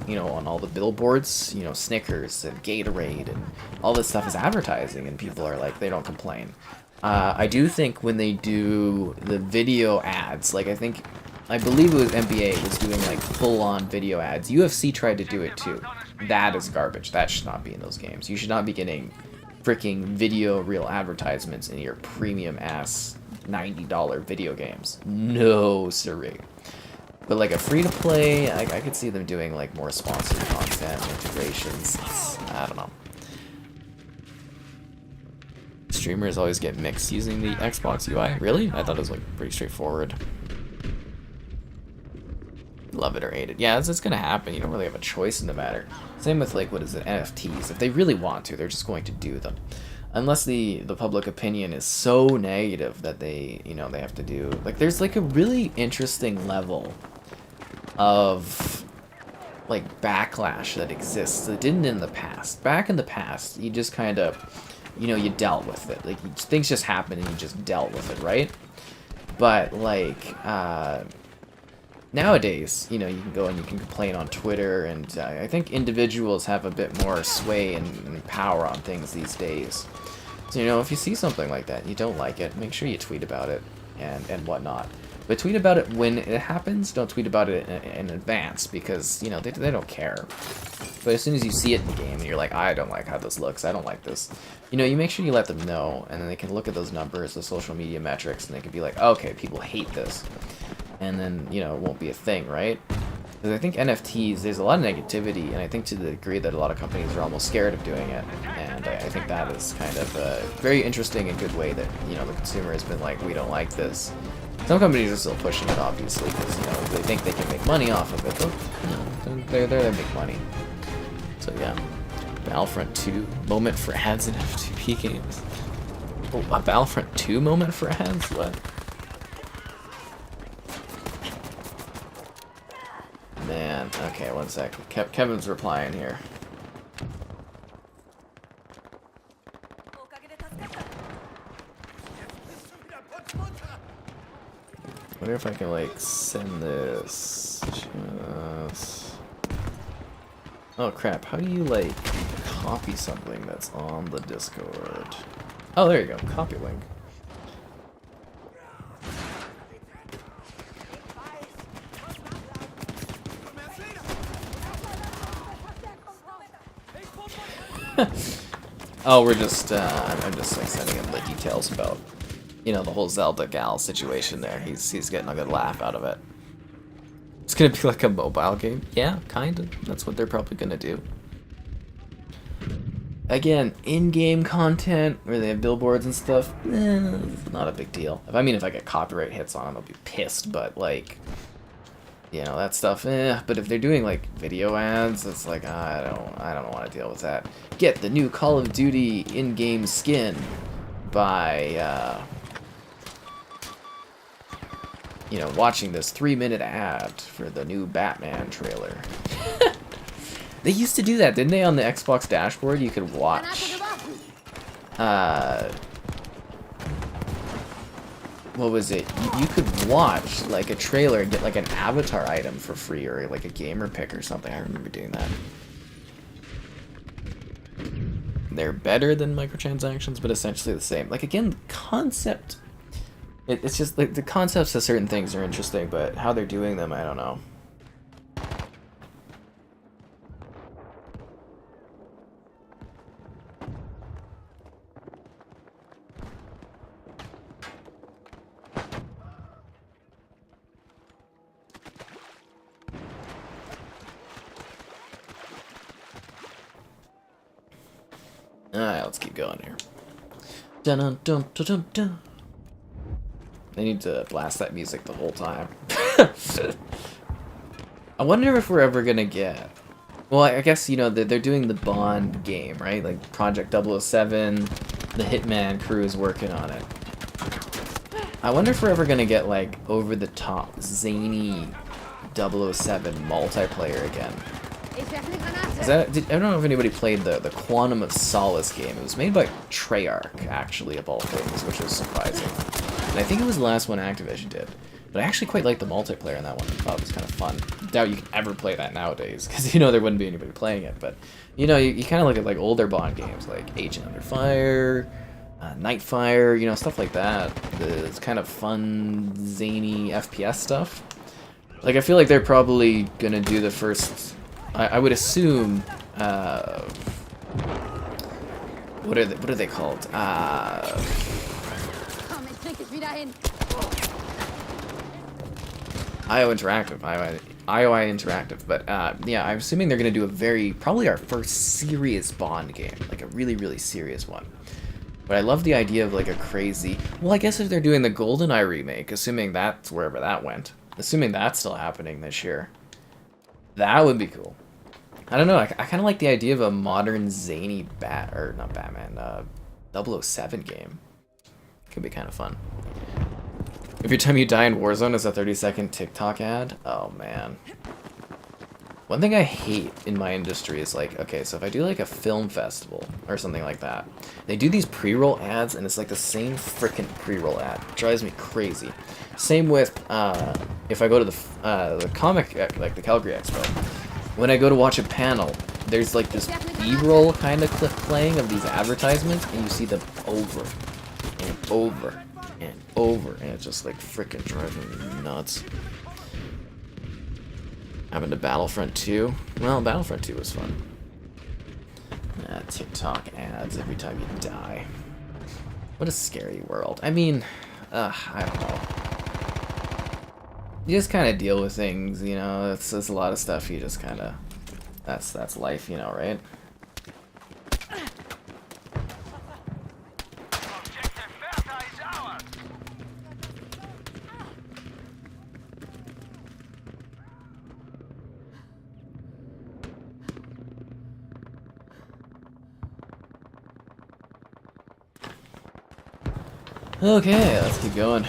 you know, on all the billboards, you know, Snickers and Gatorade and all this stuff is advertising, and people are like, they don't complain. I do think when they do the video ads, like I believe it was NBA was doing like full-on video ads. UFC tried to do it too. That is garbage. That should not be in those games. You should not be getting freaking video reel advertisements in your premium ass $90 video games. No siree. But like a free-to-play, I could see them doing like more sponsored content, integrations. I don't know. Streamers always get mixed using the Xbox UI. Really? I thought it was like pretty straightforward. Love it or hate it. Yeah, it's gonna happen. You don't really have a choice in the matter. Same with like, what is it, NFTs. If they really want to, they're just going to do them. Unless the public opinion is so negative that they, you know, they have to do, like, there's like a really interesting level of like backlash that exists that didn't in the past. Back in the past, you just kind of, you know, you dealt with it. Like, things just happened and you just dealt with it, right? But like nowadays, you know, you can go and you can complain on Twitter, and I think individuals have a bit more sway and power on things these days. So, you know, if you see something like that and you don't like it, make sure you tweet about it and whatnot. But tweet about it when it happens. Don't tweet about it in advance, because, you know, they don't care. But as soon as you see it in the game and you're like, I don't like how this looks, I don't like this, you know, you make sure you let them know, and then they can look at those numbers, the social media metrics, and they can be like, okay, people hate this. And then, you know, it won't be a thing, right? Because I think NFTs, there's a lot of negativity, and I think to the degree that a lot of companies are almost scared of doing it. And I think that is kind of a very interesting and good way that, you know, the consumer has been like, we don't like this. Some companies are still pushing it, obviously, because, you know, they think they can make money off of it, but, you know, they're there to make money. So, yeah. Battlefront 2 moment for ads in F2P games. Oh, a Battlefront 2 moment for ads? What? Man, okay, one sec. Kevin's replying here. I wonder if I can, like, send this. Just... Oh, crap. How do you, like, copy something that's on the Discord? Oh, there you go. Copy link. Oh, we're just, I'm just, like, sending him the details about, you know, the whole Zelda gal situation there. He's getting a good laugh out of it. It's gonna be like a mobile game. Yeah, kind of. That's what they're probably gonna do. Again, in-game content where they have billboards and stuff, it's not a big deal. If I get copyright hits on them, I'll be pissed. But like, you know, that stuff. But if they're doing like video ads, it's like I don't want to deal with that. Get the new Call of Duty in-game skin by you know, watching this 3-minute ad for the new Batman trailer. They used to do that, didn't they, on the Xbox dashboard? You could watch, what was it? You could watch, like, a trailer and get, like, an avatar item for free, or, like, a gamer pick or something. I remember doing that. They're better than microtransactions, but essentially the same. Like, again, the concept... It's just, like, the concepts of certain things are interesting, but how they're doing them, I don't know. Alright, let's keep going here. Dun dun dun dun dun dun. They need to blast that music the whole time. I wonder if we're ever gonna get... Well, I guess, you know, they're doing the Bond game, right? Like, Project 007, the Hitman crew is working on it. I wonder if we're ever gonna get, like, over-the-top, zany 007 multiplayer again. Is that, I don't know if anybody played the Quantum of Solace game. It was made by Treyarch, actually, of all things, which was surprising. And I think it was the last one Activision did. But I actually quite liked the multiplayer in that one. I thought it was kind of fun. Doubt you can ever play that nowadays, because, you know, there wouldn't be anybody playing it. But, you know, you kind of look at, like, older Bond games, like Agent Under Fire, Nightfire, you know, stuff like that. It's kind of fun, zany FPS stuff. Like, I feel like they're probably gonna do the first... I would assume, what are they called? IO Interactive, IOI Interactive, but yeah, I'm assuming they're gonna do probably our first serious Bond game, like a really, really serious one. But I love the idea of like a crazy, well, I guess if they're doing the GoldenEye remake, assuming that's wherever that went, assuming that's still happening this year, that would be cool. I don't know, I kind of like the idea of a modern zany not Batman, 007 game. Could be kind of fun. Every time you die in Warzone is a 30-second TikTok ad? Oh, man. One thing I hate in my industry is like, okay, so if I do like a film festival or something like that, they do these pre-roll ads and it's like the same frickin' pre-roll ad. It drives me crazy. Same with, if I go to the comic, like the Calgary Expo. When I go to watch a panel, there's like this B-roll kind of clip playing of these advertisements, and you see them over and over and over, and it's just like frickin' driving me nuts. Happened to Battlefront 2? Well, Battlefront 2 was fun. TikTok ads every time you die. What a scary world. I mean, I don't know. You just kind of deal with things, you know. There's a lot of stuff you just kind of... That's life, you know, right? Okay, let's keep going.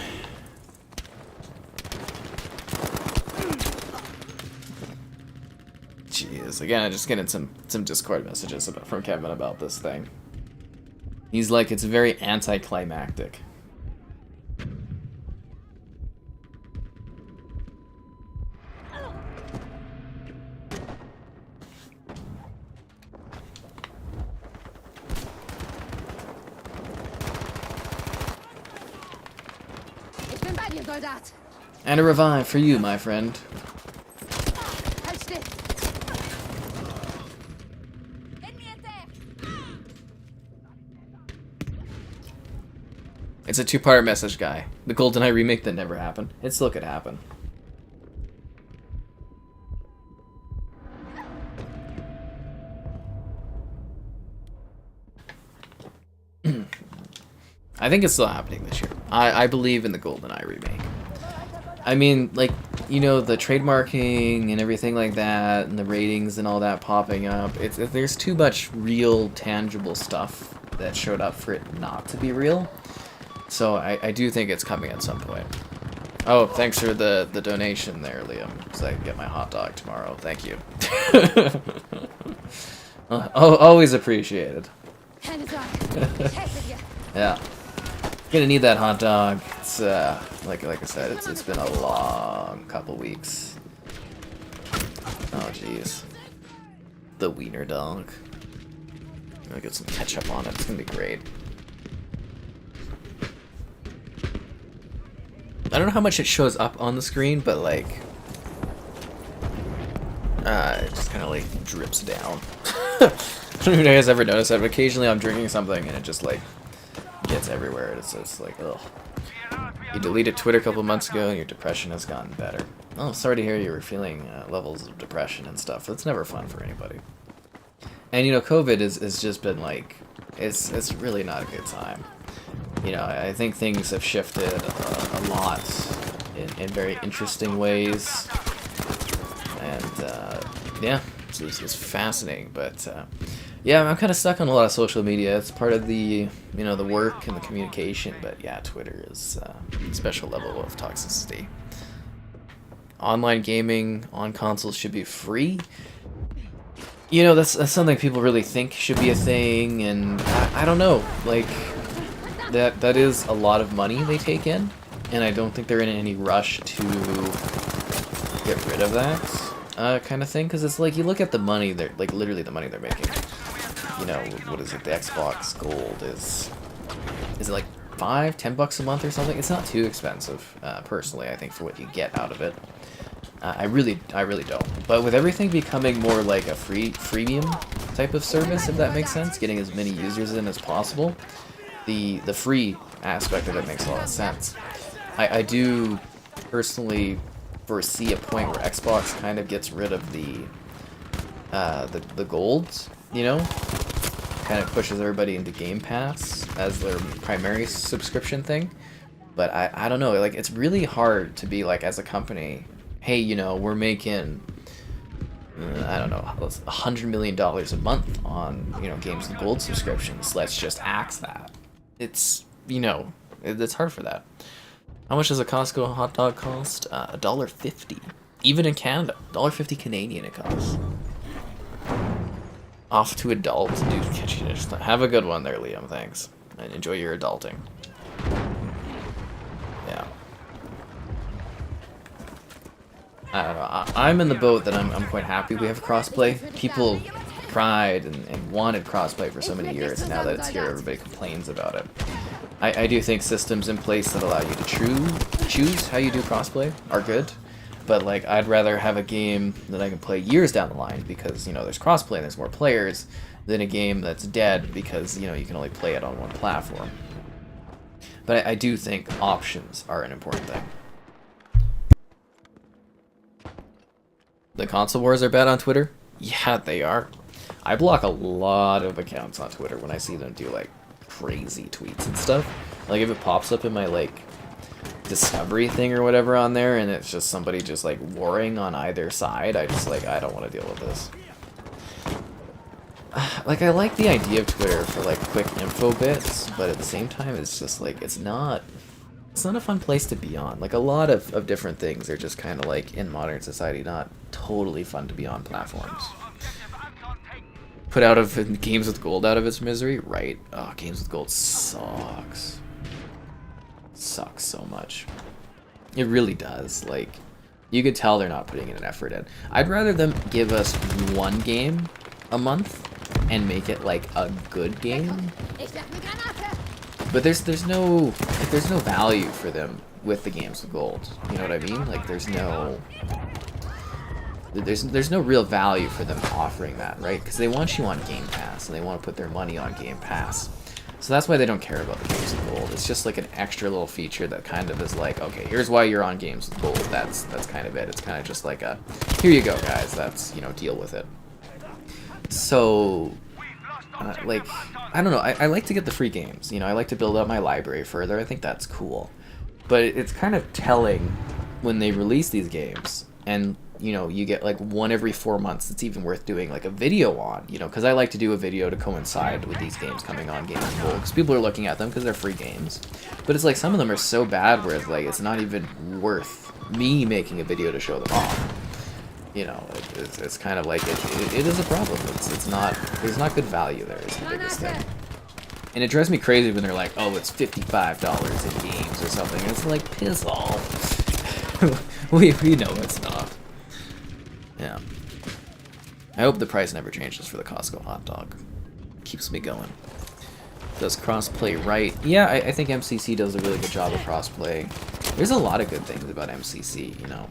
Jeez, again, I'm just getting some Discord messages from Kevin about this thing. He's like, it's very anticlimactic. Ich bin bei dir, Soldat. And a revive for you, my friend. Halt still. It's a two-part message, guy. The GoldenEye remake that never happened. It still could happen. I think it's still happening this year. I believe in the GoldenEye remake. I mean, like, you know, the trademarking and everything like that, and the ratings and all that popping up. There's too much real, tangible stuff that showed up for it not to be real. So I do think it's coming at some point. Oh, thanks for the donation there, Liam, so I can get my hot dog tomorrow. Thank you. Always appreciated. Keine Sorge. Ich helfe dir. Yeah. Gonna need that hot dog. It's like I said, it's been a long couple weeks. Oh jeez. The wiener dog. I'm gonna get some ketchup on it. It's gonna be great. I don't know how much it shows up on the screen, but like, it just kind of like drips down. I don't know if you guys ever noticed that, but occasionally I'm drinking something and it just like gets everywhere. It's just like, ugh. You deleted Twitter a couple months ago and your depression has gotten better. Oh, sorry to hear you were feeling levels of depression and stuff. That's never fun for anybody. And you know, COVID has just been like, it's really not a good time. You know, I think things have shifted a lot in very interesting ways, and yeah, it's fascinating. But yeah, I'm kind of stuck on a lot of social media. It's part of the the work and the communication. But yeah, Twitter is a special level of toxicity. Online gaming on consoles should be free. You know, that's something people really think should be a thing, and I don't know, like. That is a lot of money they take in, and I don't think they're in any rush to get rid of that kind of thing, because it's like, you look at the money, they're like literally the money they're making. You know, what is it, the Xbox Gold is it like $5-10 a month or something? It's not too expensive, personally, I think, for what you get out of it. I really don't. But with everything becoming more like a freemium type of service, if that makes sense, getting as many users in as possible, the free aspect of it makes a lot of sense. I do personally foresee a point where Xbox kind of gets rid of the golds, you know, kind of pushes everybody into Game Pass as their primary subscription thing. But I don't know, like, it's really hard to be like, as a company, hey, you know, we're making I don't know, $100 million a month on, you know, games and gold subscriptions. Let's just axe that. It's, you know, it's hard for that. How much does a Costco hot dog cost? $1.50. Even in Canada, $1.50 Canadian it costs. Off to adult, dude. Catch you next time. Have a good one there, Liam. Thanks, and enjoy your adulting. Yeah. I don't know. I'm in the boat that I'm quite happy we have crossplay. People cried and wanted crossplay for so many years, and now that it's here, everybody complains about it. I do think systems in place that allow you to choose how you do crossplay are good, but like, I'd rather have a game that I can play years down the line because, you know, there's crossplay and there's more players, than a game that's dead because, you know, you can only play it on one platform. But I do think options are an important thing. The console wars are bad on Twitter? Yeah, they are. I block a lot of accounts on Twitter when I see them do, like, crazy tweets and stuff. Like, if it pops up in my, like, discovery thing or whatever on there, and it's just somebody just, like, warring on either side, I just, like, I don't want to deal with this. like, I like the idea of Twitter for, like, quick info bits, but at the same time, it's just, like, it's not a fun place to be on. Like, a lot of different things are just kind of, like, in modern society, not totally fun to be on platforms. Put out of Games with Gold out of its misery? Right. Oh, Games with Gold sucks. Sucks so much. It really does. Like, you could tell they're not putting an effort in. I'd rather them give us one game a month and make it like a good game. But there's no value for them with the Games with Gold. You know what I mean? Like there's no real value for them offering that, right? Because they want you on Game Pass and they want to put their money on Game Pass. So that's why they don't care about the Games with Gold. It's just like an extra little feature that kind of is like, okay, here's why you're on Games with Gold. That's kind of it. It's kind of just like a, here you go, guys. That's, you know, deal with it. So, like, I don't know. I like to get the free games. You know, I like to build up my library further. I think that's cool. But it's kind of telling when they release these games and, you know, you get like one every 4 months. It's even worth doing like a video on, you know, because I like to do a video to coincide with these games coming on Games with Gold because people are looking at them because they're free games. But it's like some of them are so bad where it's like it's not even worth me making a video to show them off. You know, it's kind of like it is a problem. It's not, there's not good value there is the biggest thing. And it drives me crazy when they're like, oh, it's $55 in games or something. And it's like, piss off. we know it's not. Yeah. I hope the price never changes for the Costco hot dog. Keeps me going. Does crossplay right? Yeah, I think MCC does a really good job of crossplay. There's a lot of good things about MCC, you know.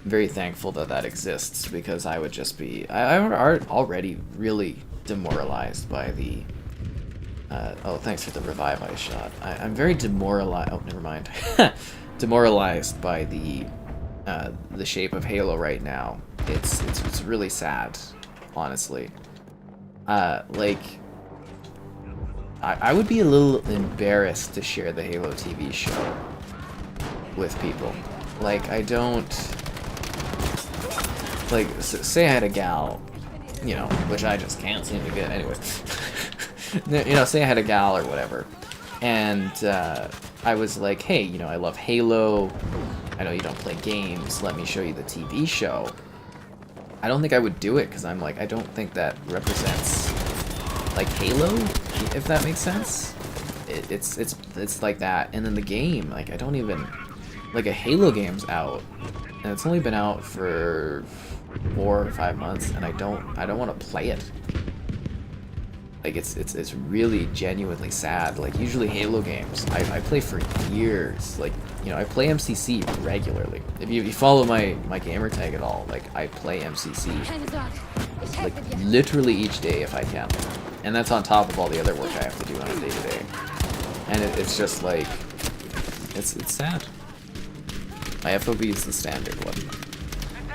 I'm very thankful that that exists because I would just be... I'm already really demoralized by the... oh, thanks for the revive I shot. I'm very demoralized... Oh, never mind. Demoralized by the shape of Halo right now. It's really sad, honestly. Like, I would be a little embarrassed to share the Halo TV show with people. Like, I don't... Like, say I had a gal, you know, which I just can't seem to get, anyways. You know, say I had a gal or whatever, and I was like, hey, you know, I love Halo, I know you don't play games, let me show you the TV show. I don't think I would do it, because I'm like, I don't think that represents, like, Halo, if that makes sense. It's like that, and then the game, like, I don't even, like, a Halo game's out, and it's only been out for 4 or 5 months, and I don't want to play it. Like, it's really genuinely sad. Like, usually Halo games, I play for years. Like, you know, I play MCC regularly. If you follow my gamer tag at all, like, I play MCC, like, literally each day if I can. And that's on top of all the other work I have to do on a day-to-day. And it's just, like, it's sad. My FOB is the standard one.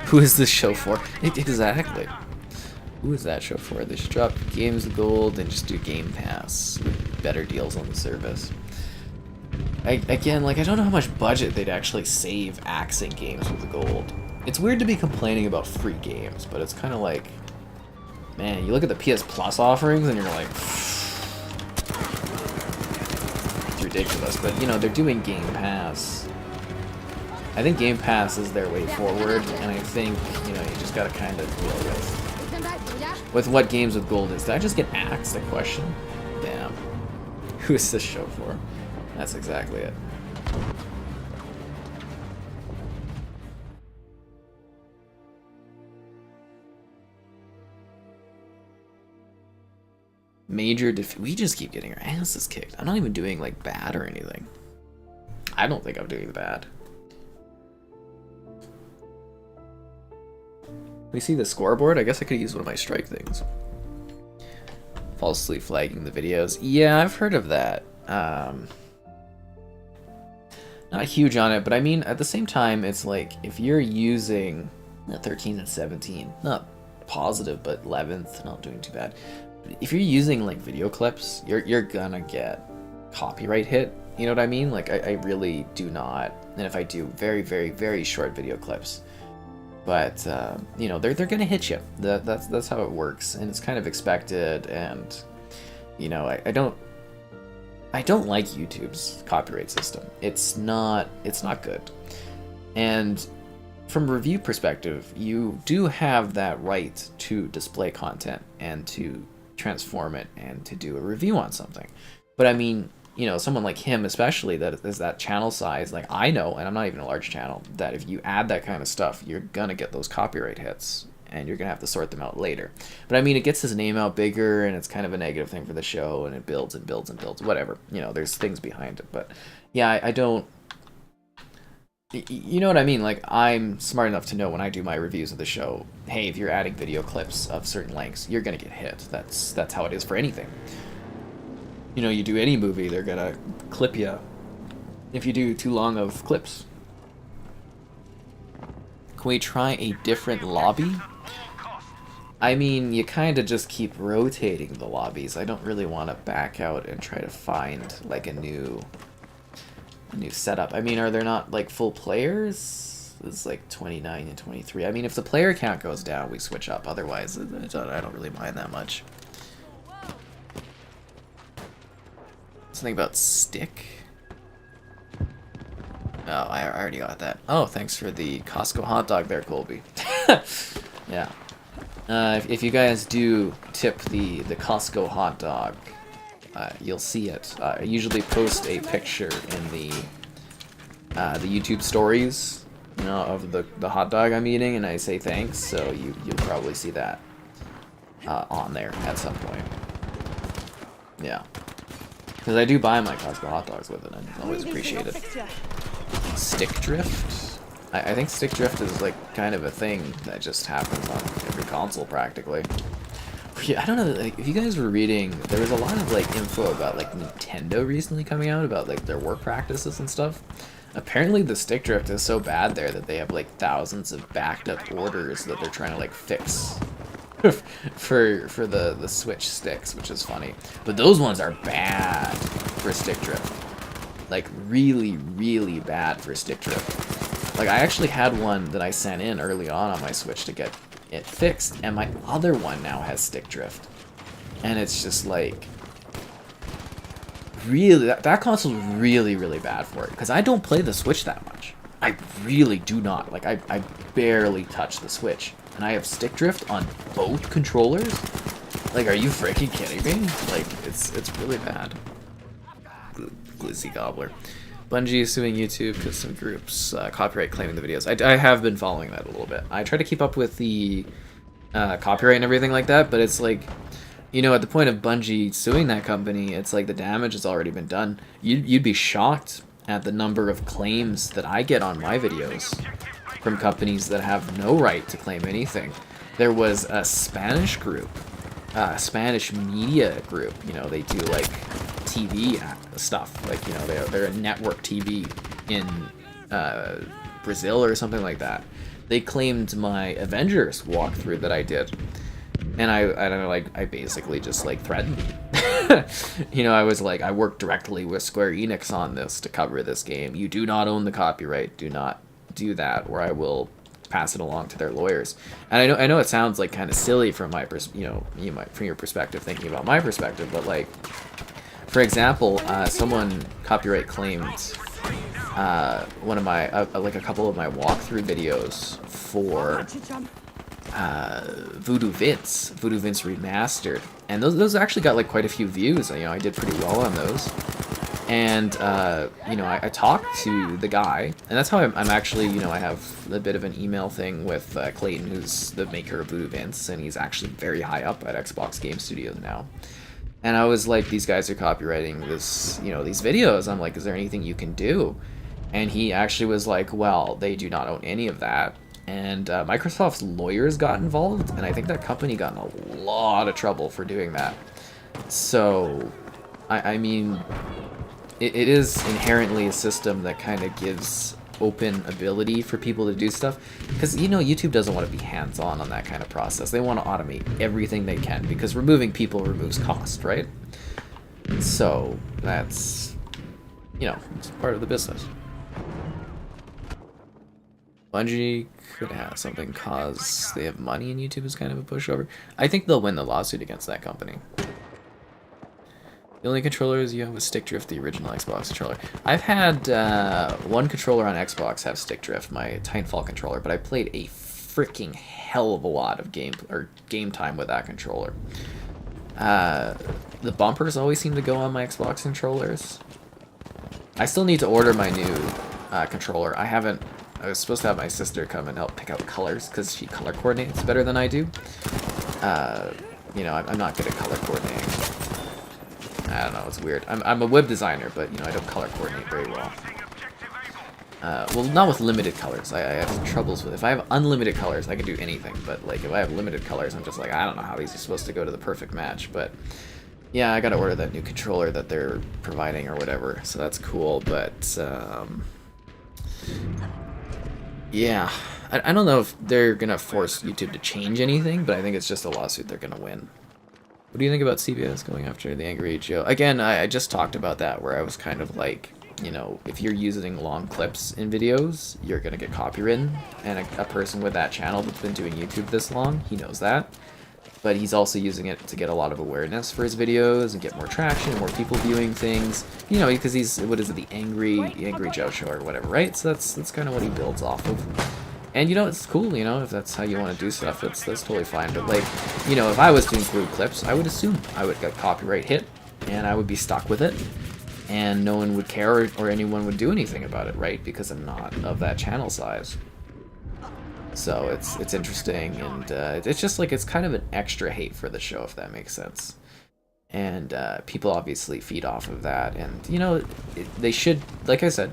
Who is this show for? Exactly. Who is that show for? They should drop Games with Gold and just do Game Pass with better deals on the service. Again, like, I don't know how much budget they'd actually save axing Games with the Gold. It's weird to be complaining about free games, but it's kind of like, man, you look at the PS Plus offerings and you're like, it's ridiculous. But, you know, they're doing Game Pass. I think Game Pass is their way forward, and I think, you know, you just gotta kind of deal with what Games with Gold is. Did I just get axed? A question? Damn. Who is this show for? That's exactly it. Major defeat. We just keep getting our asses kicked. I'm not even doing, like, bad or anything. I don't think I'm doing bad. We see the scoreboard? I guess I could use one of my strike things. Falsely flagging the videos. Yeah, I've heard of that. Not huge on it, but I mean, at the same time, it's like, if you're using 13 and 17, not positive, but 11th, not doing too bad. But if you're using, like, video clips, you're gonna get copyright hit. You know what I mean? Like, I really do not. And if I do very, very, very short video clips, But you know, they're gonna hit you. That's how it works, and it's kind of expected. And you know, I don't like YouTube's copyright system. It's not good. And from a review perspective, you do have that right to display content and to transform it and to do a review on something. But I mean, you know, someone like him especially that is that channel size, like I know, and I'm not even a large channel, that if you add that kind of stuff, you're gonna get those copyright hits and you're gonna have to sort them out later. But I mean, it gets his name out bigger, and it's kind of a negative thing for the show, and it builds and builds and builds, whatever. You know, there's things behind it. But yeah, I don't, you know what I mean? Like, I'm smart enough to know when I do my reviews of the show, hey, if you're adding video clips of certain lengths, you're gonna get hit. That's how it is for anything. You know, you do any movie, they're gonna clip you if you do too long of clips. Can we try a different lobby? I mean, you kind of just keep rotating the lobbies. I don't really want to back out and try to find like a new setup. I mean, are there not like full players? It's like 29 and 23. I mean, if the player count goes down, we switch up. Otherwise, I don't really mind that much. Something about stick? Oh, I already got that. Oh, thanks for the Costco hot dog there, Colby. Yeah. If you guys do tip the Costco hot dog, you'll see it. I usually post a picture in the YouTube stories, you know, of the hot dog I'm eating, and I say thanks. So you'll probably see that on there at some point. Yeah. Because I do buy my Costco hot dogs with it, and I always appreciate it. Stick drift? I think stick drift is like kind of a thing that just happens on every console practically. Yeah, I don't know, like, if you guys were reading, there was a lot of like info about like Nintendo recently coming out about like their work practices and stuff. Apparently the stick drift is so bad there that they have like thousands of backed up orders that they're trying to like fix. for the Switch sticks, which is funny. But those ones are bad for stick drift. Like really, really bad for stick drift. Like I actually had one that I sent in early on my Switch to get it fixed, and my other one now has stick drift. And it's just like really, that console's really, really bad for it, because I don't play the Switch that much. I really do not. Like I barely touch the Switch. And I have stick drift on both controllers? Like, are you freaking kidding me? Like, it's really bad. Glizzy Gobbler. Bungie is suing YouTube because some groups copyright claiming the videos. I have been following that a little bit. I try to keep up with the copyright and everything like that, but it's like, you know, at the point of Bungie suing that company, it's like the damage has already been done. You'd be shocked at the number of claims that I get on my videos from companies that have no right to claim anything. There was a Spanish group, Spanish media group, you know, they do like TV stuff, like, you know, they're a network TV in Brazil or something like that. They claimed my Avengers walkthrough that I did, and I don't know, like, I basically just like threatened. You know, I was like, I worked directly with Square Enix on this to cover this game. You do not own the copyright. Do not do that, or I will pass it along to their lawyers. And I know it sounds like kind of silly from my from your perspective, thinking about my perspective, but like, for example, someone copyright claimed one of my like a couple of my walkthrough videos for Voodoo Vince Remastered, and those actually got like quite a few views. You know, I did pretty well on those. And, you know, I talked to the guy, and that's how I'm actually, you know, I have a bit of an email thing with Clayton, who's the maker of Voodoo Vince, and he's actually very high up at Xbox Game Studios now. And I was like, these guys are copywriting this, you know, these videos. I'm like, is there anything you can do? And he actually was like, well, they do not own any of that. And Microsoft's lawyers got involved, and I think that company got in a lot of trouble for doing that. So, I mean, it is inherently a system that kind of gives open ability for people to do stuff, because, you know, YouTube doesn't want to be hands-on on that kind of process. They want to automate everything they can, because removing people removes cost, right? So that's, you know, it's part of the business. Bungie could have something cause they have money and YouTube is kind of a pushover. I think they'll win the lawsuit against that company. The only controllers you have with stick drift, the original Xbox controller. I've had one controller on Xbox have stick drift, my Titanfall controller, but I played a freaking hell of a lot of game time with that controller. The bumpers always seem to go on my Xbox controllers. I still need to order my new controller. I was supposed to have my sister come and help pick out colors because she color coordinates better than I do. You know, I'm not good at color coordinating. I don't know, it's weird. I'm a web designer, but you know, I don't color coordinate very well. Well, not with limited colors. I have troubles with. If I have unlimited colors, I can do anything. But like, if I have limited colors, I'm just like, I don't know how these are supposed to go to the perfect match. But yeah, I gotta order that new controller that they're providing or whatever. So that's cool. But yeah, I don't know if they're gonna force YouTube to change anything, but I think it's just a lawsuit they're gonna win. What do you think about CBS going after the Angry Joe? Again, I just talked about that, where I was kind of like, you know, if you're using long clips in videos, you're going to get copywritten. And a person with that channel that's been doing YouTube this long, he knows that. But he's also using it to get a lot of awareness for his videos and get more traction, more people viewing things. You know, because he's, what is it, the Angry Joe show or whatever, right? So that's kind of what he builds off of. And, you know, it's cool, you know, if that's how you want to do stuff, that's totally fine. But, like, you know, if I was to include clips, I would assume I would get copyright hit, and I would be stuck with it, and no one would care or anyone would do anything about it, right? Because I'm not of that channel size. So it's interesting, and it's just like, it's kind of an extra hate for the show, if that makes sense. And people obviously feed off of that, and, you know, they should, like I said,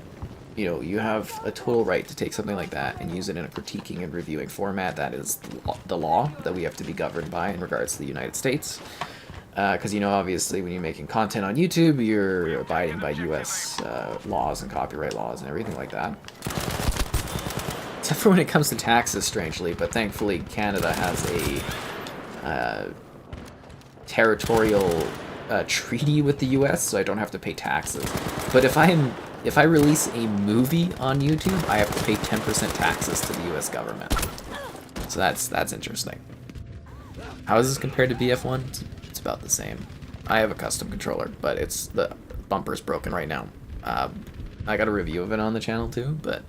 you know, you have a total right to take something like that and use it in a critiquing and reviewing format. That is the law that we have to be governed by in regards to the United States. Because, you know, obviously when you're making content on YouTube, you're abiding by US laws and copyright laws and everything like that. Except for when it comes to taxes, strangely, but thankfully Canada has a territorial treaty with the US, so I don't have to pay taxes. But if I release a movie on YouTube, I have to pay 10% taxes to the US government. So that's interesting. How is this compared to BF1? It's about the same. I have a custom controller, but the bumper's broken right now. I got a review of it on the channel too, but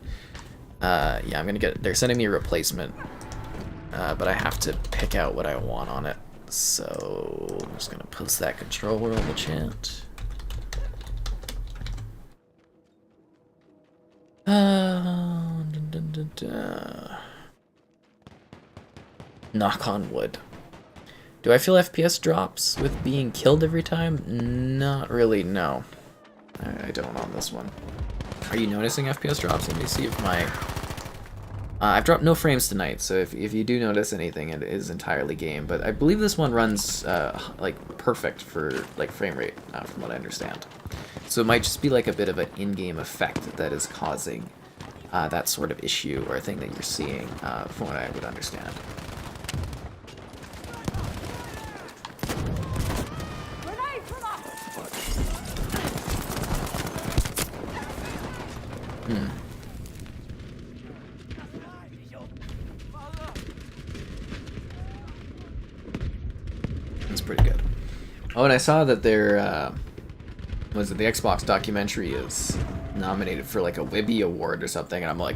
yeah, they're sending me a replacement, but I have to pick out what I want on it. So I'm just gonna post that controller on the chat. Knock on wood. Do I feel FPS drops with being killed every time? Not really, no. I don't on this one. Are you noticing FPS drops? Let me see if my... I've dropped no frames tonight, so if you do notice anything, it is entirely game. But I believe this one runs like perfect for like frame rate, from what I understand. So it might just be like a bit of an in-game effect that is causing that sort of issue or thing that you're seeing, from what I would understand. That's pretty good. Oh, and I saw that their the Xbox documentary is nominated for like a Wibby award or something, and I'm like,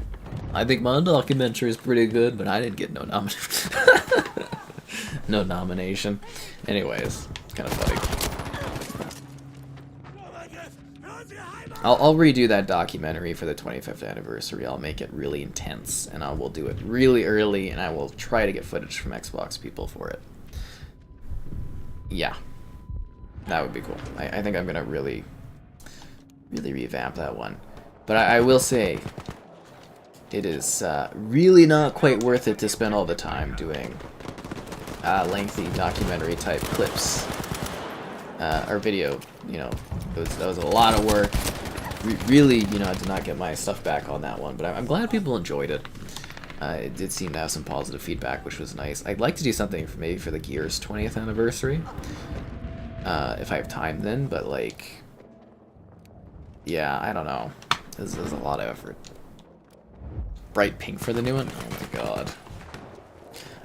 I think my documentary is pretty good, but I didn't get no nomination. Anyways, it's kind of funny. I'll redo that documentary for the 25th anniversary. I'll make it really intense, and I will do it really early, and I will try to get footage from Xbox people for it. Yeah, that would be cool. I think I'm gonna really revamp that one. But I will say, it is really not quite worth it to spend all the time doing lengthy documentary type clips or video. You know, that was a lot of work. Really, you know, I did not get my stuff back on that one, but I'm glad people enjoyed it. It did seem to have some positive feedback, which was nice. I'd like to do something maybe for the Gears 20th anniversary, if I have time then, but like, yeah, I don't know. This is a lot of effort. bright pink for the new one? Oh my god.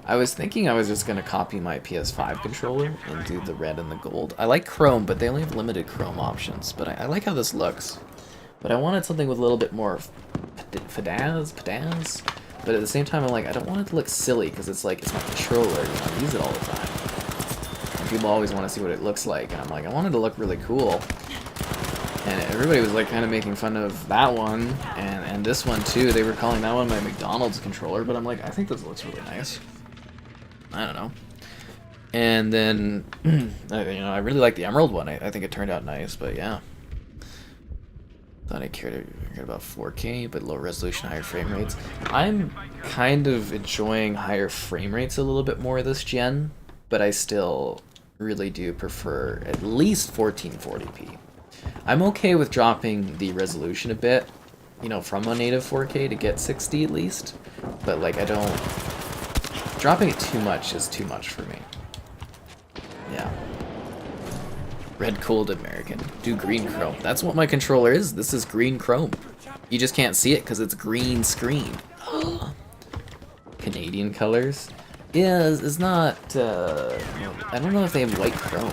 I was thinking I was just going to copy my PS5 controller and do the red and the gold. I like chrome, but they only have limited chrome options. But I like how this looks. But I wanted something with a little bit more pizzazz. But at the same time, I'm like, I don't want it to look silly, because it's like, it's my controller, you know, I use it all the time. And people always want to see what it looks like, and I'm like, I want it to look really cool. And everybody was like kind of making fun of that one, and this one too. They were calling that one my McDonald's controller, but I'm like, I think this looks really nice. I don't know. And then, you know, I really like the emerald one. I think it turned out nice, but yeah. Thought I cared about 4K, but low resolution, higher frame rates. I'm kind of enjoying higher frame rates a little bit more this gen, but I still really do prefer at least 1440p. I'm okay with dropping the resolution a bit, you know, from a native 4K to get 60 at least, but like I don't... Dropping it too much is too much for me. Yeah. Red cold American. Do green chrome. That's what my controller is. This is green chrome. You just can't see it because it's green screen. Canadian colors? Yeah, it's not... I don't know if they have white chrome.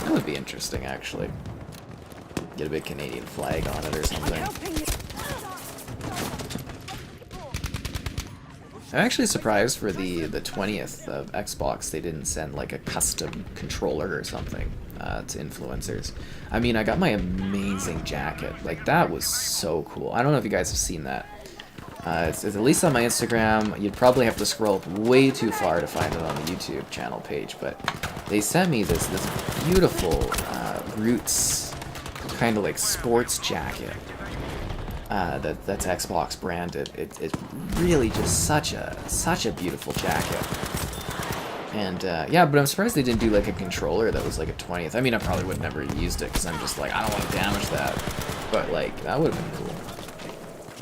That would be interesting, actually. Get a big Canadian flag on it or something. I'm actually surprised for the 20th of Xbox they didn't send like a custom controller or something to influencers. I mean, I got my amazing jacket. Like, that was so cool. I don't know if you guys have seen that. It's at least on my Instagram. You'd probably have to scroll up way too far to find it on the YouTube channel page, but they sent me this beautiful Roots kind of like sports jacket. That's Xbox branded. It's really just such a beautiful jacket. And yeah, but I'm surprised they didn't do like a controller that was like a 20th. I mean, I probably would have never used it because I'm just like, I don't want to damage that. But like, that would have been cool.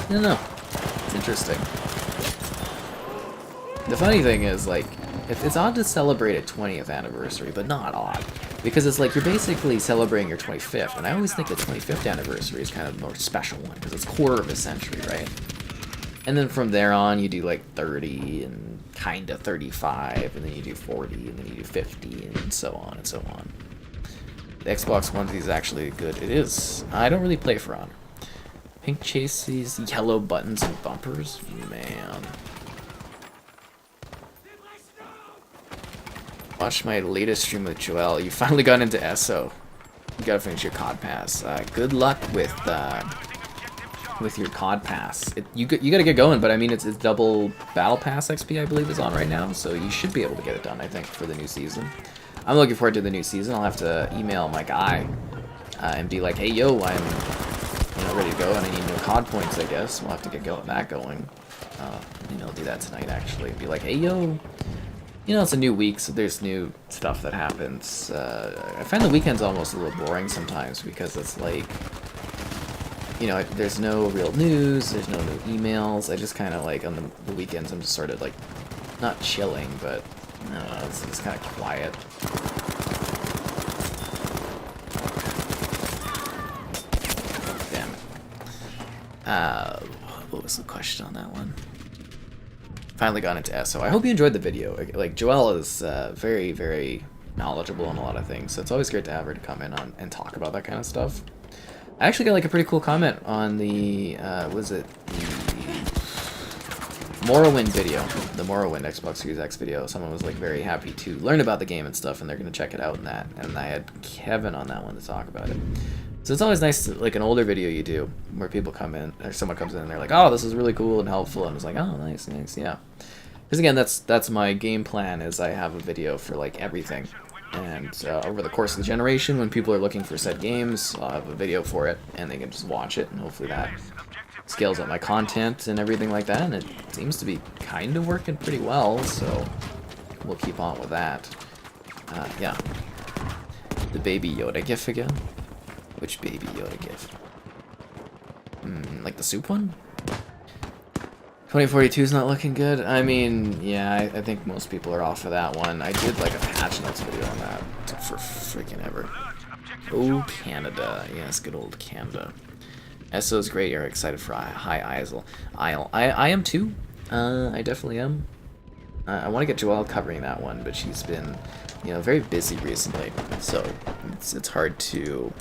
I don't know. It's interesting. The funny thing is, like, it's odd to celebrate a 20th anniversary, but not odd. Because it's like, you're basically celebrating your 25th, and I always think the 25th anniversary is kind of the more special one, because it's quarter of a century, right? And then from there on, you do like 30, and kinda 35, and then you do 40, and then you do 50, and so on and so on. The Xbox One is actually good. It is. I don't really play For Honor. Pink chases, yellow buttons and bumpers? Man. Watch my latest stream with Joel. You finally got into SO. You gotta finish your COD pass. Good luck with your COD pass. You gotta get going, but I mean it's double Battle Pass XP I believe is on right now, so you should be able to get it done I think for the new season. I'm looking forward to the new season. I'll have to email my guy and be like, hey yo, I'm ready to go and I need new COD points I guess. We'll have to get that going. Maybe I'll do that tonight actually. Be like, hey yo. You know, it's a new week, so there's new stuff that happens. I find the weekends almost a little boring sometimes because it's like, you know, there's no real news, there's no new emails. I just kind of like, on the weekends, I'm just sort of like, not chilling, but, I don't know, it's just kind of quiet. Damn it. What was the question on that one? Finally got into SO. I hope you enjoyed the video. Like, Joelle is very, very knowledgeable on a lot of things, so it's always great to have her to come in on and talk about that kind of stuff. I actually got like a pretty cool comment on the, was it the Morrowind video, the Morrowind Xbox Series X video. Someone was like very happy to learn about the game and stuff, and they're gonna check it out and that. And I had Kevin on that one to talk about it. So it's always nice to, like an older video you do, where people come in, or someone comes in and they're like, oh, this is really cool and helpful, and it's like, oh, nice, yeah. Because again, that's my game plan, is I have a video for like everything. And over the course of the generation, when people are looking for said games, I'll have a video for it, and they can just watch it, and hopefully that scales up my content and everything like that, and it seems to be kind of working pretty well, so we'll keep on with that. Yeah. The Baby Yoda GIF again? Which Baby Yoda GIF? Like the soup one? 2042 is not looking good. I mean, yeah, I think most people are off of that one. I did like a patch notes video on that. Took for freaking ever. Oh, Canada. Yes, good old Canada. SO is great. You're excited for High Isle. I am too. I definitely am. I want to get Joelle covering that one, but she's been, you know, very busy recently. So it's hard to,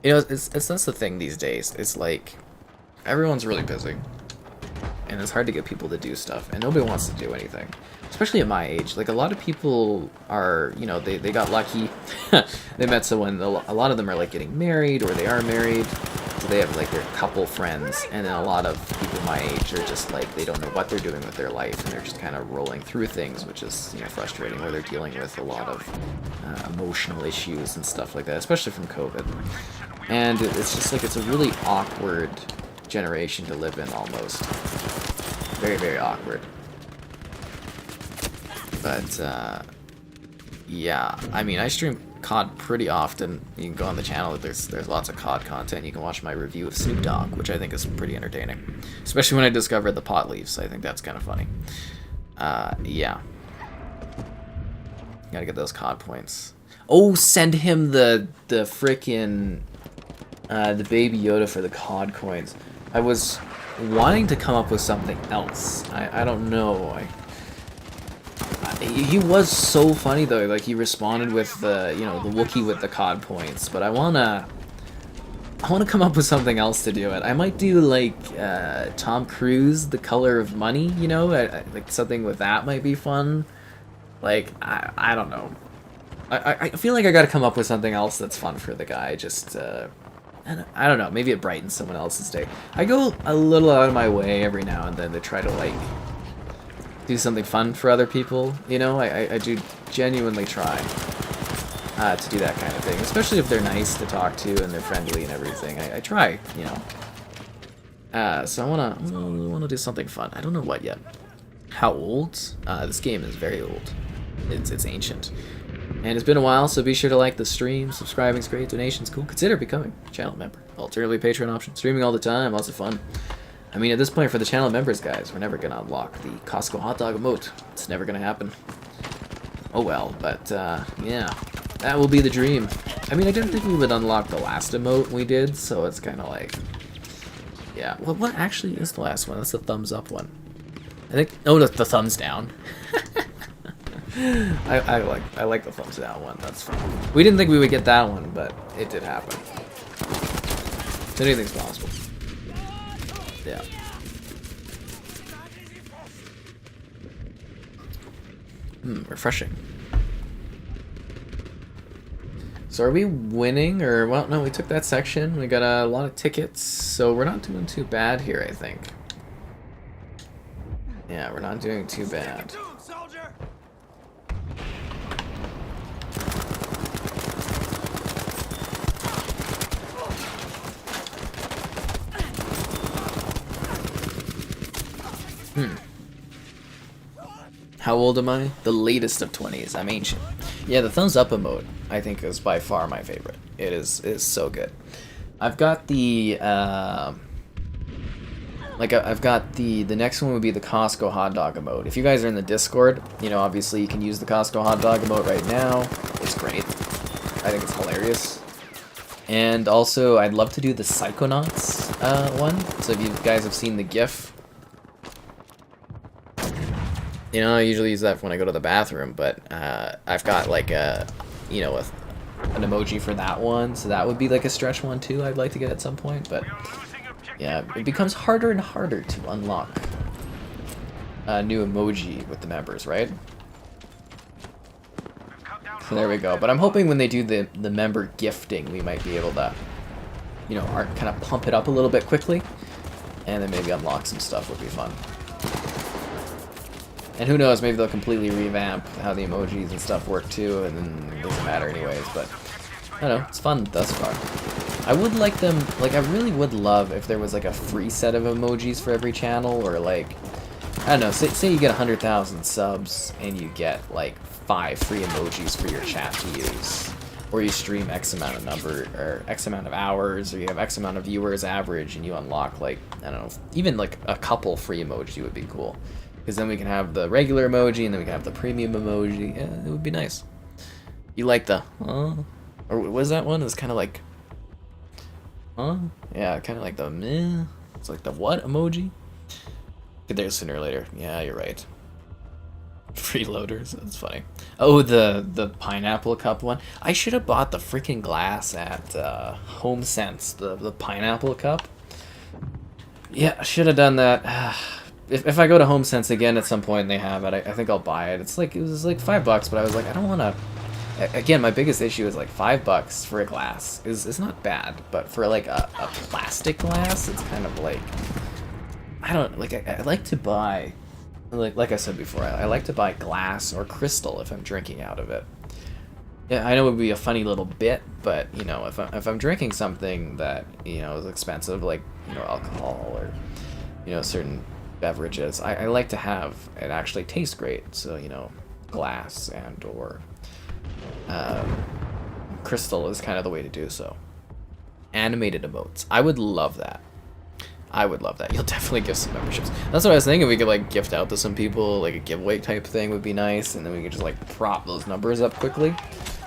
you know, that's the thing these days. It's like everyone's really busy, and it's hard to get people to do stuff, and nobody wants to do anything. Especially at my age, like a lot of people are, you know, they got lucky. They met someone. A lot of them are like getting married, or they are married. So they have like their couple friends, and then a lot of people my age are just like they don't know what they're doing with their life, and they're just kind of rolling through things, which is, you know, frustrating. Or they're dealing with a lot of emotional issues and stuff like that, especially from COVID. And it's just like it's a really awkward generation to live in, almost. Very, very awkward. But yeah, I mean, I stream COD pretty often. You can go on the channel. There's lots of COD content. You can watch my review of Snoop Dogg, which I think is pretty entertaining. Especially when I discovered the pot leaves. I think that's kind of funny. Yeah. Gotta get those COD points. Oh, send him the frickin' the Baby Yoda for the COD coins. I was wanting to come up with something else. I don't know. He was so funny though, like he responded with the, you know, the Wookiee with the COD points, but I wanna come up with something else to do it. I might do like Tom Cruise, The Color of Money, you know, like something with that might be fun. Like I don't know. I feel like I gotta come up with something else that's fun for the guy. Just I don't know, maybe it brightens someone else's day. I go a little out of my way every now and then to try to like do something fun for other people, you know. I do genuinely try to do that kind of thing, especially if they're nice to talk to and they're friendly and everything. I try, you know. So I wanna do something fun. I don't know what yet. How old? This game is very old. It's ancient, and it's been a while. So be sure to like the stream. Subscribing's great. Donations cool. Consider becoming a channel member. Alternatively, Patreon option. Streaming all the time. Lots of fun. I mean, at this point, for the channel members, guys, we're never going to unlock the Costco hot dog emote. It's never going to happen. Oh well, but, yeah. That will be the dream. I mean, I didn't think we would unlock the last emote we did, so it's kind of like... Yeah. Well, what actually is the last one? That's the thumbs up one. I think... Oh, the thumbs down. I like the thumbs down one. That's fun. We didn't think we would get that one, but it did happen. So anything's possible. Yeah. Refreshing. So are we winning, or, well, no, we took that section. We got a lot of tickets, so we're not doing too bad here, I think. Yeah, we're not doing too bad. How old am I? The latest of 20s. I'm ancient. Yeah, the thumbs up emote, I think, is by far my favorite. It is so good. I've got the I've got the next one would be the Costco hot dog emote. If you guys are in the Discord, you know, obviously you can use the Costco hot dog emote right now. It's great. I think it's hilarious. And also, I'd love to do the Psychonauts one. So if you guys have seen the GIF, you know, I usually use that when I go to the bathroom, but I've got like a, you know, an emoji for that one, so that would be like a stretch one too I'd like to get at some point, but yeah, it becomes harder and harder to unlock a new emoji with the members, right? So there we go, but I'm hoping when they do the member gifting, we might be able to, you know, kind of pump it up a little bit quickly, and then maybe unlock some stuff would be fun. And who knows, maybe they'll completely revamp how the emojis and stuff work too, and then it doesn't matter anyways, but I don't know, it's fun thus far. I would like them, like, I really would love if there was like a free set of emojis for every channel, or like, I don't know, say you get 100,000 subs and you get like 5 free emojis for your chat to use, or you stream X amount of number, or X amount of hours, or you have X amount of viewers average, and you unlock like, I don't know, even like a couple free emoji would be cool. Because then we can have the regular emoji, and then we can have the premium emoji. Yeah, it would be nice. You like the, or what was that one? It was kind of like, Huh? Yeah, kind of like the meh. It's like the what emoji? Get there sooner or later. Yeah, you're right. Freeloaders, that's funny. Oh, the pineapple cup one. I should have bought the freaking glass at HomeSense, the pineapple cup. Yeah, I should have done that. If I go to HomeSense again at some point and they have it, I think I'll buy it. It was like $5, but I was like, I don't want to. Again, my biggest issue is like $5 for a glass is not bad, but for like a plastic glass, it's kind of like, I don't like. I like to buy, like I said before, I like to buy glass or crystal if I'm drinking out of it. Yeah, I know it would be a funny little bit, but you know, if I'm drinking something that is expensive, like alcohol or certain beverages, I like to have it actually taste great. So glass and or crystal is kind of the way to do so. Animated emotes, I would love that. You'll definitely give some memberships. That's what I was thinking. We could like gift out to some people, like a giveaway type thing would be nice, and then we could just like prop those numbers up quickly.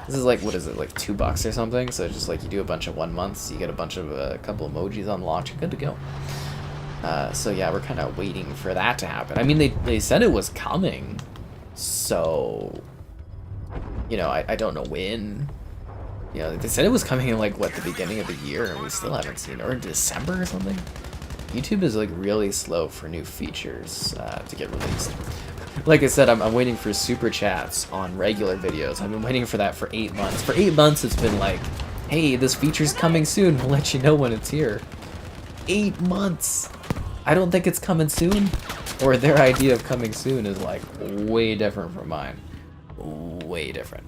This is like, what is it, like $2 or something? So just like you do a bunch of 1 months, you get a bunch of a couple emojis on launch, you're good to go. So yeah, we're kind of waiting for that to happen. I mean, they said it was coming, so I don't know when. They said it was coming in like what, the beginning of the year, and we still haven't seen it, or in December or something. YouTube is like really slow for new features to get released. Like I said, I'm waiting for super chats on regular videos. I've been waiting for that for 8 months. For 8 months, it's been like, hey, this feature's coming soon. We'll let you know when it's here. 8 months. I don't think it's coming soon. Or their idea of coming soon is like way different from mine. Way different.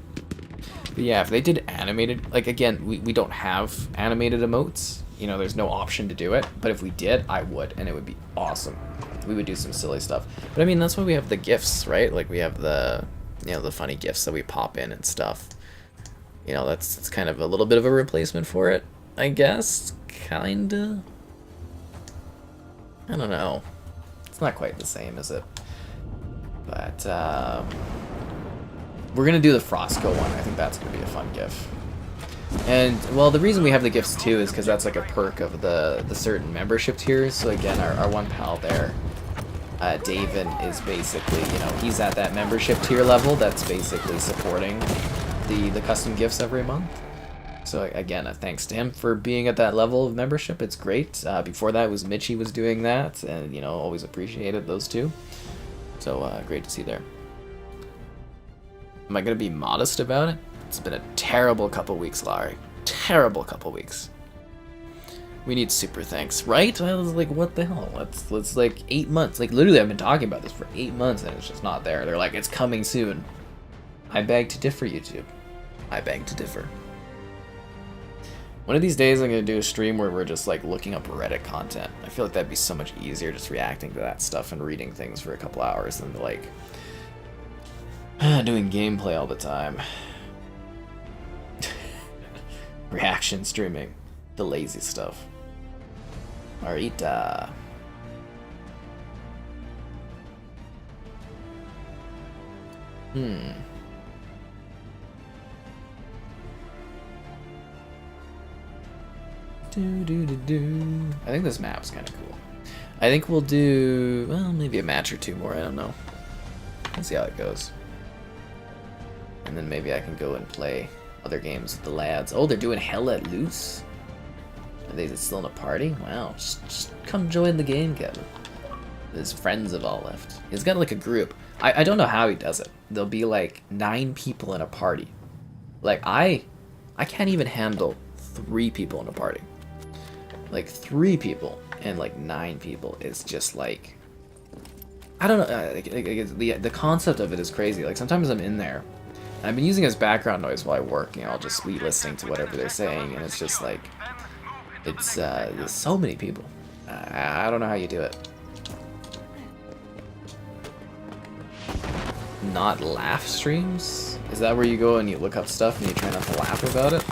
But yeah, if they did animated, like again, we don't have animated emotes. There's no option to do it. But if we did, I would, and it would be awesome. We would do some silly stuff. But I mean, that's why we have the GIFs, right? Like we have the, the funny GIFs that we pop in and stuff. That's kind of a little bit of a replacement for it, I guess. Kinda. I don't know. It's not quite the same, is it? But we're gonna do the Frostco one. I think that's gonna be a fun GIF. And well, the reason we have the gifts too is because that's like a perk of the certain membership tiers. So again, our one pal there, Davin, is basically he's at that membership tier level that's basically supporting the custom gifts every month. So again, thanks to him for being at that level of membership. It's great. Before that was Mitchie was doing that, and always appreciated those two. So great to see there. Am I gonna be modest about it? It's been a terrible couple weeks, Larry. Terrible couple weeks. We need super thanks, right? I was like, what the hell? Let's like 8 months. Like literally, I've been talking about this for 8 months, and it's just not there. They're like, it's coming soon. I beg to differ, YouTube. I beg to differ. One of these days, I'm gonna do a stream where we're just like looking up Reddit content. I feel like that'd be so much easier, just reacting to that stuff and reading things for a couple hours than like doing gameplay all the time. Reaction streaming, the lazy stuff. Marita. I think this map's kind of cool. I think we'll do, well, maybe a match or two more. I don't know. Let's see how it goes. And then maybe I can go and play other games with the lads. Oh, they're doing Hell Let Loose? Are they still in a party? Wow, just come join the game, Kevin. His friends have all left. He's got like a group. I don't know how he does it. There'll be like 9 people in a party. Like I can't even handle 3 people in a party. Like 3 people and like 9 people is just like, I don't know. The concept of it is crazy. Like sometimes I'm in there. I've been using it as background noise while I work. I'll just be listening to whatever they're saying, and it's just like, it's there's so many people. I don't know how you do it. Not laugh streams? Is that where you go and you look up stuff and you try not to laugh about it?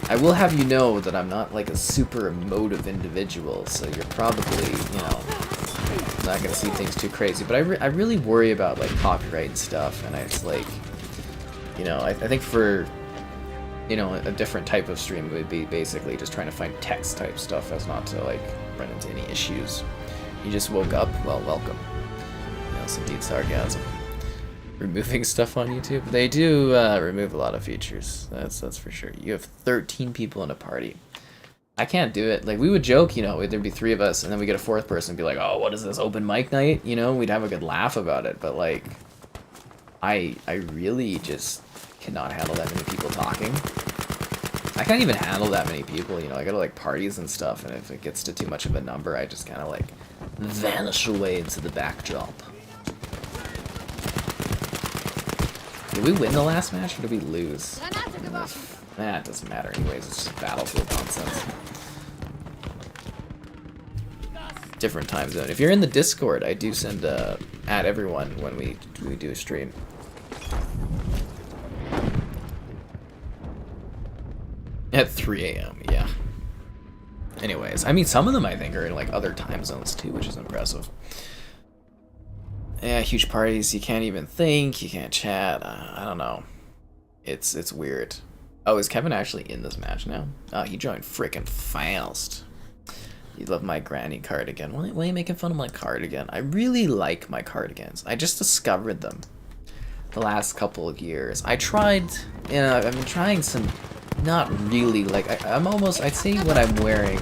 I will have you know that I'm not like a super emotive individual, so you're probably, not gonna see things too crazy. But I really worry about like copyright and stuff, and it's like, I think for you know, a different type of stream would be basically just trying to find text type stuff as not to like run into any issues. You just woke up, well, welcome. You know, some deep sarcasm. Removing stuff on YouTube? They do remove a lot of features. That's for sure. You have 13 people in a party. I can't do it. Like, we would joke, you know, there'd be 3 of us, and then we get a 4th person and be like, oh, what is this, open mic night? You know, we'd have a good laugh about it, but like, I really just cannot handle that many people talking. I can't even handle that many people, you know, I go to like parties and stuff, and if it gets to too much of a number, I just kind of like vanish away into the backdrop. Did we win the last match, or did we lose? Nah, it doesn't matter anyways, it's just battlefield nonsense. Different time zone. If you're in the Discord, I do send at everyone when we do a stream. At 3 AM, yeah. Anyways, I mean, some of them I think are in like other time zones too, which is impressive. Yeah, huge parties, you can't even think, you can't chat, I don't know. It's weird. Oh, is Kevin actually in this match now? Oh, he joined frickin' fast. You love my granny cardigan. Why are you making fun of my cardigan? I really like my cardigans. I just discovered them the last couple of years. I tried, you know, I've been trying some, not really, like, I'd say what I'm wearing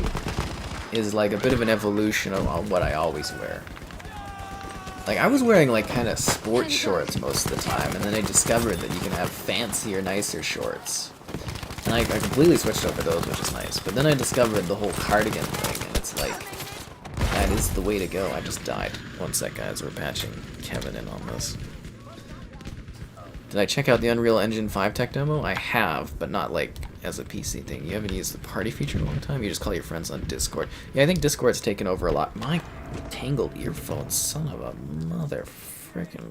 is like a bit of an evolution of what I always wear. Like, I was wearing like kind of sports shorts most of the time, and then I discovered that you can have fancier, nicer shorts. And I completely switched over those, which is nice. But then I discovered the whole cardigan thing, and it's like, that is the way to go. I just died. One sec, guys, we're patching Kevin in on this. Did I check out the Unreal Engine 5 tech demo? I have, but not like as a PC thing. You haven't used the party feature in a long time? You just call your friends on Discord. Yeah, I think Discord's taken over a lot. My tangled earphones, son of a mother frickin'.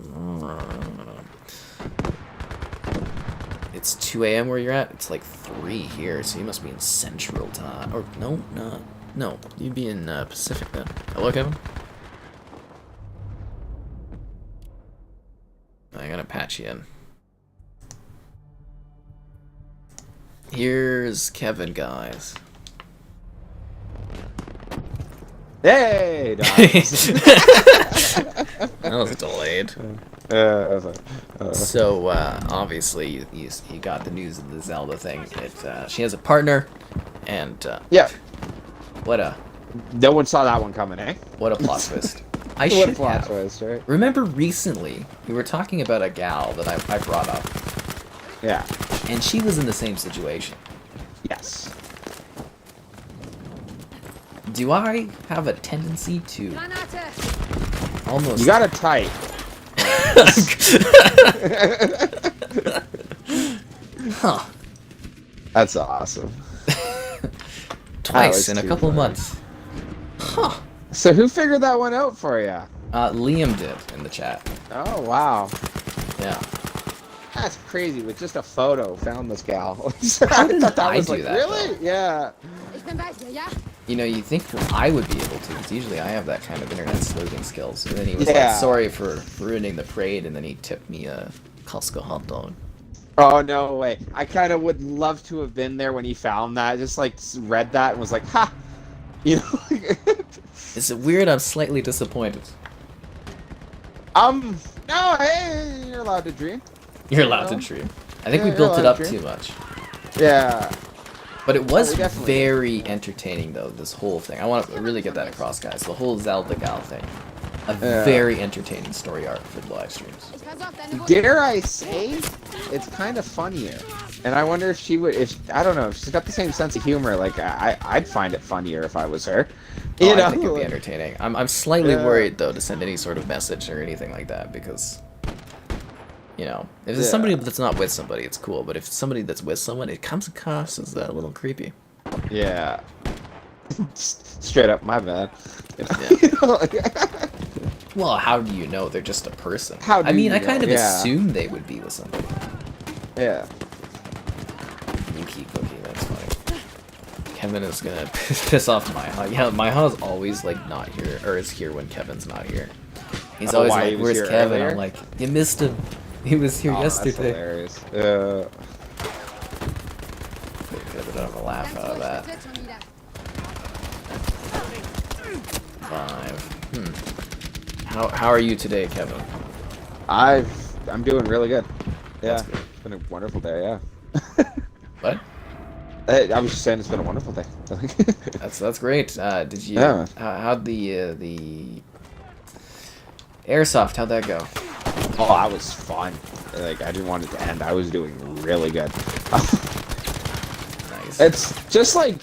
It's 2 AM where you're at? It's like 3 here, so you must be in Central Time. Or, no, you'd be in Pacific then. Hello, Kevin? I gotta patch you in. Here's Kevin, guys. Hey, guys. That was delayed. So, obviously, you got the news of the Zelda thing. She has a partner, and, yeah. What a... No one saw that one coming, eh? What a plot twist. I What should a plot have. twist, right? Remember recently, we were talking about a gal that I brought up, Yeah. and she was in the same situation. Yes. Do I have a tendency to Granate! almost... You got it tight. Huh. That's awesome. Twice That in was a too couple of funny. months. Huh. So who figured that one out for you? Liam did in the chat. Oh, wow. Yeah. That's crazy. With just a photo, found this gal. How did thought I was do like, that, really? Yeah. Ich bin bei dir, ja? You know, you think I would be able to, because usually I have that kind of internet sleuthing skills. And then he was Yeah. like, sorry for ruining the parade, and then he tipped me a Costco hot dog. Oh, no way. I kind of would love to have been there when he found that. Just, like, read that and was like, ha! You know? Is it weird? I'm slightly disappointed. No, hey, you're allowed to dream. You're allowed to dream. I think we you're built it allowed up to too dream. much. Yeah. But it was we definitely very entertaining, though, this whole thing. I want to really get that across, guys. The whole Zelda gal thing. A very entertaining story arc for the live streams. Ich versorg deine Wunde. Dare I say, it's kind of funnier. And I wonder if she would, I don't know, if she's got the same sense of humor, like, I'd find it funnier if I was her. You know? I think it'd be entertaining. I'm slightly worried, though, to send any sort of message or anything like that, because, you know, if it's somebody that's not with somebody, it's cool. But if it's somebody that's with someone, it comes across as a little creepy. Yeah. Straight up, my bad. Yeah. You know, like, Well, how do you know they're just a person? How do I mean, you I kind know? of Yeah. assume they would be with somebody. yeah. Yuki Cookie, that's funny. Kevin is gonna piss off Maiha. Yeah, Maiha's always like not here, or is here when Kevin's not here. He's Oh, always why, he like, was "Where's here Kevin?" earlier? I'm like, "You missed him. He was here Oh, that's yesterday." hilarious. Get a bit of a laugh out of that. 5. How are you today, Kevin? I'm doing really good. Yeah, That's good. it's been a wonderful day. Yeah. What? I was just saying it's been a wonderful day. That's great. Did you? Yeah. How'd the airsoft? How'd that go? Oh, that was fun. Like I didn't want it to end. I was doing really good. Nice. It's just like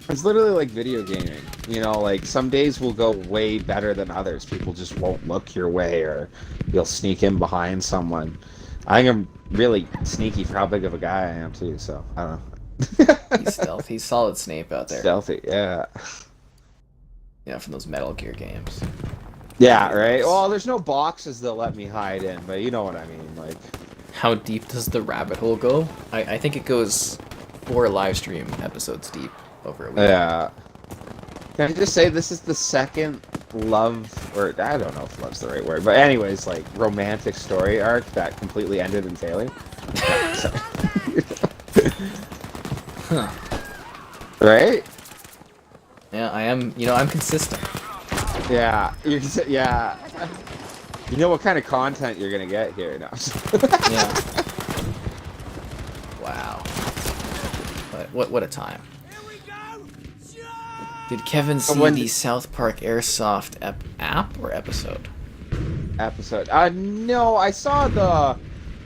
it's literally like video gaming. You know, like some days will go way better than others. People just won't look your way, or you'll sneak in behind someone. I think I'm really sneaky for how big of a guy I am too. So I don't know. He's stealthy. He's solid Snape out there. Stealthy, yeah. Yeah, from those Metal Gear games. Yeah, right? Well, there's no boxes they'll let me hide in, but you know what I mean, like... How deep does the rabbit hole go? I think it goes 4 live stream episodes deep over a week. Yeah. Can I just say this is the second love, or I don't know if love's the right word, but anyways, like, romantic story arc that completely ended in failure. Huh. Right? Yeah, I am. You know, I'm consistent. Yeah, yeah. You know what kind of content you're gonna get here now. Yeah. Wow. What a time. Did Kevin see the South Park Airsoft app or episode? Episode. No, I saw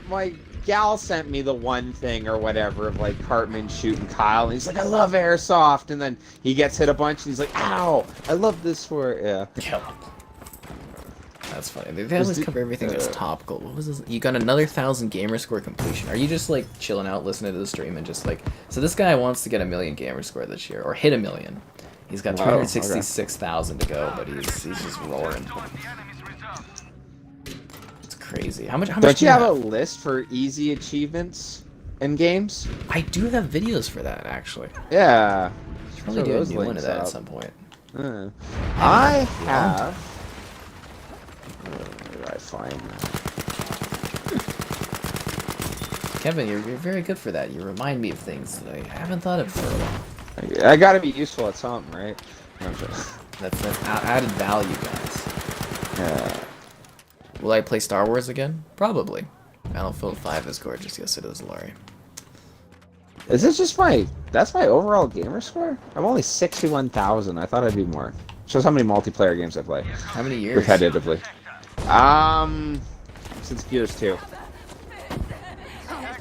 my gal sent me the one thing or whatever of like Cartman shooting Kyle, and he's like, I love airsoft, and then he gets hit a bunch, and he's like, ow, I love this for it. Yeah. That's funny. They always cover everything that's topical. What was this? You got another 1,000 gamer score completion. Are you just like chilling out, listening to the stream, and just like, so this guy wants to get 1 million gamer score this year, or hit 1 million. He's got 266,000 to go, but he's just roaring. It's crazy. How much? Don't you have a list for easy achievements in games? I do have videos for that, actually. Yeah. Should probably do a new one of that at some point. I have. Where do I find that? Kevin, you're very good for that. You remind me of things that I haven't thought of for a while. I gotta be useful at something, right? That's added value, guys. Yeah. Will I play Star Wars again? Probably. Battlefield 5 is gorgeous. Yes, it is, Laurie. Is it just that's my overall gamer score? I'm only 61,000. I thought I'd be more. Shows how many multiplayer games I play. How many years? Repetitively. Since Gears 2.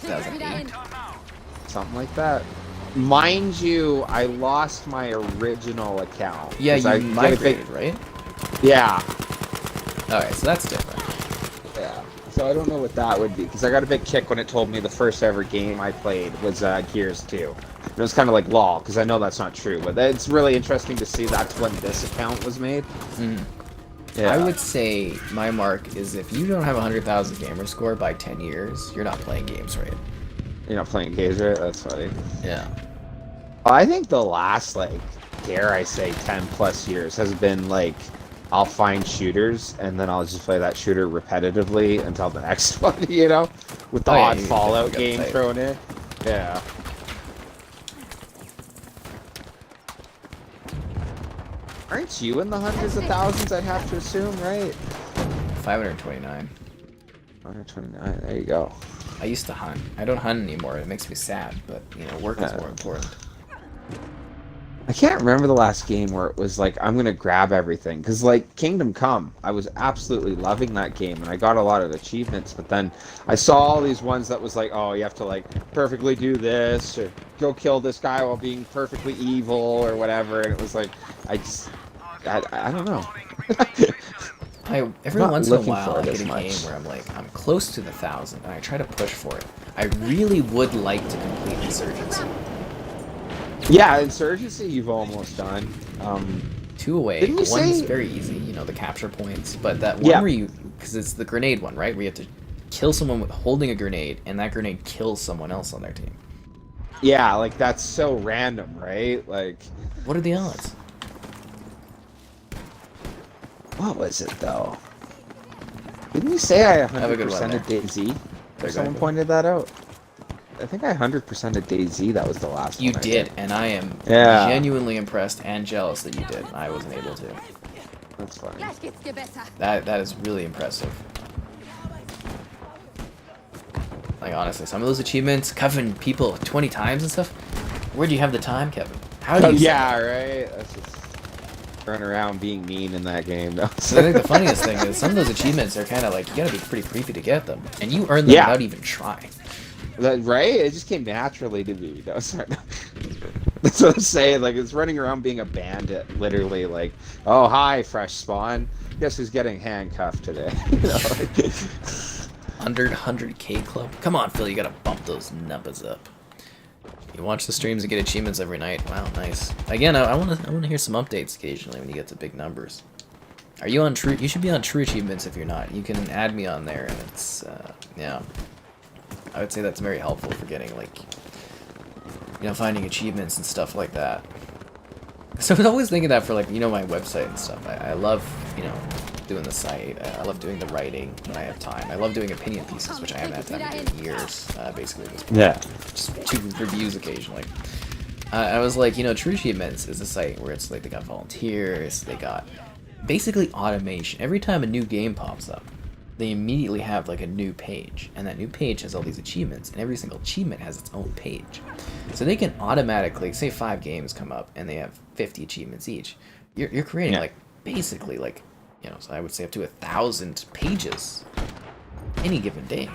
2008. Something like that. Mind you, I lost my original account. Yeah, you I migrated, right? Yeah. Alright, so that's different. Yeah. So I don't know what that would be, because I got a big kick when it told me the first ever game I played was Gears 2. It was kind of like lol, because I know that's not true, but it's really interesting to see that's when this account was made. Yeah. I would say my mark is if you don't have 100,000 gamer score by 10 years, you're not playing games right. You're not playing games right? That's funny. Yeah. I think the last, like, dare I say, 10 plus years has been like, I'll find shooters, and then I'll just play that shooter repetitively until the next one, you know? With the odd Fallout game thrown in. Yeah. Aren't you in the hundreds of thousands, I'd have to assume, right? 529. 129, there you go. I used to hunt. I don't hunt anymore. It makes me sad, but, you know, work is more important. I can't remember the last game where it was like, I'm gonna grab everything. Because, like, Kingdom Come, I was absolutely loving that game, and I got a lot of achievements, but then I saw all these ones that was like, oh, you have to, like, perfectly do this, or go kill this guy while being perfectly evil, or whatever, and it was like, I don't know. Every once in a while, I get a game where I'm like, I'm close to the 1,000, and I try to push for it. I really would like to complete Insurgency. Yeah, Insurgency you've almost done. 2 away. One's very easy, you know, the capture points. But that one where you, because it's the grenade one, right? Where you have to kill someone with holding a grenade, and that grenade kills someone else on their team. Yeah, like that's so random, right? Like, what are the odds? What was it though? Didn't you say I 100%ed DayZ? Someone pointed that out. think I 100%ed DayZ. That was the last You one. I did, think. and I am Yeah. genuinely impressed and jealous that you did. I wasn't able to. That's funny. Gleich geht's dir besser. That is really impressive. Like, honestly, some of those achievements, cuffing people 20 times and stuff, where do you have the time, Kevin? How do you Yeah, right. That's just running around being mean in that game. No. So I think the funniest thing is some of those achievements are kind of like, you gotta be pretty creepy to get them. And you earn them Yeah. without even trying. Right? It just came naturally to me. No, sorry. That's what I'm saying. Like, it's running around being a bandit, literally. Like, oh, hi, fresh spawn. Guess who's getting handcuffed today? You know, like, Under 100k club? Come on, Phil, you gotta bump those numbers up. You watch the streams and get achievements every night. Wow, nice. Again, I wanna hear some updates occasionally when you get to big numbers. Are you on true? You should be on true achievements if you're not. You can add me on there, and it's yeah. I would say that's very helpful for getting, like, you know, finding achievements and stuff like that. So I was always thinking that for, like, you know, my website and stuff. I love, you know, doing the site. I love doing the writing when I have time. I love doing opinion pieces, which I haven't had time to do in years, basically. yeah. Just 2 reviews occasionally. I was like, you know, True Achievements is a site where it's like they got volunteers, they got basically automation. Every time a new game pops up, they immediately have like a new page, and that new page has all these achievements, and every single achievement has its own page. So they can automatically, say 5 games come up and they have 50 achievements each. You're creating like basically like, you know, so I would say up to 1,000 pages any given day.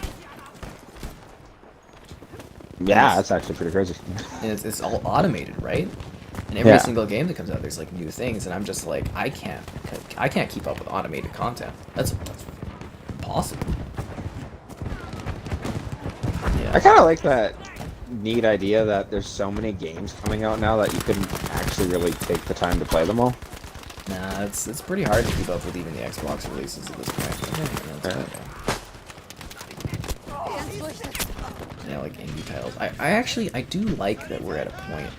Yeah, that's actually pretty crazy. And it's all automated, right? And every single game that comes out, there's like new things, and I'm just like, I can't keep up with automated content. That's impossible. Yeah. I kind of like that neat idea that there's so many games coming out now that you couldn't actually really take the time to play them all. Nah, it's pretty hard to keep up with even the Xbox releases at this point. Ganz ruhig. Yeah, like indie titles. I do like that we're at a point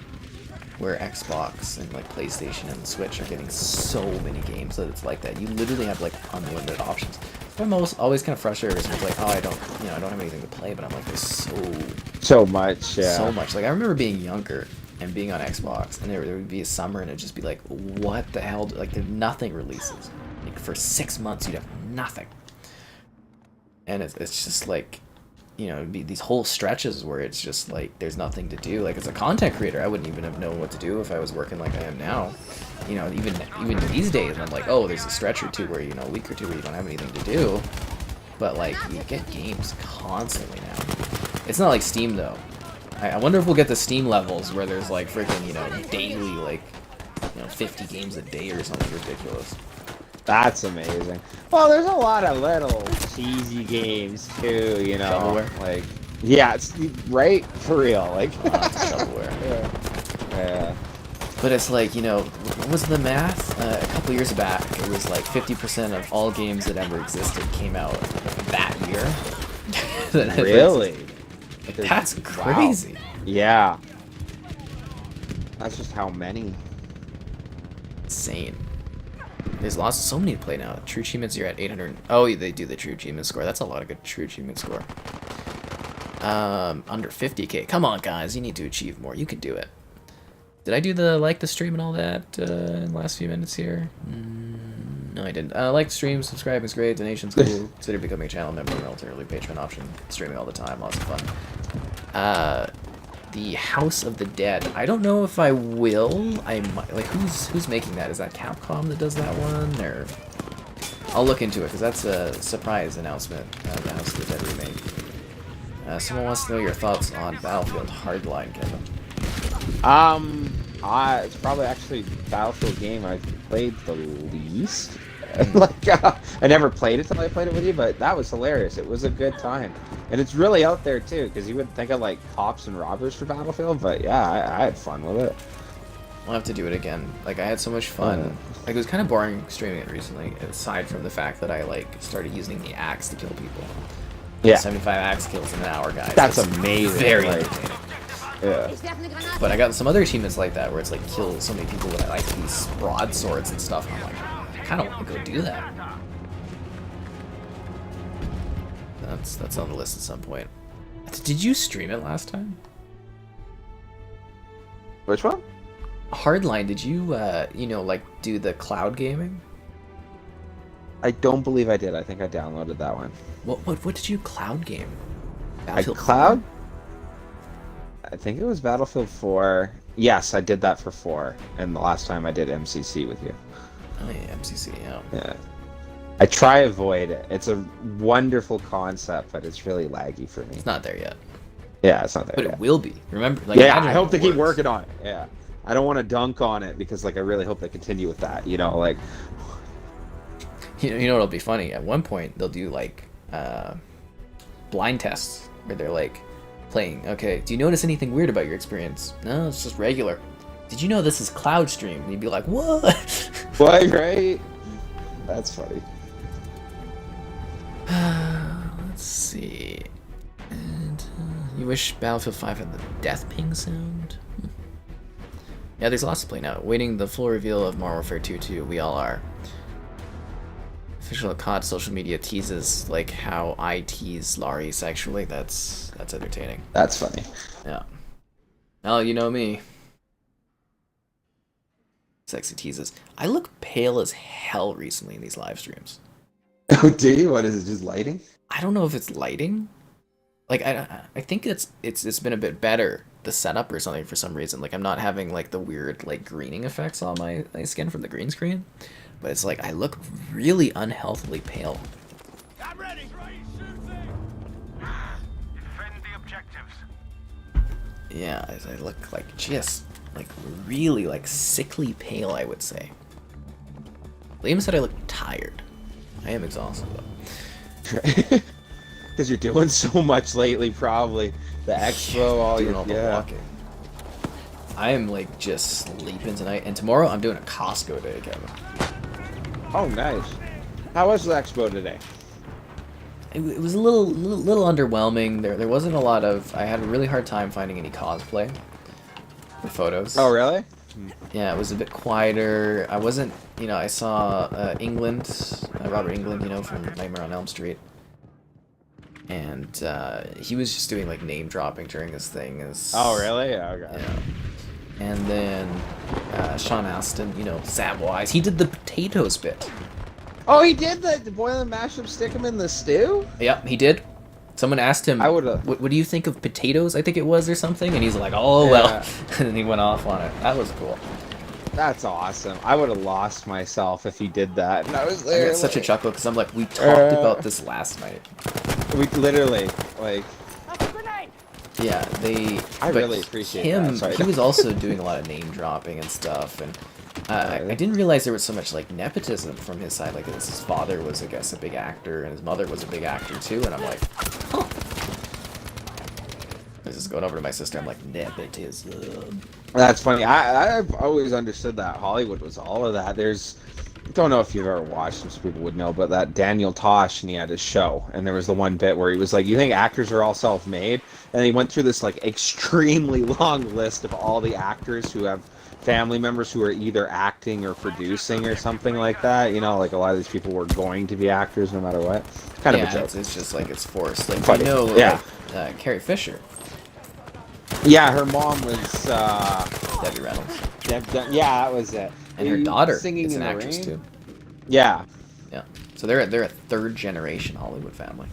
where Xbox and like PlayStation and Switch are getting so many games that it's like that. You literally have like unlimited options. I'm always kind of frustrated with like, oh, I don't have anything to play, but I'm like, there's so much, yeah. so much. Like, I remember being younger and being on Xbox, and there would be a summer, and it'd just be like, what the hell? Like, nothing releases. Like, for 6 months, you'd have nothing. And it's just like, you know, it'd be these whole stretches where it's just like, there's nothing to do. Like, as a content creator, I wouldn't even have known what to do if I was working like I am now. You know, even these days, I'm like, oh, there's a stretch or two where, you know, a week or two where you don't have anything to do. But, like, you get games constantly now. It's not like Steam, though. I wonder if we'll get the Steam levels where there's, like, freaking, you know, daily, like, you know, 50 games a day or something ridiculous. That's amazing. Well, there's a lot of little cheesy games, too, you know. Shovelware? Like, yeah, it's right? For real. Like, Lots of shovelware. yeah. But it's like, you know, what was the math? A couple years back, it was like 50% of all games that ever existed came out that year. Really? Like, that's crazy. Wow. Yeah. That's just how many. Insane. There's so many to play now. True achievements, you're at 800. Oh, they do the true achievement score. That's a lot of good true achievement score. Under 50k. Come on, guys. You need to achieve more. You can do it. Did I do the stream and all that in the last few minutes here? No, I didn't. Like the stream, subscribing is great, donations cool. Consider becoming a channel member, relatively Patreon option. Streaming all the time, lots of fun. The House of the Dead. I don't know if I will. I might. Like, who's making that? Is that Capcom that does that one, or? I'll look into it because that's a surprise announcement. The House of the Dead remake. Someone wants to know your thoughts on Battlefield Hardline, Kevin. It's probably actually Battlefield game I've played the least. Like, I never played it till I played it with you, but that was hilarious. It was a good time, and it's really out there too, because you would think of like cops and robbers for Battlefield, but yeah, I had fun with it. I'll have to do it again. Like, I had so much fun. Like, it was kind of boring streaming it recently, aside from the fact that I like started using the axe to kill people. Yeah, 75 axe kills in an hour, guys. that's amazing. Very like, entertaining. yeah. Ich werfe eine Granate. But I got some other achievements like that where it's like kill so many people with like these broadswords and stuff. And I'm like, I kind of want to go do that. That's on the list at some point. Did you stream it last time? Which one? Hardline, did you, like, do the cloud gaming? I don't believe I did. I think I downloaded that one. What did you cloud game? Cloud? I think it was Battlefield 4. Yes, I did that for 4. And the last time I did MCC with you. Oh yeah, MCC, yeah. Yeah. I try avoid it. It's a wonderful concept, but it's really laggy for me. It's not there yet. Yeah, it's not there But yet. it will be. Remember? Like, Yeah, imagine I how hope they it keep works. working on it. Yeah. I don't want to dunk on it because, like, I really hope they continue with that. You know, like... You know what'll be funny? At one point, they'll do, like, blind tests where they're, like, playing. Okay, do you notice anything weird about your experience? No, it's just regular. Did you know this is cloud stream? And you'd be like, what? What, right? That's funny. Let's see. And you wish Battlefield 5 had the death ping sound? Yeah, there's lots to play now. Waiting the full reveal of Modern Warfare 2 2. We all are. Official COD social media teases like how I tease Laurie sexually. That's entertaining. That's funny. Yeah. Oh, you know me. Sexy teases. I look pale as hell recently in these live streams. Oh, do you? What is it? Just lighting? I don't know if it's lighting. Like I think it's been a bit better, the setup or something, for some reason. Like I'm not having like the weird like greening effects on my skin from the green screen. But it's like I look really unhealthily pale. I'm ready. Defend the objectives. Yeah, I look like just like really like sickly pale, I would say. Liam said I look tired. I am exhausted though. Because you're doing so much lately, probably. The expo, all Doing your... all the Yeah. walking. I am like just sleeping tonight, and tomorrow I'm doing a Costco day, Kevin. Oh, nice. How was the expo today? It was a little underwhelming. There wasn't a lot of. I had a really hard time finding any cosplay for photos. Oh, really? Yeah, it was a bit quieter. I wasn't, I saw England, Robert England, from Nightmare on Elm Street. And he was just doing like name dropping during his thing. Oh, really? Yeah, okay. Yeah. And then Sean Astin, Samwise, he did the potatoes bit. Oh, he did the boil and mash up, stick them in the stew? Yep, he did. Someone asked him, I would've... what do you think of potatoes, I think it was, or something? And he's like, oh, well. And then he went off on it. That was cool. That's awesome. I would have lost myself if he did that. And I was there. I got such a chuckle because I'm like, we talked about this last night. We literally, like... Yeah, I really appreciate him. that. Sorry. He was also doing a lot of name dropping and stuff, and I didn't realize there was so much like nepotism from his side. Like his father was, I guess, a big actor, and his mother was a big actor too. And I'm like, huh. I was just going over to my sister. I'm like, nepotism. That's funny. I've always understood that Hollywood was all of that. I don't know if you've ever watched him, so people would know, but that Daniel Tosh, and he had his show, and there was the one bit where he was like, you think actors are all self-made? And he went through this like extremely long list of all the actors who have family members who are either acting or producing or something like that. Like a lot of these people were going to be actors no matter what. Kind of a joke. It's just like it's forced. Like Funny. Yeah. Carrie Fisher. Yeah, her mom was Debbie Reynolds. Yeah, that was it. And her daughter singing is an in the actress rain? too. Yeah. Yeah. So they're a third generation Hollywood family.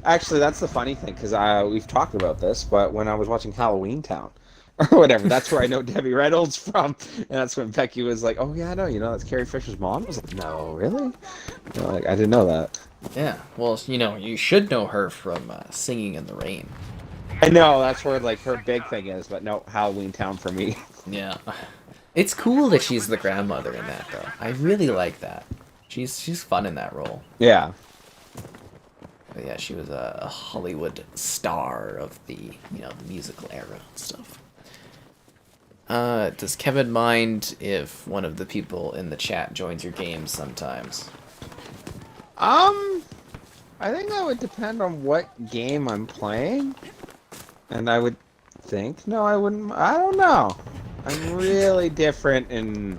Actually, that's the funny thing, because we've talked about this, but when I was watching Halloween Town, or whatever, that's where I know Debbie Reynolds from, and that's when Becky was like, oh yeah, no, that's Carrie Fisher's mom? I was like, no, really? Like, I didn't know that. Yeah, well, you should know her from Singing in the Rain. I know, that's where, like, her big thing is, but no, Halloween Town for me. Yeah. It's cool that she's the grandmother in that, though. I really like that. She's fun in that role. Yeah. But yeah, she was a Hollywood star of the, the musical era and stuff. Does Kevin mind if one of the people in the chat joins your games sometimes? I think that would depend on what game I'm playing. And I would think, no, I wouldn't, I don't know. I'm really different in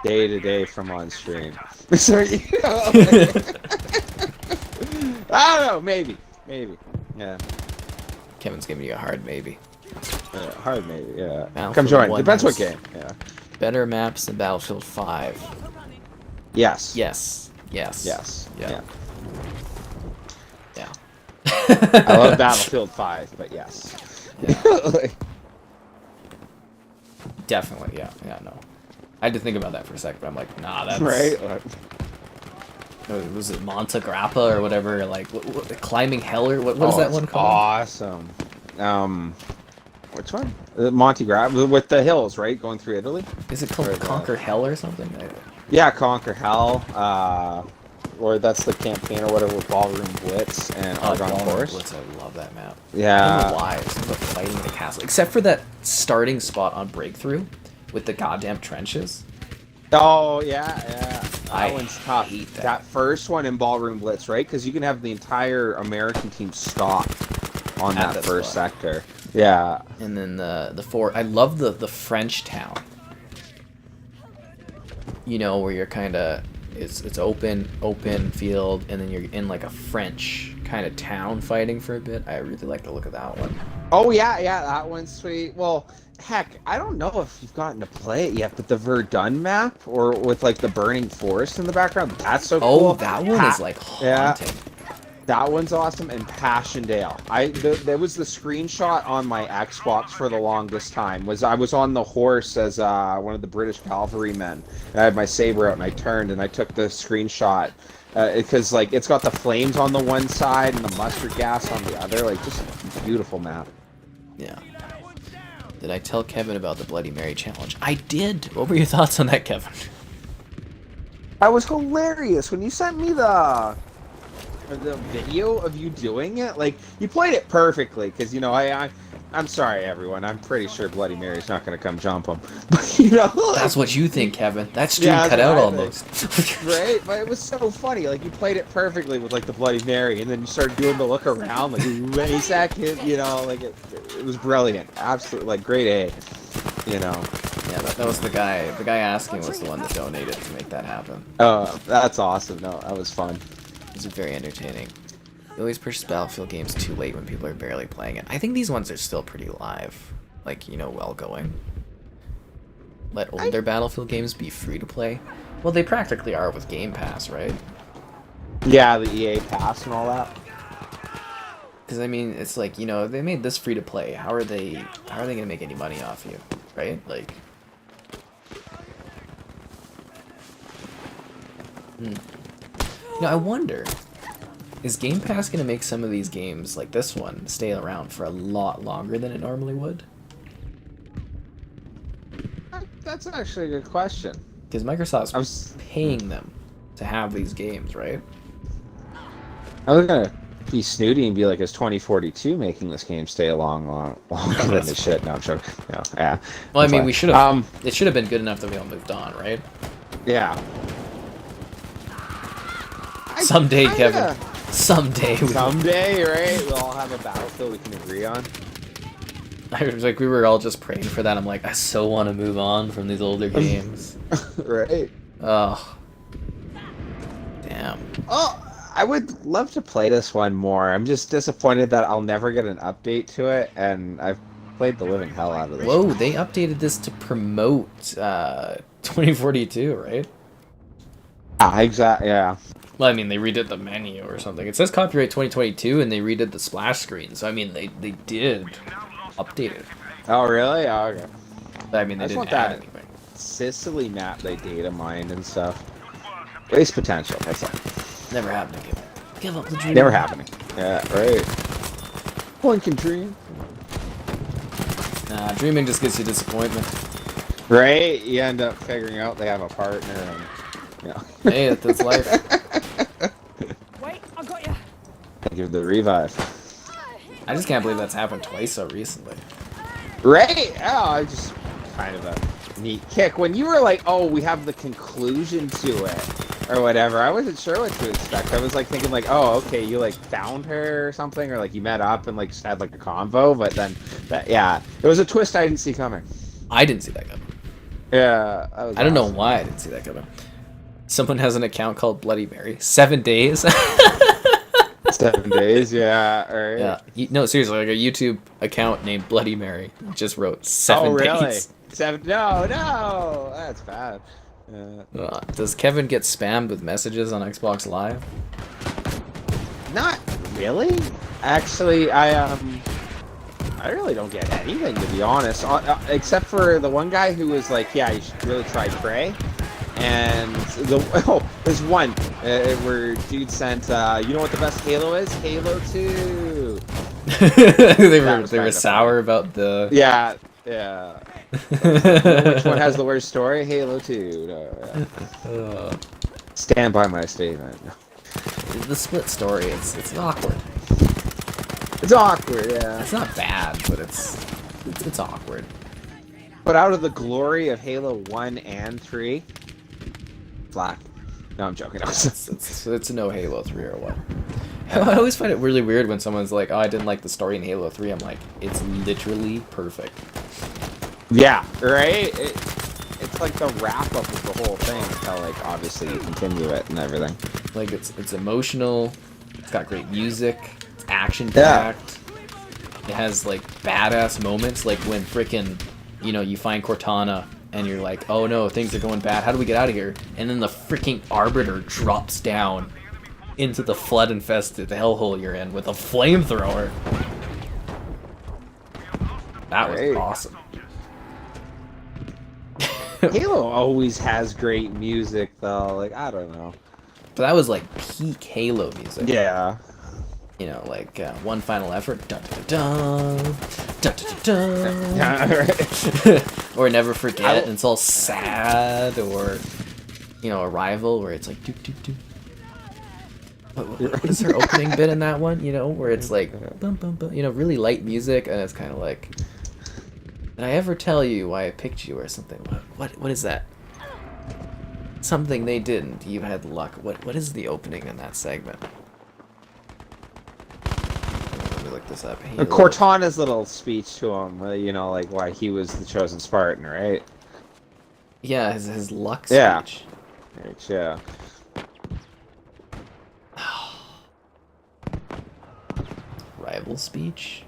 day to day from on stream. So, I don't know, maybe. Maybe. Yeah. Kevin's giving you a hard maybe. Hard maybe. Yeah. Battlefield Come join. 1 Depends what has game. Yeah. Better maps than Battlefield 5. Yes. Yes. Yes. Yes. Yeah. Yeah. Yeah. I love Battlefield 5, but yes. Yeah. Definitely. Yeah. Yeah. No. I had to think about that for a second, but I'm like, nah, that's Right. Was it Monte Grappa or whatever? Like what, climbing hell or what is that one called? Awesome. Which one? Monte Grappa with the hills, right? Going through Italy. Is it called Conquer Hell or something? Yeah, Conquer Hell. Or that's the campaign or whatever with Ballroom Blitz and Argonne Forest. Blitz, I love that map. Yeah. I don't know why. It's about fighting in a castle, except for that starting spot on Breakthrough with the goddamn trenches. Oh yeah, yeah. I That one's tough. hate that. That first one in Ballroom Blitz, right? Because you can have the entire American team stop on At that that first spot. sector. Yeah. And then the four. I love the French town. You know, where you're kind of it's open field, and then you're in like a French kind of town fighting for a bit. I really like the look of that one. Oh yeah, yeah, that one's sweet. Well, heck, I don't know if you've gotten to play it yet, but the Verdun map, or with like the burning forest in the background, that's so cool. Oh, that one is like haunting. Yeah. That one's awesome, and Passchendaele. There was the screenshot on my Xbox for the longest time. I was on the horse as one of the British cavalrymen. I had my saber out, and I turned, and I took the screenshot because like it's got the flames on the one side and the mustard gas on the other. Like, just a beautiful map. Yeah. Did I tell Kevin about the Bloody Mary challenge? I did. What were your thoughts on that, Kevin? I was hilarious when you sent me the video of you doing it. Like, you played it perfectly, because, you know, I'm sorry, everyone. I'm pretty sure Bloody Mary's not going to come jump him. But, you know... That's what you think, Kevin. That stream Yeah, cut that's out what I almost. Right? But it was so funny. Like, you played it perfectly with, like, the Bloody Mary, and then you started doing the look around, like, any second, you know, like, it was brilliant. Absolutely, like, grade A, you know. Yeah, that was the guy. The guy asking was the one that donated to make that happen. Oh, that's awesome. No, that was fun. It was very entertaining. You always purchase Battlefield games too late when people are barely playing it. I think these ones are still pretty live. Like, you know, well going. Let older Battlefield games be free to play. Well, they practically are with Game Pass, right? Yeah, the EA Pass and all that. Because I mean, it's like, you know, they made this free to play. How are they gonna make any money off you, right? Like, You know, I wonder, is Game Pass gonna make some of these games like this one stay around for a lot longer than it normally would? That's actually a good question. Because Microsoft's paying them to have these games, right? I was gonna be snooty and be like, "Is 2042 making this game stay longer than this shit?" No, I'm joking. No, yeah. Well, I mean, fine. we should have. It should have been good enough that we all moved on, right? Yeah. Someday, Kevin. Someday. Someday, right? We'll all have a Battlefield we can agree on. I was like, we were all just praying for that. I'm like, I so want to move on from these older games. Right. Oh. Damn. Oh, I would love to play this one more. I'm just disappointed that I'll never get an update to it, and I've played the living hell out of this. Whoa, they updated this to promote 2042, right? Exactly, yeah. Well, I mean, they redid the menu or something. It says copyright 2022, and they redid the splash screen. So, I mean, they did update it. Oh, really? Oh, okay. I mean, they I just didn't want add that anything. Sicily map they data mined and stuff. Waste potential, that's all. Never happened again. Give up the dream. Never happening. Yeah, right. One can dream. Nah, dreaming just gets you disappointment. Right? You end up figuring out they have a partner and, you know. Hey, that's life. Wait, I got you. Give the revive. I just can't believe that's happened twice so recently. Right? Oh, I just kind of a neat kick. When you were like, oh, we have the conclusion to it, or whatever, I wasn't sure what to expect. I was like thinking like, oh, okay, you like found her or something, or like you met up and like just had like a convo, but then, yeah, it was a twist I didn't see coming. I didn't see that coming. Yeah, that was I don't know awesome. why I didn't see that coming. Someone has an account called Bloody Mary. 7 days. 7 days, yeah. All right. Yeah. No, seriously, like a YouTube account named Bloody Mary just wrote 7 Oh, really? days. 7? No, no, that's bad. Does Kevin get spammed with messages on Xbox Live? Not really. Actually, I really don't get anything, to be honest. Except for the one guy who was like, "Yeah, you should really try Prey." And there's one where dude sent, you know what the best Halo is? Halo 2. they were sour about the. Yeah. Which one has the worst story? Halo 2. No, yeah. Stand by my statement. The split story. It's awkward. It's awkward, yeah. It's not bad, but it's awkward. But out of the glory of Halo 1 and 3, flat. No, I'm joking. It's no Halo 3 or what. I always find it really weird when someone's like, "Oh, I didn't like the story in Halo 3." I'm like, it's literally perfect. Yeah, right? It's like the wrap up of the whole thing. It's how, like, obviously you continue it and everything. Like, it's emotional. It's got great music. It's action packed. Yeah. It has like badass moments, like when frickin', you find Cortana and you're like, "Oh no, things are going bad. How do we get out of here?" And then the freaking Arbiter drops down into the flood-infested hellhole you're in with a flamethrower. That was awesome. Halo always has great music, though. Like, I don't know. But that was like peak Halo music. Yeah. Like One Final Effort. Dun, dun, dun, dun, dun, dun. Or Never Forget, and it's all sad. Or, Arrival, where it's like, doo, doo, doo. What is her opening bit in that one? Where it's like, bum, bum, bum, really light music, and it's kind of like, did I ever tell you why I picked you or something? What is that? Something they didn't. You had luck. What is the opening in that segment? Let me look this up. Cortana's little speech to him, like why he was the chosen Spartan, right? Yeah, his luck speech. Yeah. Rival speech?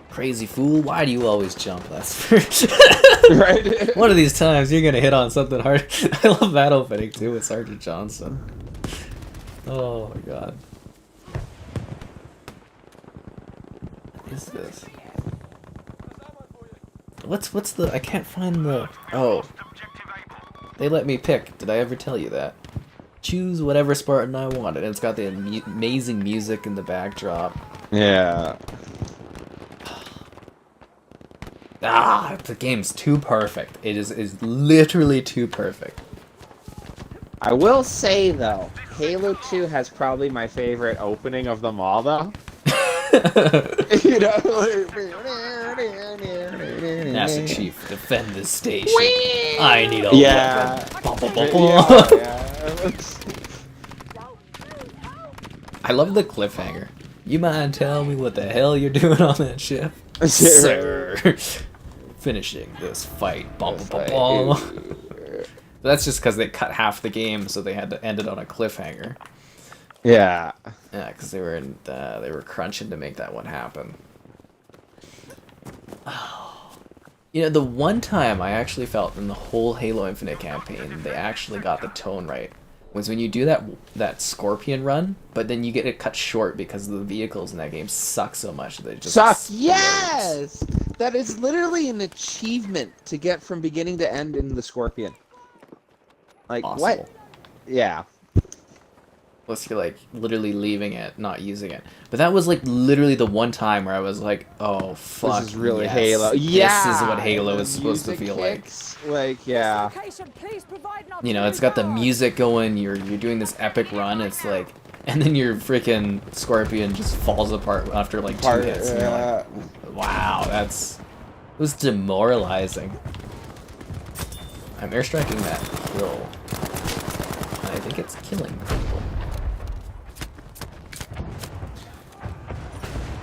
Crazy fool, why do you always jump? That's right. One of these times you're gonna hit on something hard. I love that opening too with Sergeant Johnson. Oh my god. What is this? What's the... I can't find the... Oh. They let me pick. Did I ever tell you that? Choose whatever Spartan I wanted. And it's got the amazing music in the backdrop. Yeah. The game's too perfect. It is literally too perfect. I will say, though, Halo 2 has probably my favorite opening of them all, though. Master Chief, defend this station. I need a weapon. I love the cliffhanger. You mind telling me what the hell you're doing on that ship? Sir. Finishing this fight. That's just because they cut half the game, so they had to end it on a cliffhanger. Yeah. Yeah, because they were crunching to make that one happen. The one time I actually felt in the whole Halo Infinite campaign they actually got the tone right was when you do that Scorpion run, but then you get it cut short because the vehicles in that game suck so much that it just explodes. Yes! That is literally an achievement to get from beginning to end in the Scorpion. Like, Possible. what? Yeah. Unless you're, like, literally leaving it, not using it. But that was, like, literally the one time where I was like, oh, fuck, this is really yes. Halo. Yeah! This is what Halo is supposed to feel kicks, like. Yeah. It's got the music going, you're doing this epic run, it's like... And then your freaking Scorpion just falls apart after, like, 2 hits. And you're like, wow, it was demoralizing. I'm airstriking that hill. And I think it's killing people.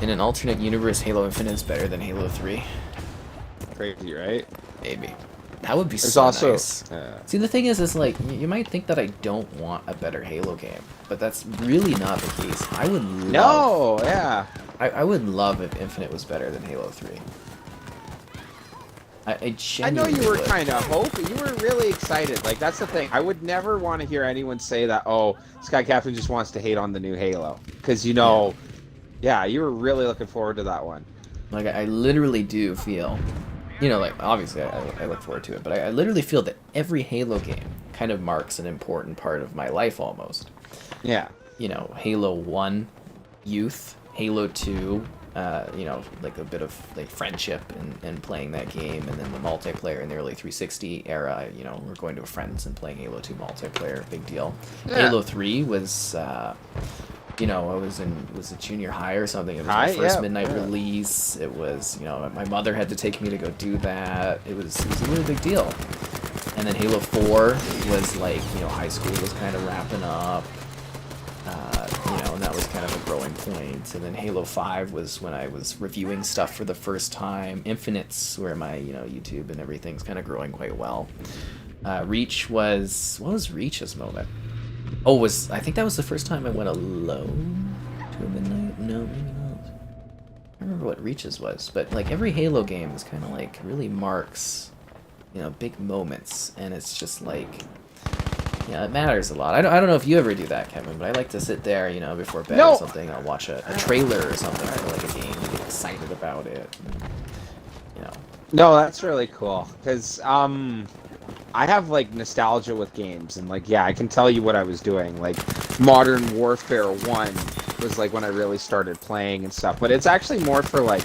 In an alternate universe, Halo Infinite is better than Halo 3. Crazy, right? Maybe. That would be There's so also nice. See, the thing is like, you might think that I don't want a better Halo game, but that's really not the case. I would love... no, yeah. I would love if Infinite was better than Halo 3. I I know genuinely you were would. kind of hoping. You were really excited. Like, that's the thing. I would never want to hear anyone say that, oh, Sky Captain just wants to hate on the new Halo. Because, you know, yeah, you were really looking forward to that one. Like, I literally do feel, you know, like, obviously I look forward to it, but I literally feel that every Halo game kind of marks an important part of my life almost. Yeah. You know, Halo 1, youth, Halo 2, you know, like a bit of like friendship and playing that game, and then the multiplayer in the early 360 era, you know, we're going to a friend's and playing Halo 2 multiplayer, big deal. Yeah. Halo 3 was, you know, I was a junior high or something. It was my first midnight release. It was, you know, my mother had to take me to go do that. It was a really big deal. And then Halo 4 was like, you know, high school was kind of wrapping up. You know, and that was kind of a growing point. And then Halo 5 was when I was reviewing stuff for the first time. Infinite's where my, you know, YouTube and everything's kind of growing quite well. Reach was... What was Reach's moment? Oh, I think that was the first time I went alone to a midnight? No, maybe not. I don't remember what Reach's was, but like every Halo game is kind of like really marks, you know, big moments, and it's just like... Yeah, it matters a lot. I don't know if you ever do that, Kevin, but I like to sit there, you know, before bed or something. I'll watch a trailer or something for like a game and get excited about it. And, you know. No, that's really cool. Because, I have, like, nostalgia with games. And, like, yeah, I can tell you what I was doing. Like, Modern Warfare 1 was, like, when I really started playing and stuff. But it's actually more for, like,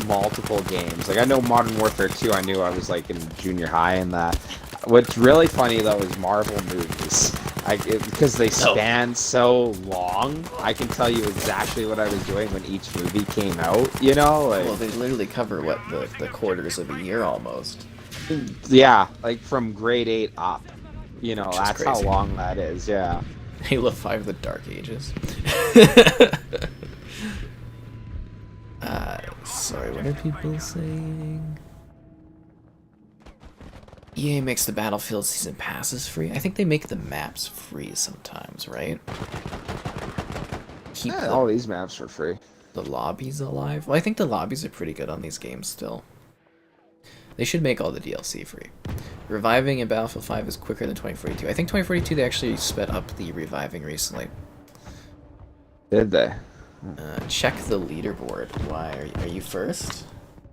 multiple games. Like, I know Modern Warfare 2, I knew I was, like, in junior high and that. What's really funny, though, is Marvel movies. Because they span so long, I can tell you exactly what I was doing when each movie came out, you know? Like, well, they literally cover, what, the quarters of a year almost. Yeah, like from grade 8 up. You know, that's crazy. how long that is, yeah. Halo 5, The Dark Ages. Sorry, what are people saying? EA makes the Battlefield Season Passes free. I think they make the maps free sometimes, right? Keep All these maps are free. the lobbies alive. Well, I think the lobbies are pretty good on these games still. They should make all the DLC free. Reviving in Battlefield 5 is quicker than 2042. I think 2042 they actually sped up the reviving recently. Did they? Check the leaderboard. Why are you first?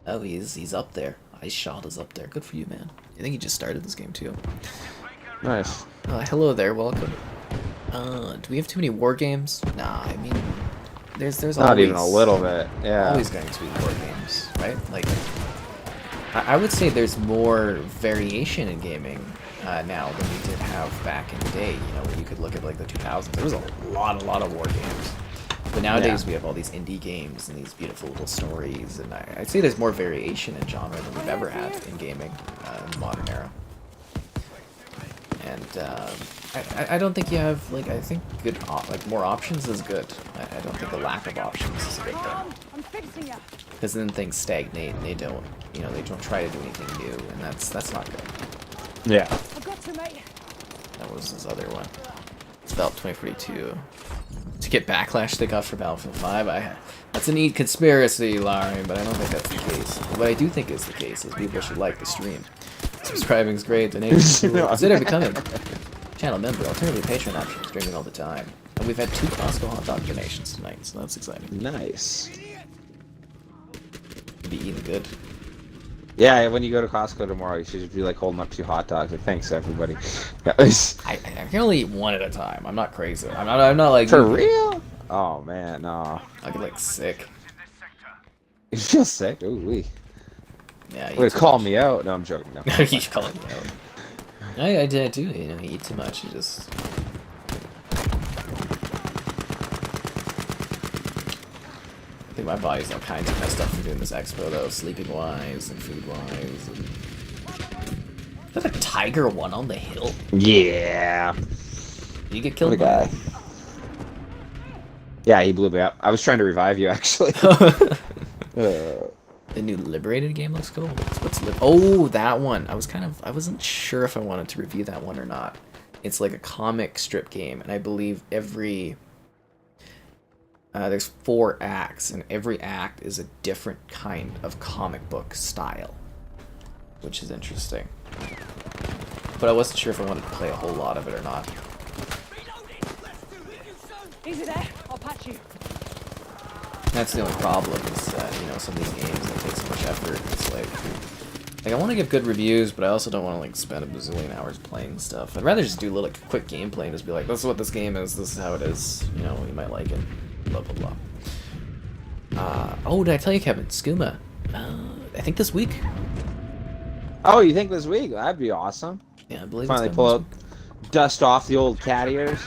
Oh, he's up there. Ice Shot is up there. Good for you, man. I think he just started this game too. Nice. Hello there, welcome. Do we have too many war games? Nah, I mean, there's Not always, even a little bit. Yeah. always going to be war games, right? Like, I would say there's more variation in gaming now than we did have back in the day. You know, when you could look at like the 2000s, there was a lot of war games. But nowadays we have all these indie games and these beautiful little stories, and I'd say there's more variation in genre than we've ever had in gaming in the modern era. And I don't think you have, like, I think good more options is good. I don't think the lack of options is a good thing. I'm fixing you. Because then things stagnate and they don't, you know, they don't try to do anything new, and that's not good. Yeah. I got to, mate. That was his other one. It's about 2042. To get backlash they got for Battlefield 5, that's a neat conspiracy, Larry, but I don't think that's the case. What I do think is the case is people should like the stream. Subscribing's great, donation's cool. Consider becoming channel member, alternative Patreon options, streaming all the time. And we've had 2 Costco hot dog donations tonight, so that's exciting. Nice. You'll be eating good. Yeah, when you go to Costco tomorrow, you should be like holding up 2 hot dogs. Like, thanks, everybody. Yeah. I can only eat one at a time. I'm not crazy. I'm not like For you. real? Oh man, no. I get like sick. You feel sick? Ooh wee. Yeah. Would call me out? No, I'm joking. No. He's calling me out. I do. You know, you eat too much. You just. I think my body's all kinds of messed up from doing this expo though, sleeping wise and food wise. And... Is that a tiger one on the hill? Yeah. Did you get killed What a by guy. Yeah, he blew me up. I was trying to revive you, actually. The new Liberated game looks cool. Oh, that one. I wasn't sure if I wanted to review that one or not. It's like a comic strip game, and I believe there's 4 acts, and every act is a different kind of comic book style, which is interesting. But I wasn't sure if I wanted to play a whole lot of it or not. Easy there. I'll patch you. That's the only problem is that, you know, some of these games, they take so much effort. It's like I want to give good reviews, but I also don't want to, like, spend a bazillion hours playing stuff. I'd rather just do a little, like, quick gameplay and just be like, this is what this game is, this is how it is, you know, you might like it, blah, blah, blah. Oh, did I tell you, Kevin? Skooma. I think this week. Oh, you think this week? That'd be awesome. Yeah, I believe Finally it's pull out, dust off the old cat ears.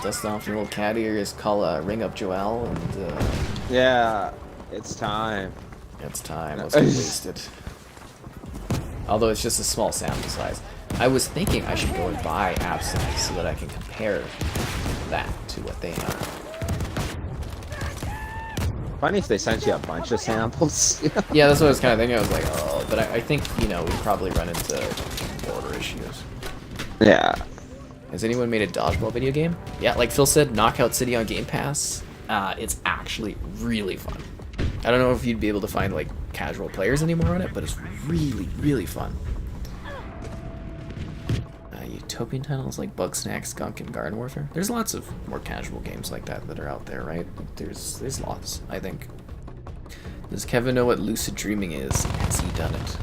Dust off your little cat ears, call Ring Up Joel, and yeah, it's time. It's time. Let's get wasted. Although it's just a small sample size. I was thinking I should go and buy Absinthe so that I can compare that to what they have. Funny if they sent you a bunch of samples. Yeah, that's what I was kind of thinking. I was like, oh, but I think, you know, we probably run into border issues. Yeah. Has anyone made a dodgeball video game? Yeah, like Phil said, Knockout City on Game Pass. It's actually really fun. I don't know if you'd be able to find, like, casual players anymore on it, but it's really, really fun. Utopian titles like Bugsnax, Skunk, and Garden Warfare. There's lots of more casual games like that that are out there, right? There's lots, I think. Does Kevin know what lucid dreaming is? Has he done it?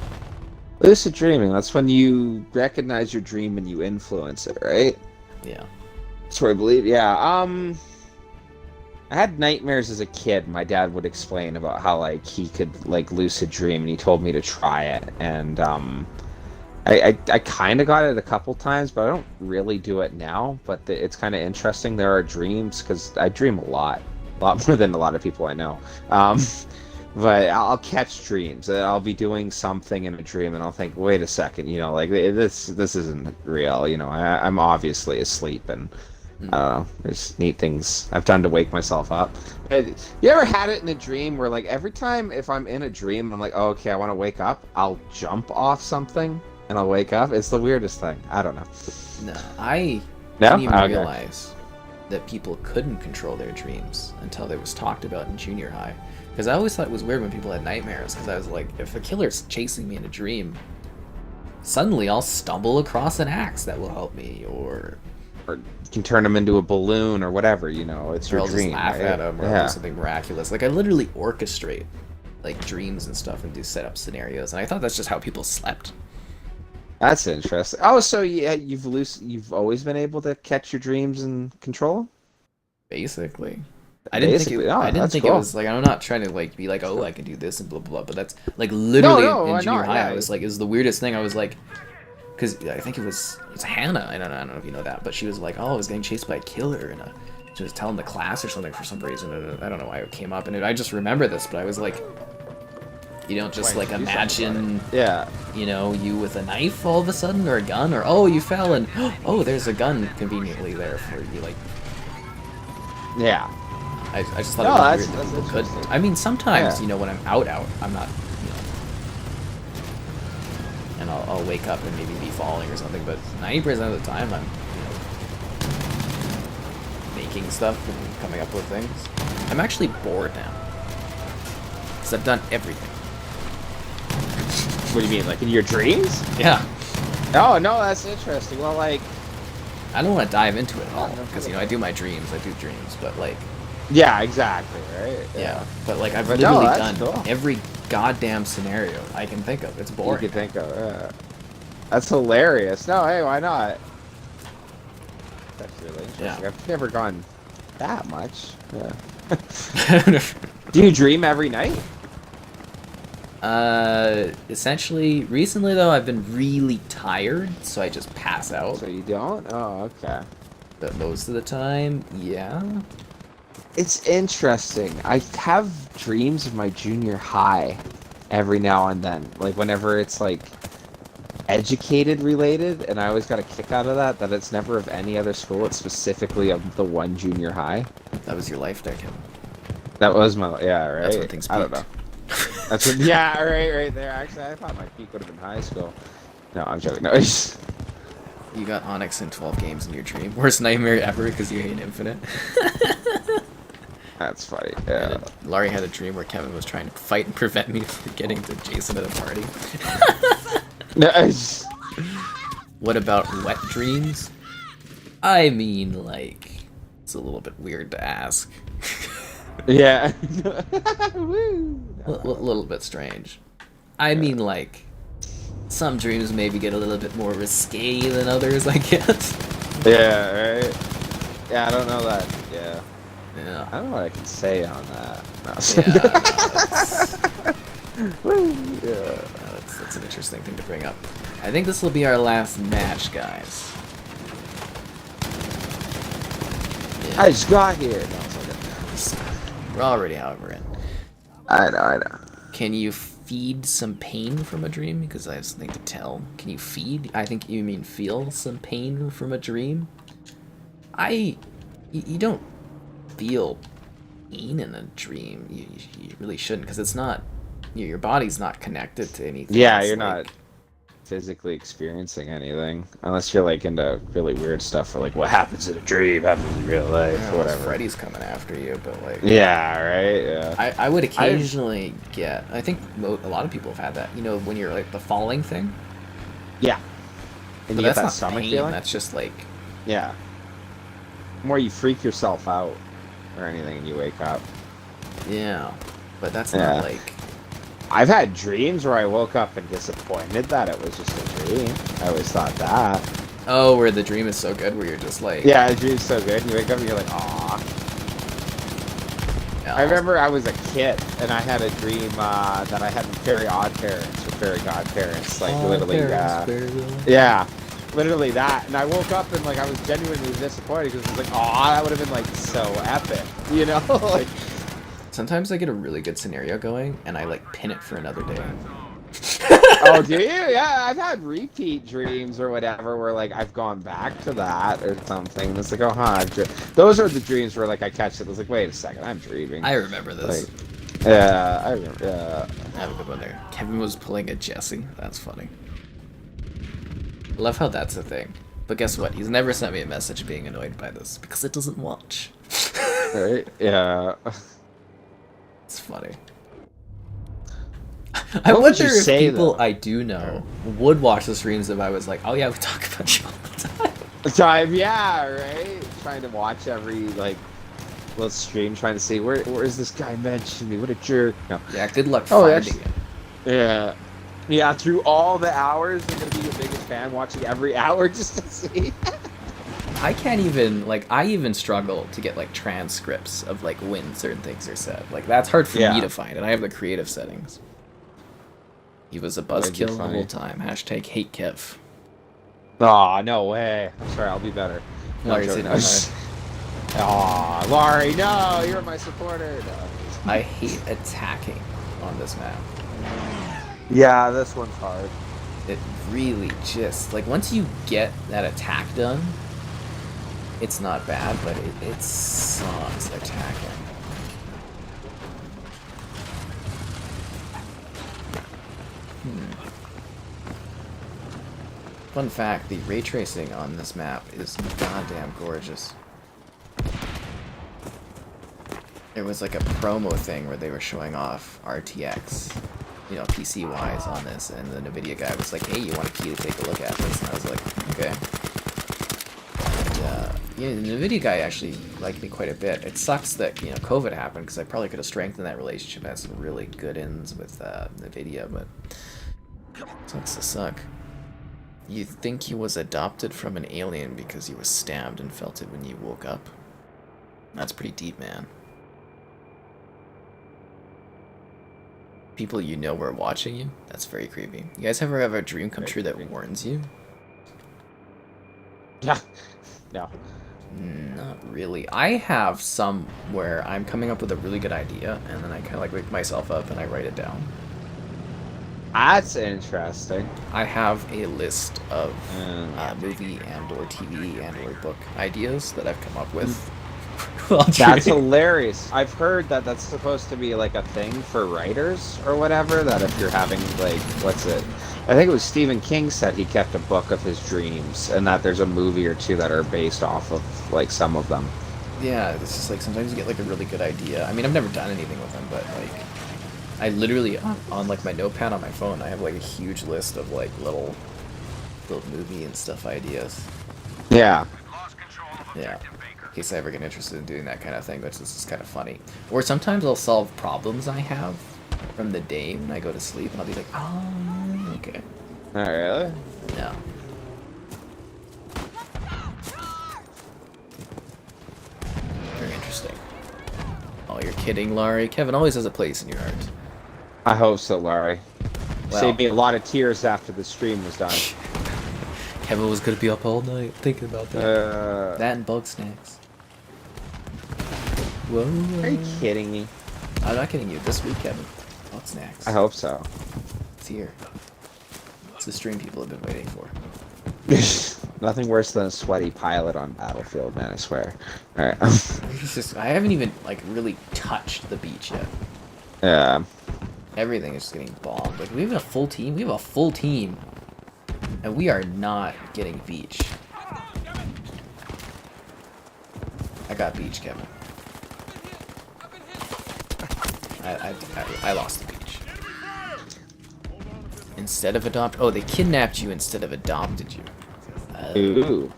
Lucid dreaming, that's when you recognize your dream and you influence it, right? Yeah. That's what I believe, yeah. I had nightmares as a kid. My dad would explain about how, like, he could, like, lucid dream, and he told me to try it, and, I kind of got it a couple times, but I don't really do it now, but it's kind of interesting. There are dreams, because I dream a lot more than a lot of people I know. But I'll catch dreams. I'll be doing something in a dream, and I'll think, wait a second, you know, like, this isn't real, you know, I'm obviously asleep, and I don't know, there's neat things I've done to wake myself up. You ever had it in a dream where, like, every time if I'm in a dream, I'm like, oh, okay, I want to wake up, I'll jump off something, and I'll wake up? It's the weirdest thing. I don't know. No, I No? didn't even Okay. realize that people couldn't control their dreams until it was talked about in junior high. Because I always thought it was weird when people had nightmares, because I was like, if a killer's chasing me in a dream, suddenly I'll stumble across an axe that will help me, or You can turn them into a balloon or whatever, you know, it's your I'll dream, just laugh right? at them, or I'll Yeah. do something miraculous. Like, I literally orchestrate, like, dreams and stuff and do setup scenarios, and I thought that's just how people slept. That's interesting. Oh, so yeah, you've always been able to catch your dreams and control them? Basically. I didn't think Oh, I didn't that's think cool. it was like, I'm not trying to, like, be like, oh, I can do this and blah blah blah, but that's like literally in junior high. yeah. I was like, it was the weirdest thing. I was like, because I think it's Hannah. I don't know if you know that, but she was like, oh, I was getting chased by a killer, and she was telling the class or something for some reason. And I don't know why it came up, and I just remember this, but I was like, you don't just like imagine, Yeah. you know, you with a knife all of a sudden, or a gun, or oh, you fell and oh, there's a gun conveniently there for you, like. Yeah. I just thought No, it was that's weird that people interesting. couldn't. I mean, sometimes, Yeah. you know, when I'm out, I'm not, you know, and I'll wake up and maybe be falling or something, but 90% of the time I'm, you know, making stuff and coming up with things. I'm actually bored now, because I've done everything. What do you mean, like in your dreams? Yeah. Oh, no, that's interesting. Well, like, I don't want to dive into it at all, because, you know, I do dreams, but, like, yeah, exactly, right? yeah, but, like, I've But no, literally that's done cool. every goddamn scenario I can think of. It's You boring. could think of, yeah. That's hilarious. No, hey, why not? That's really interesting. Yeah. I've never gone that much. Yeah. Do you dream every night? Essentially, recently though, I've been really tired, so I just pass out. So you don't? Oh, okay. But most of the time, yeah. It's interesting. I have dreams of my junior high every now and then. Like, whenever it's, like, educated related, and I always got a kick out of that it's never of any other school. It's specifically of the one junior high. That was your life deck, Kevin. That was my, yeah, right? That's when things I don't peaked. know. That's what, yeah, right there. Actually, I thought my peak would have been high school. No, I'm joking. No, You got Onyx in 12 games in your dream. Worst nightmare ever because you hate Infinite. that's funny. Yeah. Laurie had a dream where Kevin was trying to fight and prevent me from getting to Jason at a party. No, What about wet dreams? I mean, like, it's a little bit weird to ask. yeah. Woo. A little bit strange. I mean, like, some dreams maybe get a little bit more risque than others, I guess. Yeah, right. Yeah, I don't know that. Yeah. Yeah. I don't know what I can say on that. No. Woo. Yeah. That's an interesting thing to bring up. I think this will be our last match, guys. Yeah. I just got here. No, it's okay. We're already however in. I know. Can you feed some pain from a dream? Because I have something to tell. Can you feed? I think you mean feel some pain from a dream. You don't feel pain in a dream. You really shouldn't, because it's not. Your body's not connected to anything. Yeah, It's you're like, not physically experiencing anything unless you're like into really weird stuff or like what happens in a dream happens in real life or whatever. Freddy's coming after you, but like. Yeah, right. Yeah. I would occasionally get. I think a lot of people have had that. You know, when you're like the falling thing. Yeah. And But you get that's that not stomach pain. feeling. That's just like. Yeah. More you freak yourself out or anything and you wake up. Yeah, but that's Yeah. not like. I've had dreams where I woke up and disappointed that it was just a dream. I always thought that. Oh, where the dream is so good, where you're just like. Yeah, the dream's so good. You wake up and you're like, aw. Yeah, I remember I was a kid and I had a dream that I had very odd parents or very godparents. Like literally, yeah, literally that. And I woke up and like I was genuinely disappointed because I was like, aw, that would have been like so epic, you know? Like. Sometimes I get a really good scenario going, and I like pin it for another day. Oh, do you? Yeah, I've had repeat dreams or whatever where like I've gone back to that or something. It's like, oh, huh. Those are the dreams where like I catch it. I was like, wait a second, I'm dreaming. I remember this. Like, yeah, I remember. Yeah. I have a good one there. Kevin was pulling a Jesse. That's funny. I love how that's a thing. But guess what? He's never sent me a message being annoyed by this because it doesn't watch. Right? Yeah. It's funny. I What would wonder you if say, people though? I do know would watch the streams if I was like, oh yeah, we talk about you all the time. Time, yeah, right? Trying to watch every like little stream, trying to see where is this guy mentioned me? What a jerk! No. Yeah, good luck Oh, finding that's- it. Yeah. Yeah, through all the hours, you're gonna be your biggest fan watching every hour just to see. I can't even, like, I even struggle to get, like, transcripts of, like, when certain things are said. Like, that's hard for Yeah. me to find, and I have the creative settings. He was a That'd be buzzkill the funny. whole time. Hashtag hate Kev. Aw, no way. I'm sorry, I'll be better. No, I'm Larry's joking. in Aw, Laurie, no, you're my supporter. No. I hate attacking on this map. Yeah, this one's hard. It really just, like, once you get that attack done, it's not bad, but it sucks attacking. Fun fact, the ray tracing on this map is goddamn gorgeous. There was like a promo thing where they were showing off RTX, you know, PC-wise on this, and the NVIDIA guy was like, hey, you want a key to take a look at this? And I was like, okay. And, yeah, the NVIDIA guy actually liked me quite a bit. It sucks that, you know, COVID happened, because I probably could have strengthened that relationship. I had some really good ends with NVIDIA, but it sucks to suck. You think he was adopted from an alien because he was stabbed and felt it when you woke up? That's pretty deep, man. People you know were watching you? That's very creepy. You guys ever have a dream come true that warns you? Yeah. No. Not really. I have some where I'm coming up with a really good idea, and then I kind of like wake myself up and I write it down. That's interesting. I have a list of Mm. movie and or TV and or book ideas that I've come up with Well, That's true. hilarious. I've heard that that's supposed to be like a thing for writers or whatever. That if you're having like, what's it? I think it was Stephen King said he kept a book of his dreams, and that there's a movie or two that are based off of like some of them. Yeah, it's just like sometimes you get like a really good idea. I mean, I've never done anything with them, but like, I literally on like my notepad on my phone, I have like a huge list of like little movie and stuff ideas. Yeah. Lost control of Yeah. objective Baker. In case I ever get interested in doing that kind of thing, which is just kind of funny. Or sometimes I'll solve problems I have from the day when I go to sleep, and I'll be like, oh, okay. Oh, really? Yeah. Very interesting. Oh, you're kidding, Laurie. Kevin always has a place in your heart. I hope so, Larry. Well- Saved me a lot of tears after the stream was done. Kevin was gonna be up all night thinking about that. That and bug snacks. Whoa. Are you kidding me? I'm not kidding you. This week, Kevin. Bug snacks. I hope so. It's here. It's the stream people have been waiting for. Nothing worse than a sweaty pilot on Battlefield, man, I swear. Alright. It's just, I haven't even like really touched the beach yet. Yeah. Everything is just getting bombed. Like we have a full team. We have a full team, and we are not getting beach. I got beach, Kevin. I lost the beach. Instead of adopt, oh, they kidnapped you instead of adopted you. Ooh.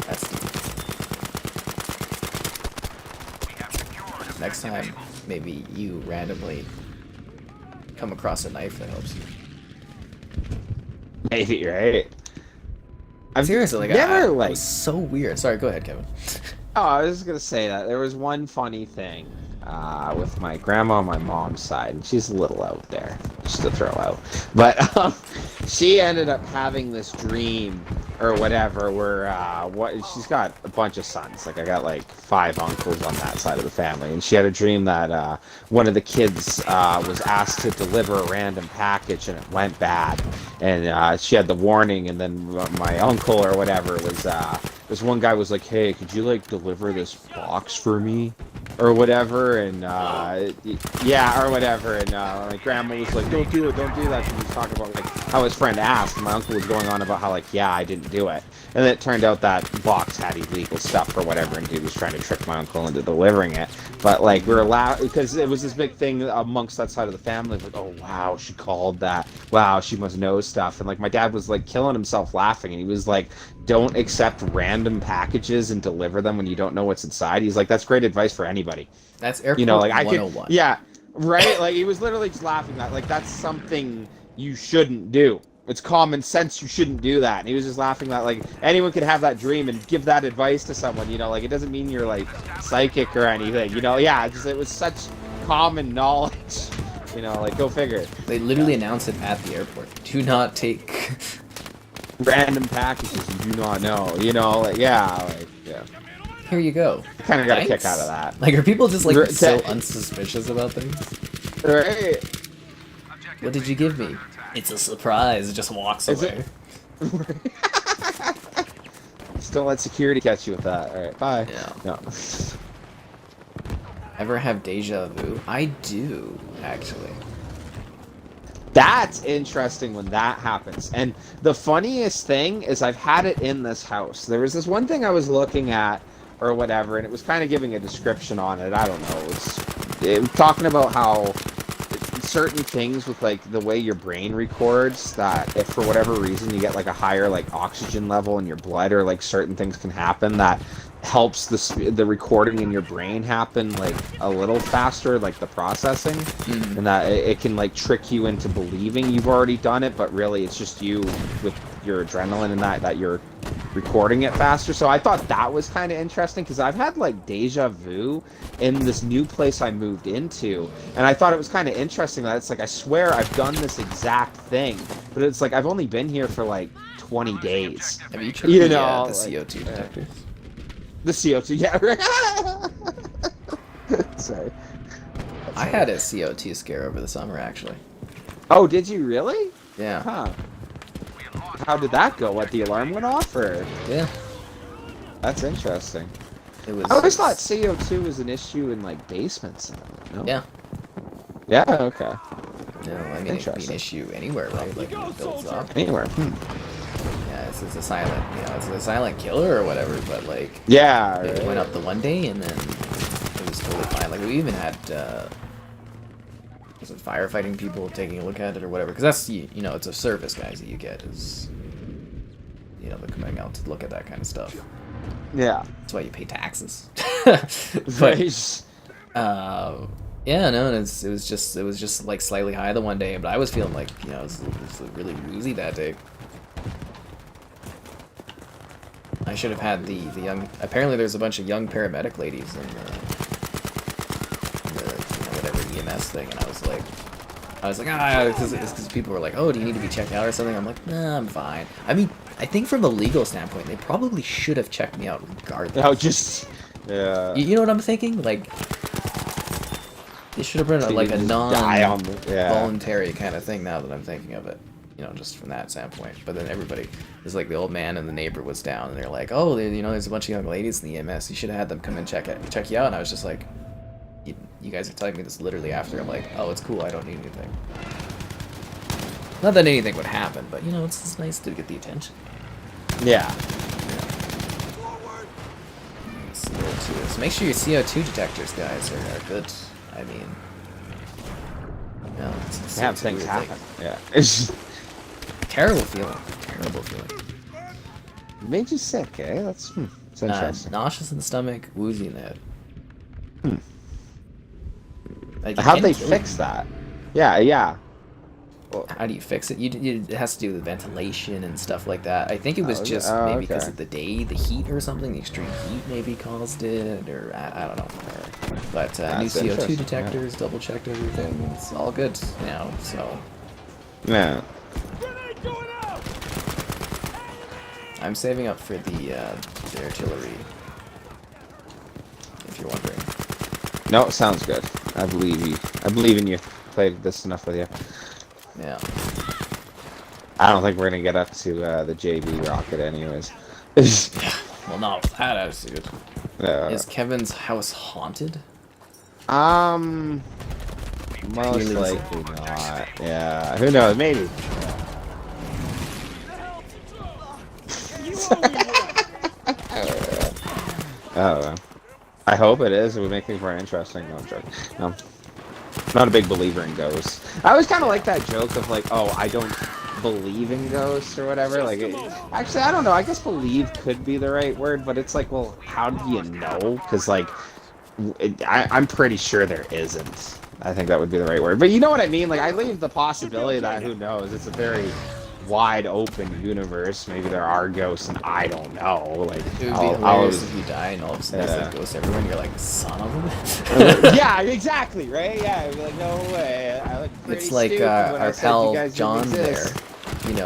That's next time. Maybe you randomly come across a knife that helps you. Maybe, right? I'm Seriously, like never it like. was so weird. Sorry, go ahead, Kevin. Oh, I was just gonna say that there was one funny thing with my grandma on my mom's side, and she's a little out there, just to throw out. But she ended up having this dream or whatever, where she's got a bunch of sons. Like I got like 5 uncles on that side of the family, and she had a dream that one of the kids was asked to deliver a random package, and it went bad. And she had the warning, and then my uncle or whatever was this one guy was like, "Hey, could you like deliver this box for me?" or whatever, and yeah, or whatever, and my grandma was like, don't do that. She was talking about like how his friend asked, and my uncle was going on about how like, yeah, I didn't do it, and then it turned out that box had illegal stuff or whatever, and dude was trying to trick my uncle into delivering it. But like we were allowed, because it was this big thing amongst that side of the family, like, oh wow, she called that, wow, she must know stuff, and like my dad was like killing himself laughing, and he was like, don't accept random packages and deliver them when you don't know what's inside. He's like, that's great advice for anybody. That's airport, you know, like 101. I could, yeah, right. Like he was literally just laughing at, like, that's something you shouldn't do. It's common sense. You shouldn't do that. And he was just laughing at, like, anyone could have that dream and give that advice to someone. You know, like it doesn't mean you're like psychic or anything. You know, yeah, it was such common knowledge. You know, like go figure. They literally announced it at the airport. Do not take random packages you do not know. You know, like yeah. Here you go. Kind of got a kick out of that. Like, are people just like so unsuspicious about things? Right. What did you give me? It's a surprise. It just walks away. Still let security catch you with that. All right, bye. Yeah. No. Ever have deja vu? I do, actually. That's interesting when that happens. And the funniest thing is I've had it in this house. There was this one thing I was looking at or whatever, and it was kind of giving a description on it. I don't know. It was talking about how certain things with like the way your brain records, that if for whatever reason you get like a higher like oxygen level in your blood, or like certain things can happen that helps the recording in your brain happen like a little faster, like the processing, and that it can like trick you into believing you've already done it, but really it's just you with your adrenaline and that you're recording it faster. So I thought that was kind of interesting, because I've had like deja vu in this new place I moved into, and I thought it was kind of interesting that it's like, I swear I've done this exact thing, but it's like I've only been here for like 20 days. Have you checked You the know, like, like, CO2 detectors? The CO2, yeah, right. Sorry. I had a CO2 scare over the summer, actually. Oh, did you really? Yeah. Huh. How did that go? What, the alarm went off, or? Yeah. That's interesting. It was. I always thought CO2 was an issue in like basements. No? Yeah. Yeah. Okay. No, I mean it could be an issue anywhere, right? Like it builds up. Anywhere. Yeah, this is a silent, it's a silent killer or whatever. But like, Yeah. it Right. went up the one day and then it was totally fine. Like we even had, was it firefighting people taking a look at it or whatever? Because that's it's a service, guys, that you get is, they're coming out to look at that kind of stuff. Yeah. That's why you pay taxes. Right. Yeah, no, it was just like slightly high the one day, but I was feeling like it was really woozy that day. I should have had the young. Apparently, there's a bunch of young paramedic ladies in the whatever EMS thing, and I was like, because people were like, oh, do you need to be checked out or something? I'm like, nah, I'm fine. I mean, I think from a legal standpoint, they probably should have checked me out regardless. No, just yeah. You know what I'm thinking? Like, they should have been like a non-voluntary kind of thing. Now that I'm thinking of it, just from that standpoint. But then everybody is like, the old man and the neighbor was down, and they're like, oh, there's a bunch of young ladies in the EMS. You should have had them come and check you out. And I was just like, you guys are telling me this literally after. I'm like, oh, it's cool. I don't need anything. Not that anything would happen, but it's nice to get the attention. Yeah. CO2. So make sure your CO2 detectors, guys, are good. I mean, Have things happen. Yeah. It's terrible feeling. Terrible feeling. made you sick, eh? That's interesting. Nauseous in the stomach, woozy in the head. Like, How'd they fix that? Yeah. Well, how do you fix it? It has to do with ventilation and stuff like that. I think it was just maybe because of the day, the heat or something. The extreme heat maybe caused it, or I don't know. But new CO2 detectors, double checked everything. It's all good now. So Yeah. I'm saving up for the artillery. If you're wondering. No, it sounds good. I believe you. I believe in you. Played this enough with you. Yeah. I don't think we're gonna get up to the JV rocket anyways. Well, not with that attitude. Is Kevin's house haunted? Most likely not. Yeah. Who knows? Maybe. Oh. I hope it is. It would make things more interesting. No, I'm joking. No. I'm not a big believer in ghosts. I always kind of like that joke of like, oh, I don't believe in ghosts or whatever. Like, actually, I don't know. I guess believe could be the right word, but it's like, well, how do you know? Because like, I'm pretty sure there isn't. I think that would be the right word. But you know what I mean? Like, I leave the possibility that who knows? It's a very wide open universe. Maybe there are ghosts and I don't know. Like, it would be hilarious if you die and all of a sudden there's like ghosts everywhere and you're like, son of a bitch. Yeah, exactly, right? Yeah, I'd be like, no way. I look pretty it's like stupid when our I said pal you guys John didn't there, exist.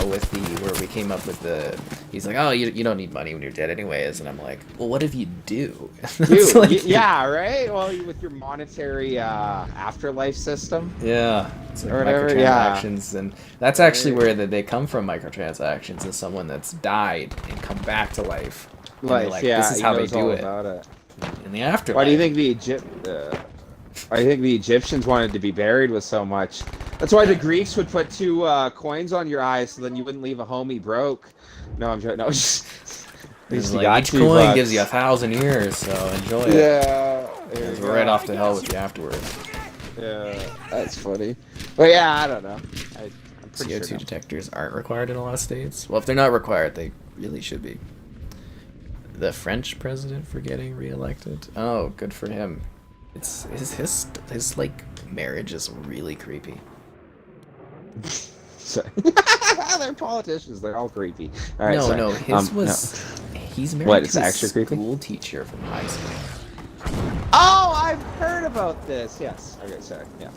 with where we came up with the, he's like, oh, you don't need money when you're dead anyways, and I'm like, well, what if you do? Dude, like, yeah, right? Well, with your monetary afterlife system. Yeah, it's like or whatever, microtransactions, and that's actually where they come from. Microtransactions is someone that's died and come back to life. And they're like, this is how they do it in the afterlife. Why do you think the Egyptians wanted to be buried with so much? That's why the Greeks would put 2 coins on your eyes so then you wouldn't leave a homie broke. No, I'm joking. No, just like, each coin gives you 1,000 years, so enjoy it. Yeah, we're right off to hell with you afterwards. Yeah, that's funny. But yeah, I don't know. I'm pretty CO2 sure detectors aren't required in a lot of states. Well, if they're not required, they really should be. The French president for getting reelected. Oh, good for him. It's his like marriage is really creepy. They're politicians. They're all creepy. All right, no, his was. No. He's married to a school teacher from high school. Oh, I've heard about this. Yes. Okay, sorry. Yeah.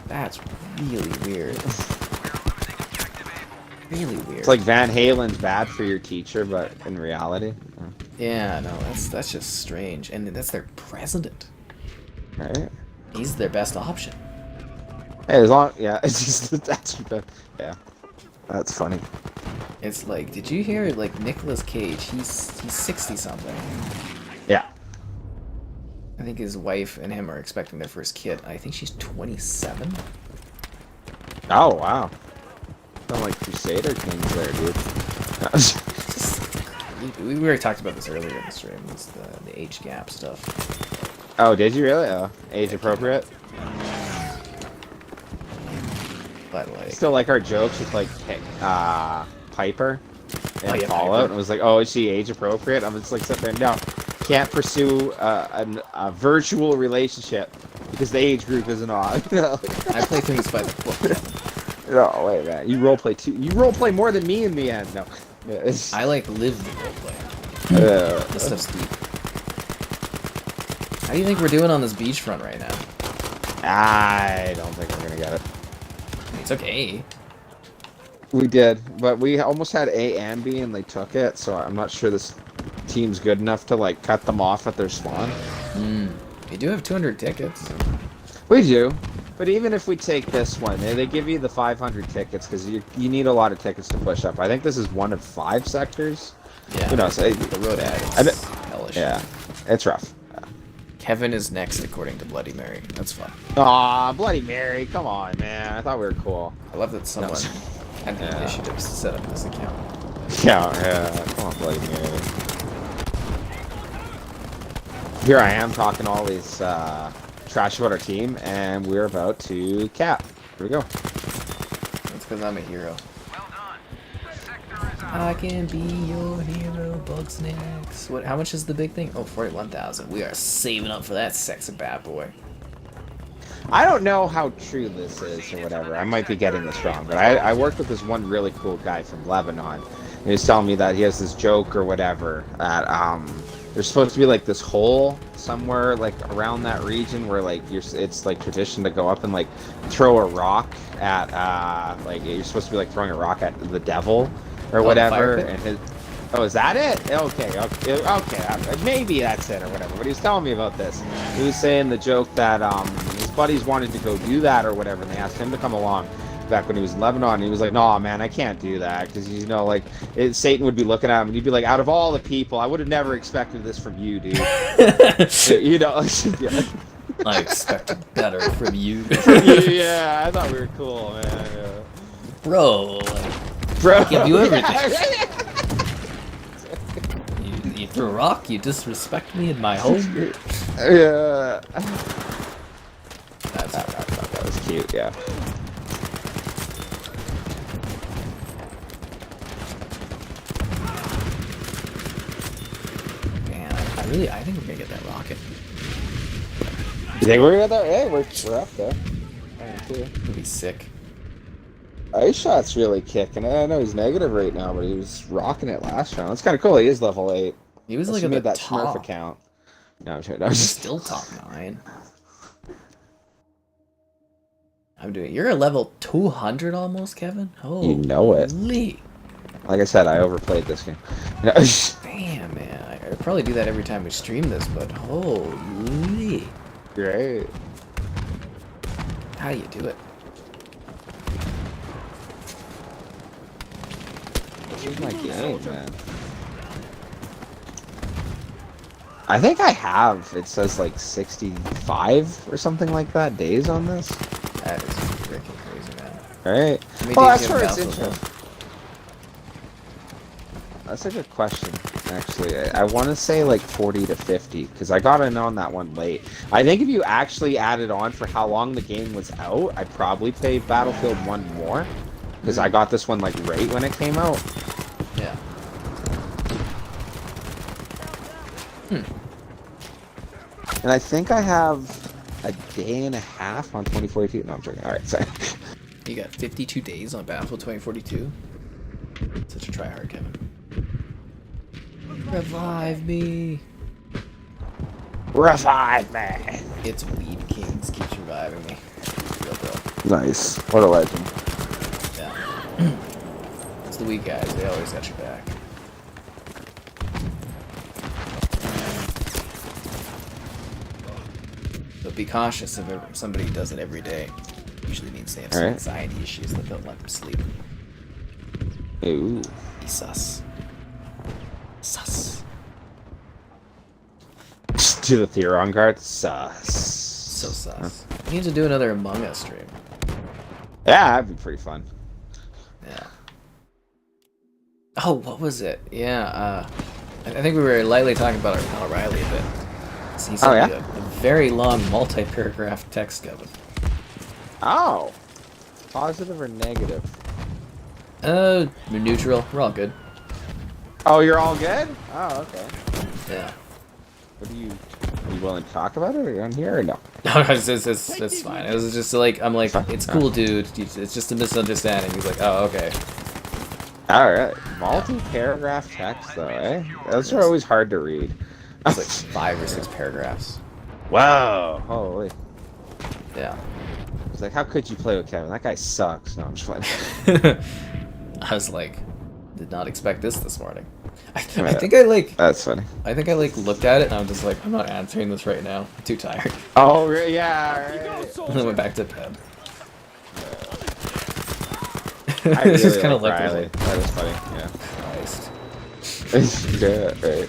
That's really weird. Really weird. It's like Van Halen's bad for your teacher, but in reality. Yeah, no, that's just strange, and that's their president. Right. He's their best option. Hey, as long, yeah, it's just yeah, that's funny. It's like, did you hear like Nicolas Cage? He's 60 something. Yeah. I think his wife and him are expecting their first kid. I think she's 27. Oh wow. Sound like Crusader Kings there, dude. We already talked about this earlier in the stream. It's the age gap stuff. Oh, did you really? Oh, age appropriate. But like, Still like our jokes with like Piper and yeah, Fallout, Piper. and it was like, oh, is she age appropriate? I'm just like sitting there, no, can't pursue a virtual relationship because the age group isn't on. I play things by the book. No, wait, man, you roleplay too. You roleplay more than me in the end. No, I like live the roleplay. This stuff's deep. How do you think we're doing on this beachfront right now? I don't think we're gonna get it. It's okay. We did, but we almost had A and B, and they took it. So I'm not sure this team's good enough to like cut them off at their spawn. You do have 200 tickets. We do, but even if we take this one, they give you the 500 tickets because you need a lot of tickets to push up. I think this is one of 5 sectors. Yeah. You know, so The road ad is hellish. yeah, it's rough. Kevin is next, according to Bloody Mary. That's fun. Aw, Bloody Mary, come on, man. I thought we were cool. I love that someone had the initiatives to set up this account. Yeah, come on, Bloody Mary. Here I am talking all these trash about our team, and we're about to cap. Here we go. That's because I'm a hero. Well done. The sector is I can be your hero, Bugsnax. What? How much is the big thing? Oh, 41,000. We are saving up for that sexy bad boy. I don't know how true this is or whatever. I might be getting this wrong, but I worked with this one really cool guy from Lebanon. And he was telling me that he has this joke or whatever that there's supposed to be like this hole somewhere like around that region where like it's like tradition to go up and like throw a rock at like you're supposed to be like throwing a rock at the devil or whatever. And his is that it? Okay. Maybe that's it or whatever. But he was telling me about this. He was saying the joke that his buddies wanted to go do that or whatever, and they asked him to come along back when he was in Lebanon. And he was like, "No, man, I can't do that because you know, like Satan would be looking at him, and he'd be like, out of all the people, I would have never expected this from you, dude." You know, yeah. I expected better from you. Yeah, I thought we were cool, man. Yeah. Bro, Bro, give you everything. You threw a rock, you disrespect me in my home. Yeah. That's That was cute, yeah. Man, I think we're gonna get that rocket. You think we're gonna get that? Hey, we're up there. It'd be sick. Ice Shot's really kicking. I know he's negative right now, but he was rocking it last round. That's kind of cool. He is level 8. He was Unless like he at made the that top. Smurf account. No, I'm sure. He's still top 9. I'm doing. You're a level 200 almost, Kevin. Oh, You know it. Like I said, I overplayed this game. damn, man. I probably do that every time we stream this, but holy. Great. How do you do it? Here's my game, man. I think I have. It says like 65 or something like that days on this. That is freaking crazy, man. Right. How many Well, days that's do you where have it's Battlefield? interesting. That's a good question, actually. I want to say like 40 to 50, because I got in on that one late. I think if you actually added on for how long the game was out, I'd probably play Battlefield 1 more, because I got this one like right when it came out. Yeah. And I think I have a day and a half on 2042. No, I'm joking. Alright, sorry. You got 52 days on Battlefield 2042? Such a tryhard, Kevin. Revive me! Revive me! It's Weed Kings keeps reviving me. Real bro. Nice. What a legend. Yeah. It's the weed guys, they always got your back. But be cautious if somebody does it every day. Usually means they have some anxiety issues that don't let them sleep. Ooh. Be sus. Sus. To the Theron guard, sus. So sus. We need to do another Among Us stream. Yeah, that'd be pretty fun. Yeah. Oh, what was it? Yeah, I think we were lightly talking about our pal Riley a bit. So he sent me a very long multi-paragraph text of it. Oh. Positive or negative? Neutral. We're all good. Oh, you're all good? Oh, okay. Yeah. What are you willing to talk about it on here or no? No, it's fine. It was just like, I'm like, it's cool, dude. It's just a misunderstanding. He's like, oh, okay. Alright. Multi-paragraph text, though, eh? Those are always hard to read. It's like 5 or 6 paragraphs. Wow. Holy. Yeah. It's like, how could you play with Kevin? That guy sucks. No, I'm just playing. I was like, did not expect this morning. I think I like. That's funny. I think I like looked at it and I'm just like, I'm not answering this right now. I'm too tired. Oh, yeah, right. And then went back to bed. I really just kind of like looked Riley. like, That was funny, yeah. Christ. Yeah, right.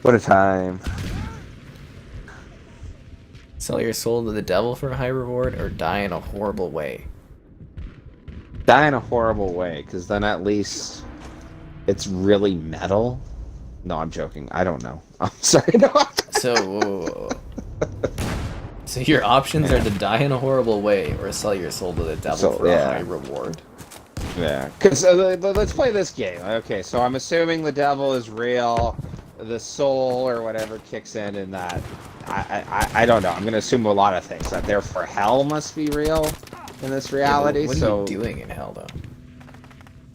What a time. Sell your soul to the devil for a high reward or die in a horrible way. Die in a horrible way, because then at least it's really metal. No, I'm joking. I don't know. I'm sorry. No. So your options are to die in a horrible way or sell your soul to the devil for a high reward. Yeah, because let's play this game. Okay, so I'm assuming the devil is real, the soul or whatever kicks in, and that I don't know. I'm gonna assume a lot of things. That therefore hell must be real in this reality. What so are you doing in hell, though?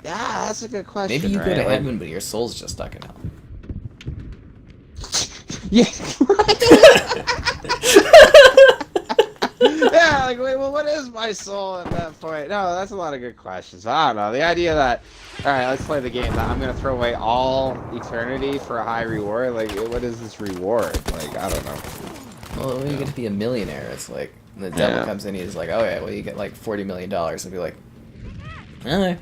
yeah, that's a good question. Maybe you go right? to Like, heaven, but your soul's just stuck in hell. yeah. Yeah, like, wait, well, what is my soul at that point? No, that's a lot of good questions. I don't know. The idea that, all right, let's play the game, that I'm going to throw away all eternity for a high reward, like, what is this reward? Like, I don't know. Well, when you get to be a millionaire, it's like, the devil comes in, he's like, oh yeah, well, you get like $40 million, and be like, alright.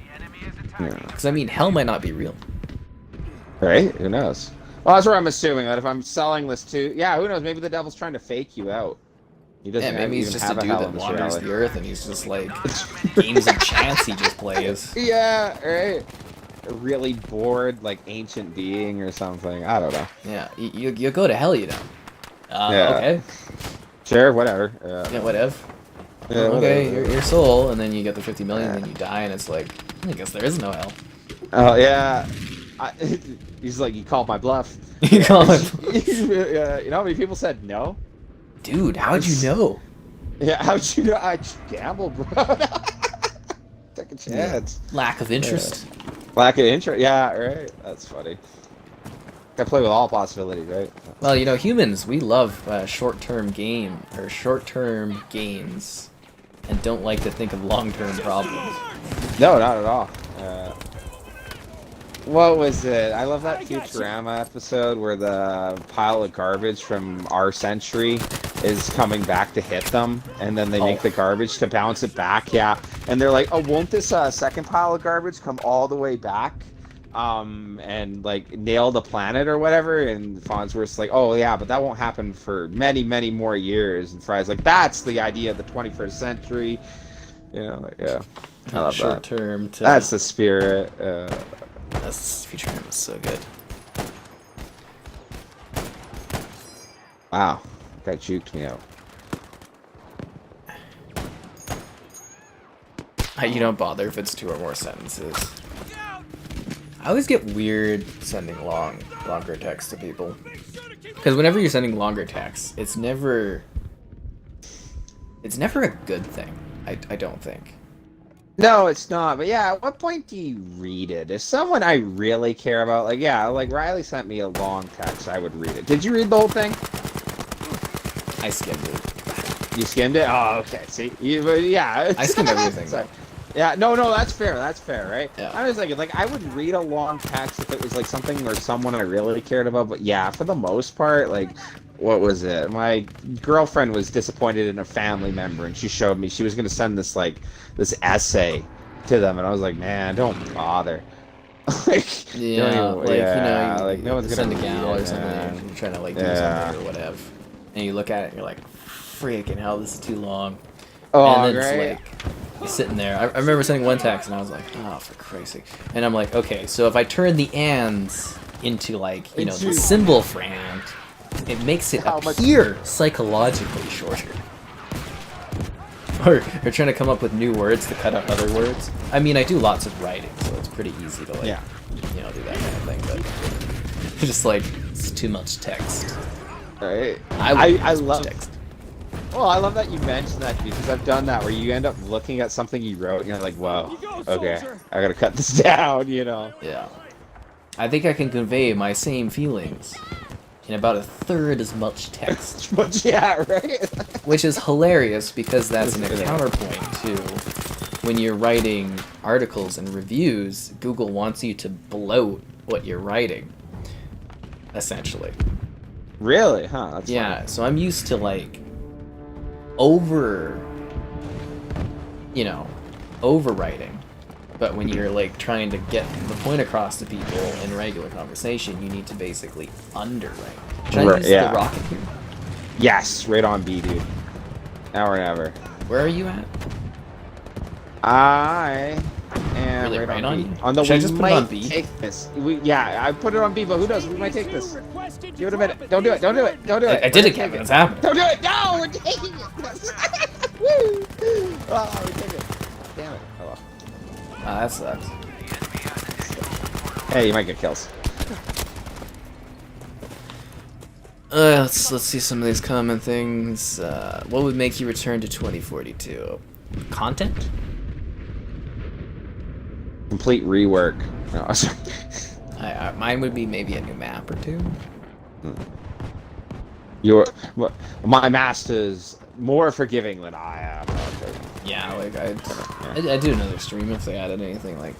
Because, I mean, hell might not be real. Right? Who knows? Well, that's where I'm assuming, that if I'm selling this to, yeah, who knows, maybe the devil's trying to fake you out. He doesn't Maybe he's even just have a dude hell that in this wanders reality. the earth, and he's just like, games of chance he just plays. Yeah, right. A really bored, like, ancient being or something. I don't know. Yeah, you go to hell, you know. Yeah. Okay. Sure, whatever. Yeah, whatever. Yeah, Okay, whatever. your soul, and then you get the 50 million, and then you die, and it's like, I guess there is no hell. Oh, yeah. He's like, you called my bluff. You call it. Yeah, you know how many people said no? Dude, how'd you know? Yeah, how'd you know? I just gambled, bro. Take a chance. Lack of interest. Lack of interest. Yeah, right. That's funny. I play with all possibilities, right? Well, you know, humans, we love short-term gains, and don't like to think of long-term problems. No, not at all. What was it? I love that Futurama episode where the pile of garbage from our century is coming back to hit them, and then they make the garbage to bounce it back. Yeah, and they're like, "Oh, won't this second pile of garbage come all the way back, and like nail the planet or whatever?" And Farnsworth's like, "Oh yeah, but that won't happen for many, many more years." And Fry's like, "That's the idea of the 21st century." You know, like, yeah, I love that. Short-term. That's the spirit. This Futurama was so good. Wow, that juked me out. You don't bother if it's 2 or more sentences. I always get weird sending longer text to people. Because whenever you're sending longer text, it's never a good thing. I don't think. No, it's not. But yeah, at what point do you read it? If someone I really care about, like, yeah, like Riley sent me a long text, I would read it. Did you read the whole thing? I skimmed it. You skimmed it? Oh, okay. See, yeah. I skimmed everything. Sorry. Yeah, no, that's fair. That's fair, right? Yeah. I was like, I would read a long text if it was like something or someone I really cared about. But yeah, for the most part, like, what was it? My girlfriend was disappointed in a family member, and she showed me she was going to send this essay to them, and I was like, man, don't bother. like, Yeah, don't like, you know, like no one's send gonna a gal read or it, something, man. and you're trying to, like, do Yeah. something or whatever. And you look at it, and you're like, freaking hell, this is too long. Oh, And then great. it's like, you're sitting there. I remember sending one text, and I was like, oh, for Christ's sake. And I'm like, okay, so if I turn the ands into, like, you know, the symbol for and, it makes it How much- appear psychologically shorter. Or trying to come up with new words to cut out other words. I mean, I do lots of writing, so it's pretty easy to, like, Yeah. you know, do that kind of thing, but just, like, it's too much text. Right. I love. text. Well, I love that you mentioned that because I've done that where you end up looking at something you wrote and you're like, "Whoa, okay, I gotta cut this down," you know. Yeah. I think I can convey my same feelings in about a third as much text. But yeah, right. Which is hilarious because that's a counterpoint to when you're writing articles and reviews, Google wants you to bloat what you're writing, essentially. Really? Huh? That's Yeah, funny. so I'm used to, like, overwriting. But when you're, like, trying to get the point across to people in regular conversation, you need to basically underwrite. Should I use Yeah. the rocket here? Yes, right on B, dude. Now or never. Where are you at? I am Really, right right on on B. you? On the Should I we just put it might on B? take this. Yeah, I put it on B, but who knows? We might take this. Give it a minute. Don't do it. Don't do it. Don't do it. I did it, Kevin. It's happening. Don't do it. No, we're taking it. Woo! Oh, we take it. Damn it. Oh, well. Ah, that sucks. Hey, you might get kills. Let's see some of these common things. What would make you return to 2042? Content? Complete rework. No, sorry. Mine would be maybe a new map or two. My master's more forgiving than I am. Okay. Yeah, like I'd do another stream if they added anything like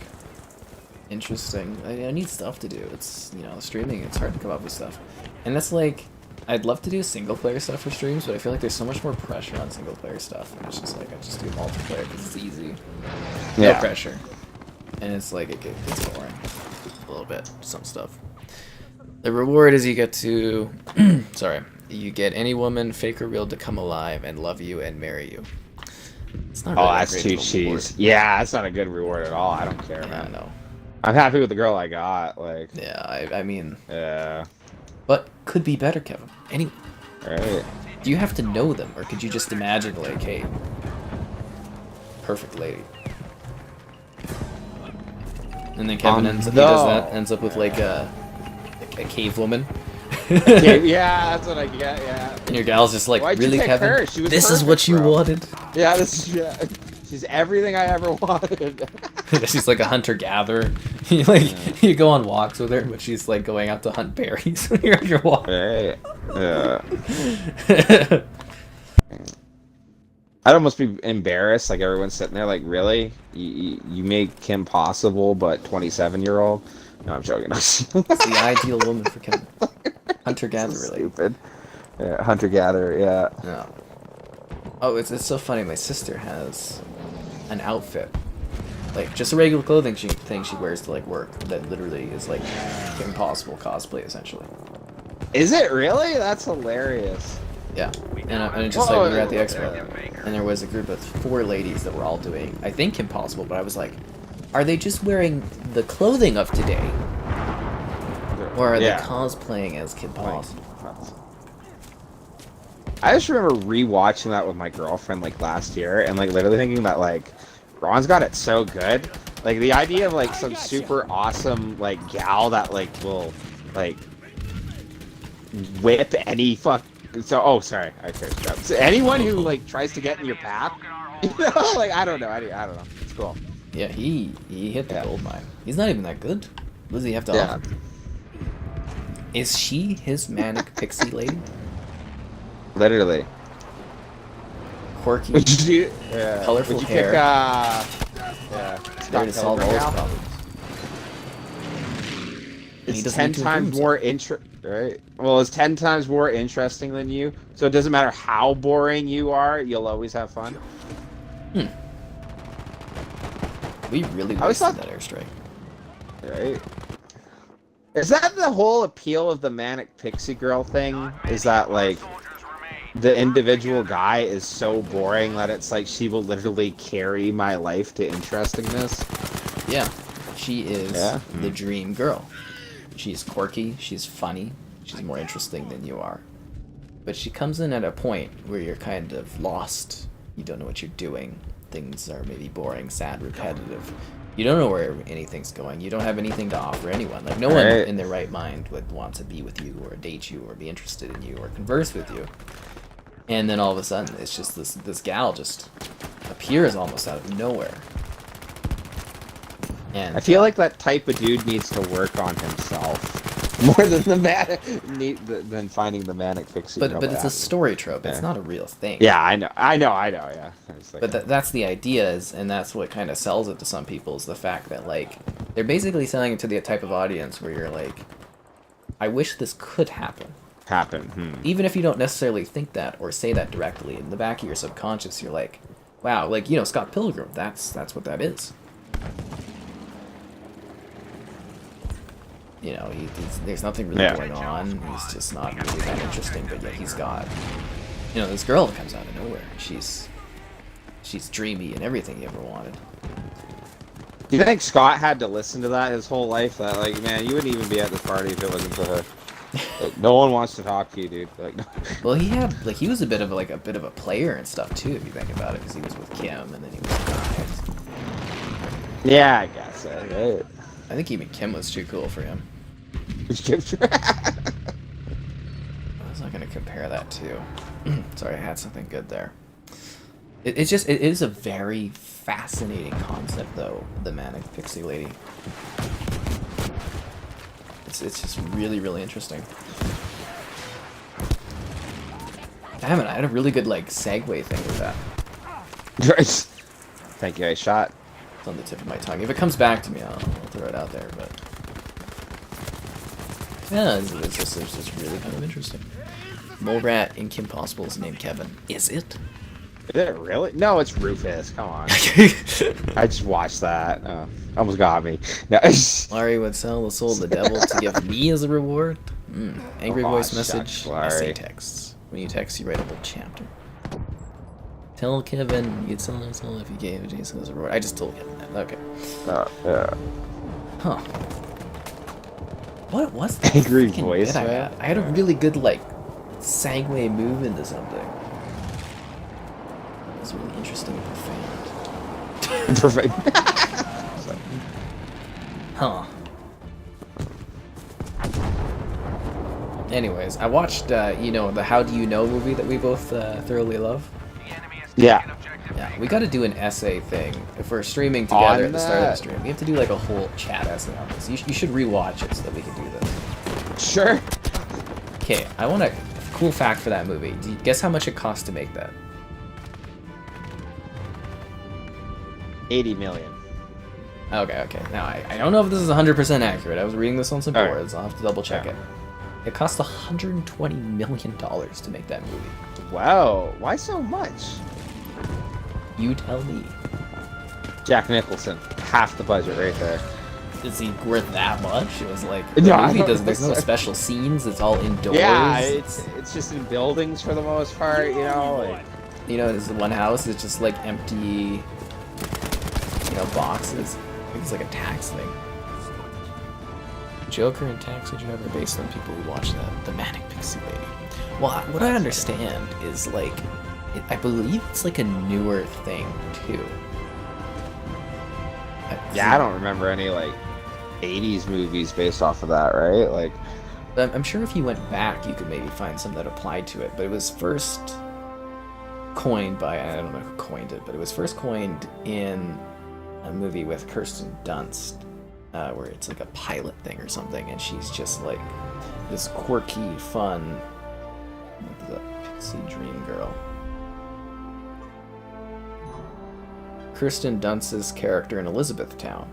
interesting. I need stuff to do. It's, you know, streaming. It's hard to come up with stuff, and that's like I'd love to do single player stuff for streams, but I feel like there's so much more pressure on single player stuff, and it's just like I just do multiplayer because it's easy. No pressure, and it's like it gets boring a little bit. Some stuff. The reward is you get to, sorry, you get any woman, fake or real, to come alive and love you and marry you. It's not really that That's great too of a reward. cheese. Yeah, that's not a good reward at all. I don't care, Yeah, man. no. I'm happy with the girl I got. Like, Yeah, I mean, yeah, but could be better, Kevin. Any? right. Do you have to know them, or could you just imagine like, hey, perfect lady? And then Kevin ends up with like a cave woman. Yeah, that's what I get. Yeah. And your gal's just like, Why'd you really, pick Kevin? her? She was This is perfect, what you bro. wanted. Yeah, she's everything I ever wanted. She's like a hunter-gatherer. You go on walks with her, but she's like going out to hunt berries when you're on your walk. Right. Yeah. I'd almost be embarrassed, like everyone's sitting there, like, really? You make Kim possible, but 27-year-old? No, I'm joking. It's the ideal woman for Kevin. Hunter-gatherer, So like. stupid. Yeah, hunter-gatherer, yeah. No. Oh, it's so funny. My sister has an outfit, like just a regular clothing thing she wears to like work. That literally is like Kim Possible cosplay, essentially. Is it really? That's hilarious. Yeah, and it's just like we were at the expo, and there was a group of 4 ladies that were all doing, I think, Kim Possible, but I was like, are they just wearing the clothing of today, or are they cosplaying as Kim Possible? I just remember rewatching that with my girlfriend like last year, and like literally thinking that like Ron's got it so good. Like the idea of like some super awesome like gal that like will like whip any fuck. So sorry, I cursed up. So anyone who like tries to get in your path, you know, like I don't know, I don't know. It's cool. Yeah, he hit the gold mine. He's not even that good. What does he have to offer? Is she his manic pixie lady? Literally. Quirky, Would you colorful would you hair. Pick, There to solve all his problems. And he It's doesn't 10 need to times improve more right? Well, it's 10 times more interesting than you, so it doesn't matter how boring you are, you'll always have fun. We really I always wasted thought- that airstrike. Right? Is that the whole appeal of the manic pixie girl thing? Is that like the individual guy is so boring that it's like she will literally carry my life to interestingness? Yeah, she is Yeah? the dream girl. She's quirky, she's funny, she's more interesting than you are. But she comes in at a point where you're kind of lost. You don't know what you're doing. Things are maybe boring, sad, repetitive. You don't know where anything's going. You don't have anything to offer anyone. Like, no one in their right mind would want to be with you or date you or be interested in you or converse with you. And then all of a sudden, it's just this gal just appears almost out of nowhere. And I feel like that type of dude needs to work on himself more than than finding the manic pixie. But it's a story trope. It's not a real thing. Yeah, I know. Yeah. But that's the idea, and that's what kind of sells it to some people, is the fact that, like, they're basically selling it to the type of audience where you're like, I wish this could happen. Even if you don't necessarily think that or say that directly, in the back of your subconscious, you're like, wow, like, you know, Scott Pilgrim, that's what that is. You know, there's nothing really going on. He's just not really that interesting, but yet he's got, you know, this girl that comes out of nowhere. She's dreamy and everything you ever wanted. Do you think Scott had to listen to that his whole life? That, like, man, you wouldn't even be at this party if it wasn't for her. Like, no one wants to talk to you, dude. Like, no. Well, he was a bit of a player and stuff too, if you think about it, because he was with Kim and then he was with guys. Yeah, I guess so. Right? I think even Kim was too cool for him. I was not gonna compare that to. Sorry, I had something good there. It is a very fascinating concept, though. The manic pixie lady. It's just really, really interesting. Damn it! I had a really good like segue thing with that. Thank you. I shot. It's on the tip of my tongue. If it comes back to me, I'll throw it out there. But yeah, it's just really kind of interesting. Mole Rat in Kim Possible is named Kevin. Is it? Is it really? No, it's Rufus. Come on. I just watched that. Almost got me. No. Larry would sell the soul of the devil to give me as a reward. Angry voice message. Essay texts. When you text, you write a whole chapter. Tell Kevin you'd sell his soul if you gave Jason as a reward. I just told Kevin that. Okay. Yeah. Huh. What was that angry freaking voice? bit I had? I had a really good like segue move into something. It was really interesting and profound. Perfect. Huh. Anyways, I watched, you know, the How Do You Know movie that we both thoroughly love. Yeah. Yeah, we got to do an essay thing if we're streaming together at the start of the that. stream. We have to do like a whole chat essay on this. You should rewatch it so that we can do this. Sure. Okay, I want a cool fact for that movie. Guess how much it cost to make that? 80 million. Okay. Now, I don't know if this is 100% accurate. I was reading this on some All right. boards. I'll have to double check it. It cost $120 million to make that movie. Wow. Why so much? You tell me. Jack Nicholson. Half the budget right there. Is he worth that much? It was like, the No, I movie don't doesn't, there's no think so. special scenes. It's all indoors. Yeah, it's just in buildings for the most part, you know. Like, You know, it's the one house. It's just like empty, you know, boxes. I think it's like a tax thing. Joker and Taxi Driver based on people who watch that. The Manic Pixie Lady. Well, what I understand is like, I believe it's like a newer thing too. yeah, I don't remember any like 80s movies based off of that, right? Like, I'm sure if you went back, you could maybe find some that applied to it. But it was first coined by, I don't know who coined it, but it was first coined in a movie with Kirsten Dunst, where it's like a pilot thing or something, and she's just like this quirky, fun, like the pixie dream girl. Kirsten Dunst's character in Elizabethtown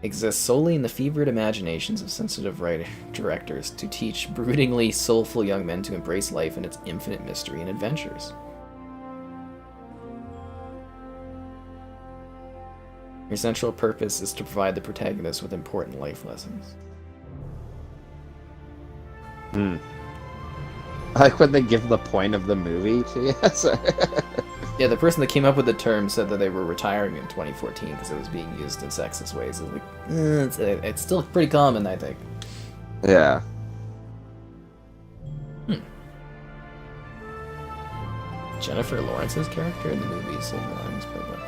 exists solely in the fevered imaginations of sensitive directors to teach broodingly soulful young men to embrace life and its infinite mystery and adventures. Your central purpose is to provide the protagonist with important life lessons. Hmm. I like when they give the point of the movie to you. Yeah, the person that came up with the term said that they were retiring in 2014 because it was being used in sexist ways. It's still pretty common, I think. Yeah. Jennifer Lawrence's character in the movie Silver Linings Playbook.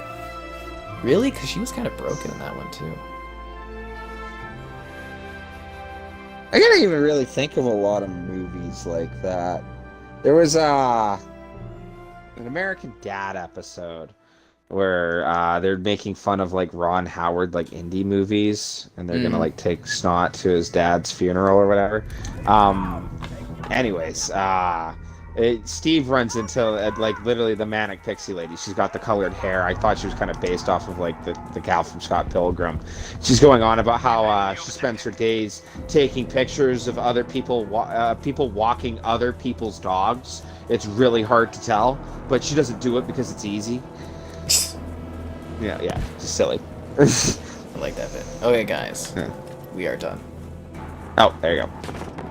Really? Because she was kind of broken in that one, too. I can't even really think of a lot of movies like that. There was an American Dad episode where they're making fun of like Ron Howard like indie movies, and they're gonna like take Snot to his dad's funeral or whatever. Anyways, Steve runs into like literally the manic pixie lady. She's got the colored hair. I thought she was kind of based off of like the gal from Scott Pilgrim. She's going on about how she spends her days taking pictures of other people, people walking other people's dogs. It's really hard to tell, but she doesn't do it because it's easy. Yeah, just silly. I like that bit. Okay, guys, we are done. Oh, there you go.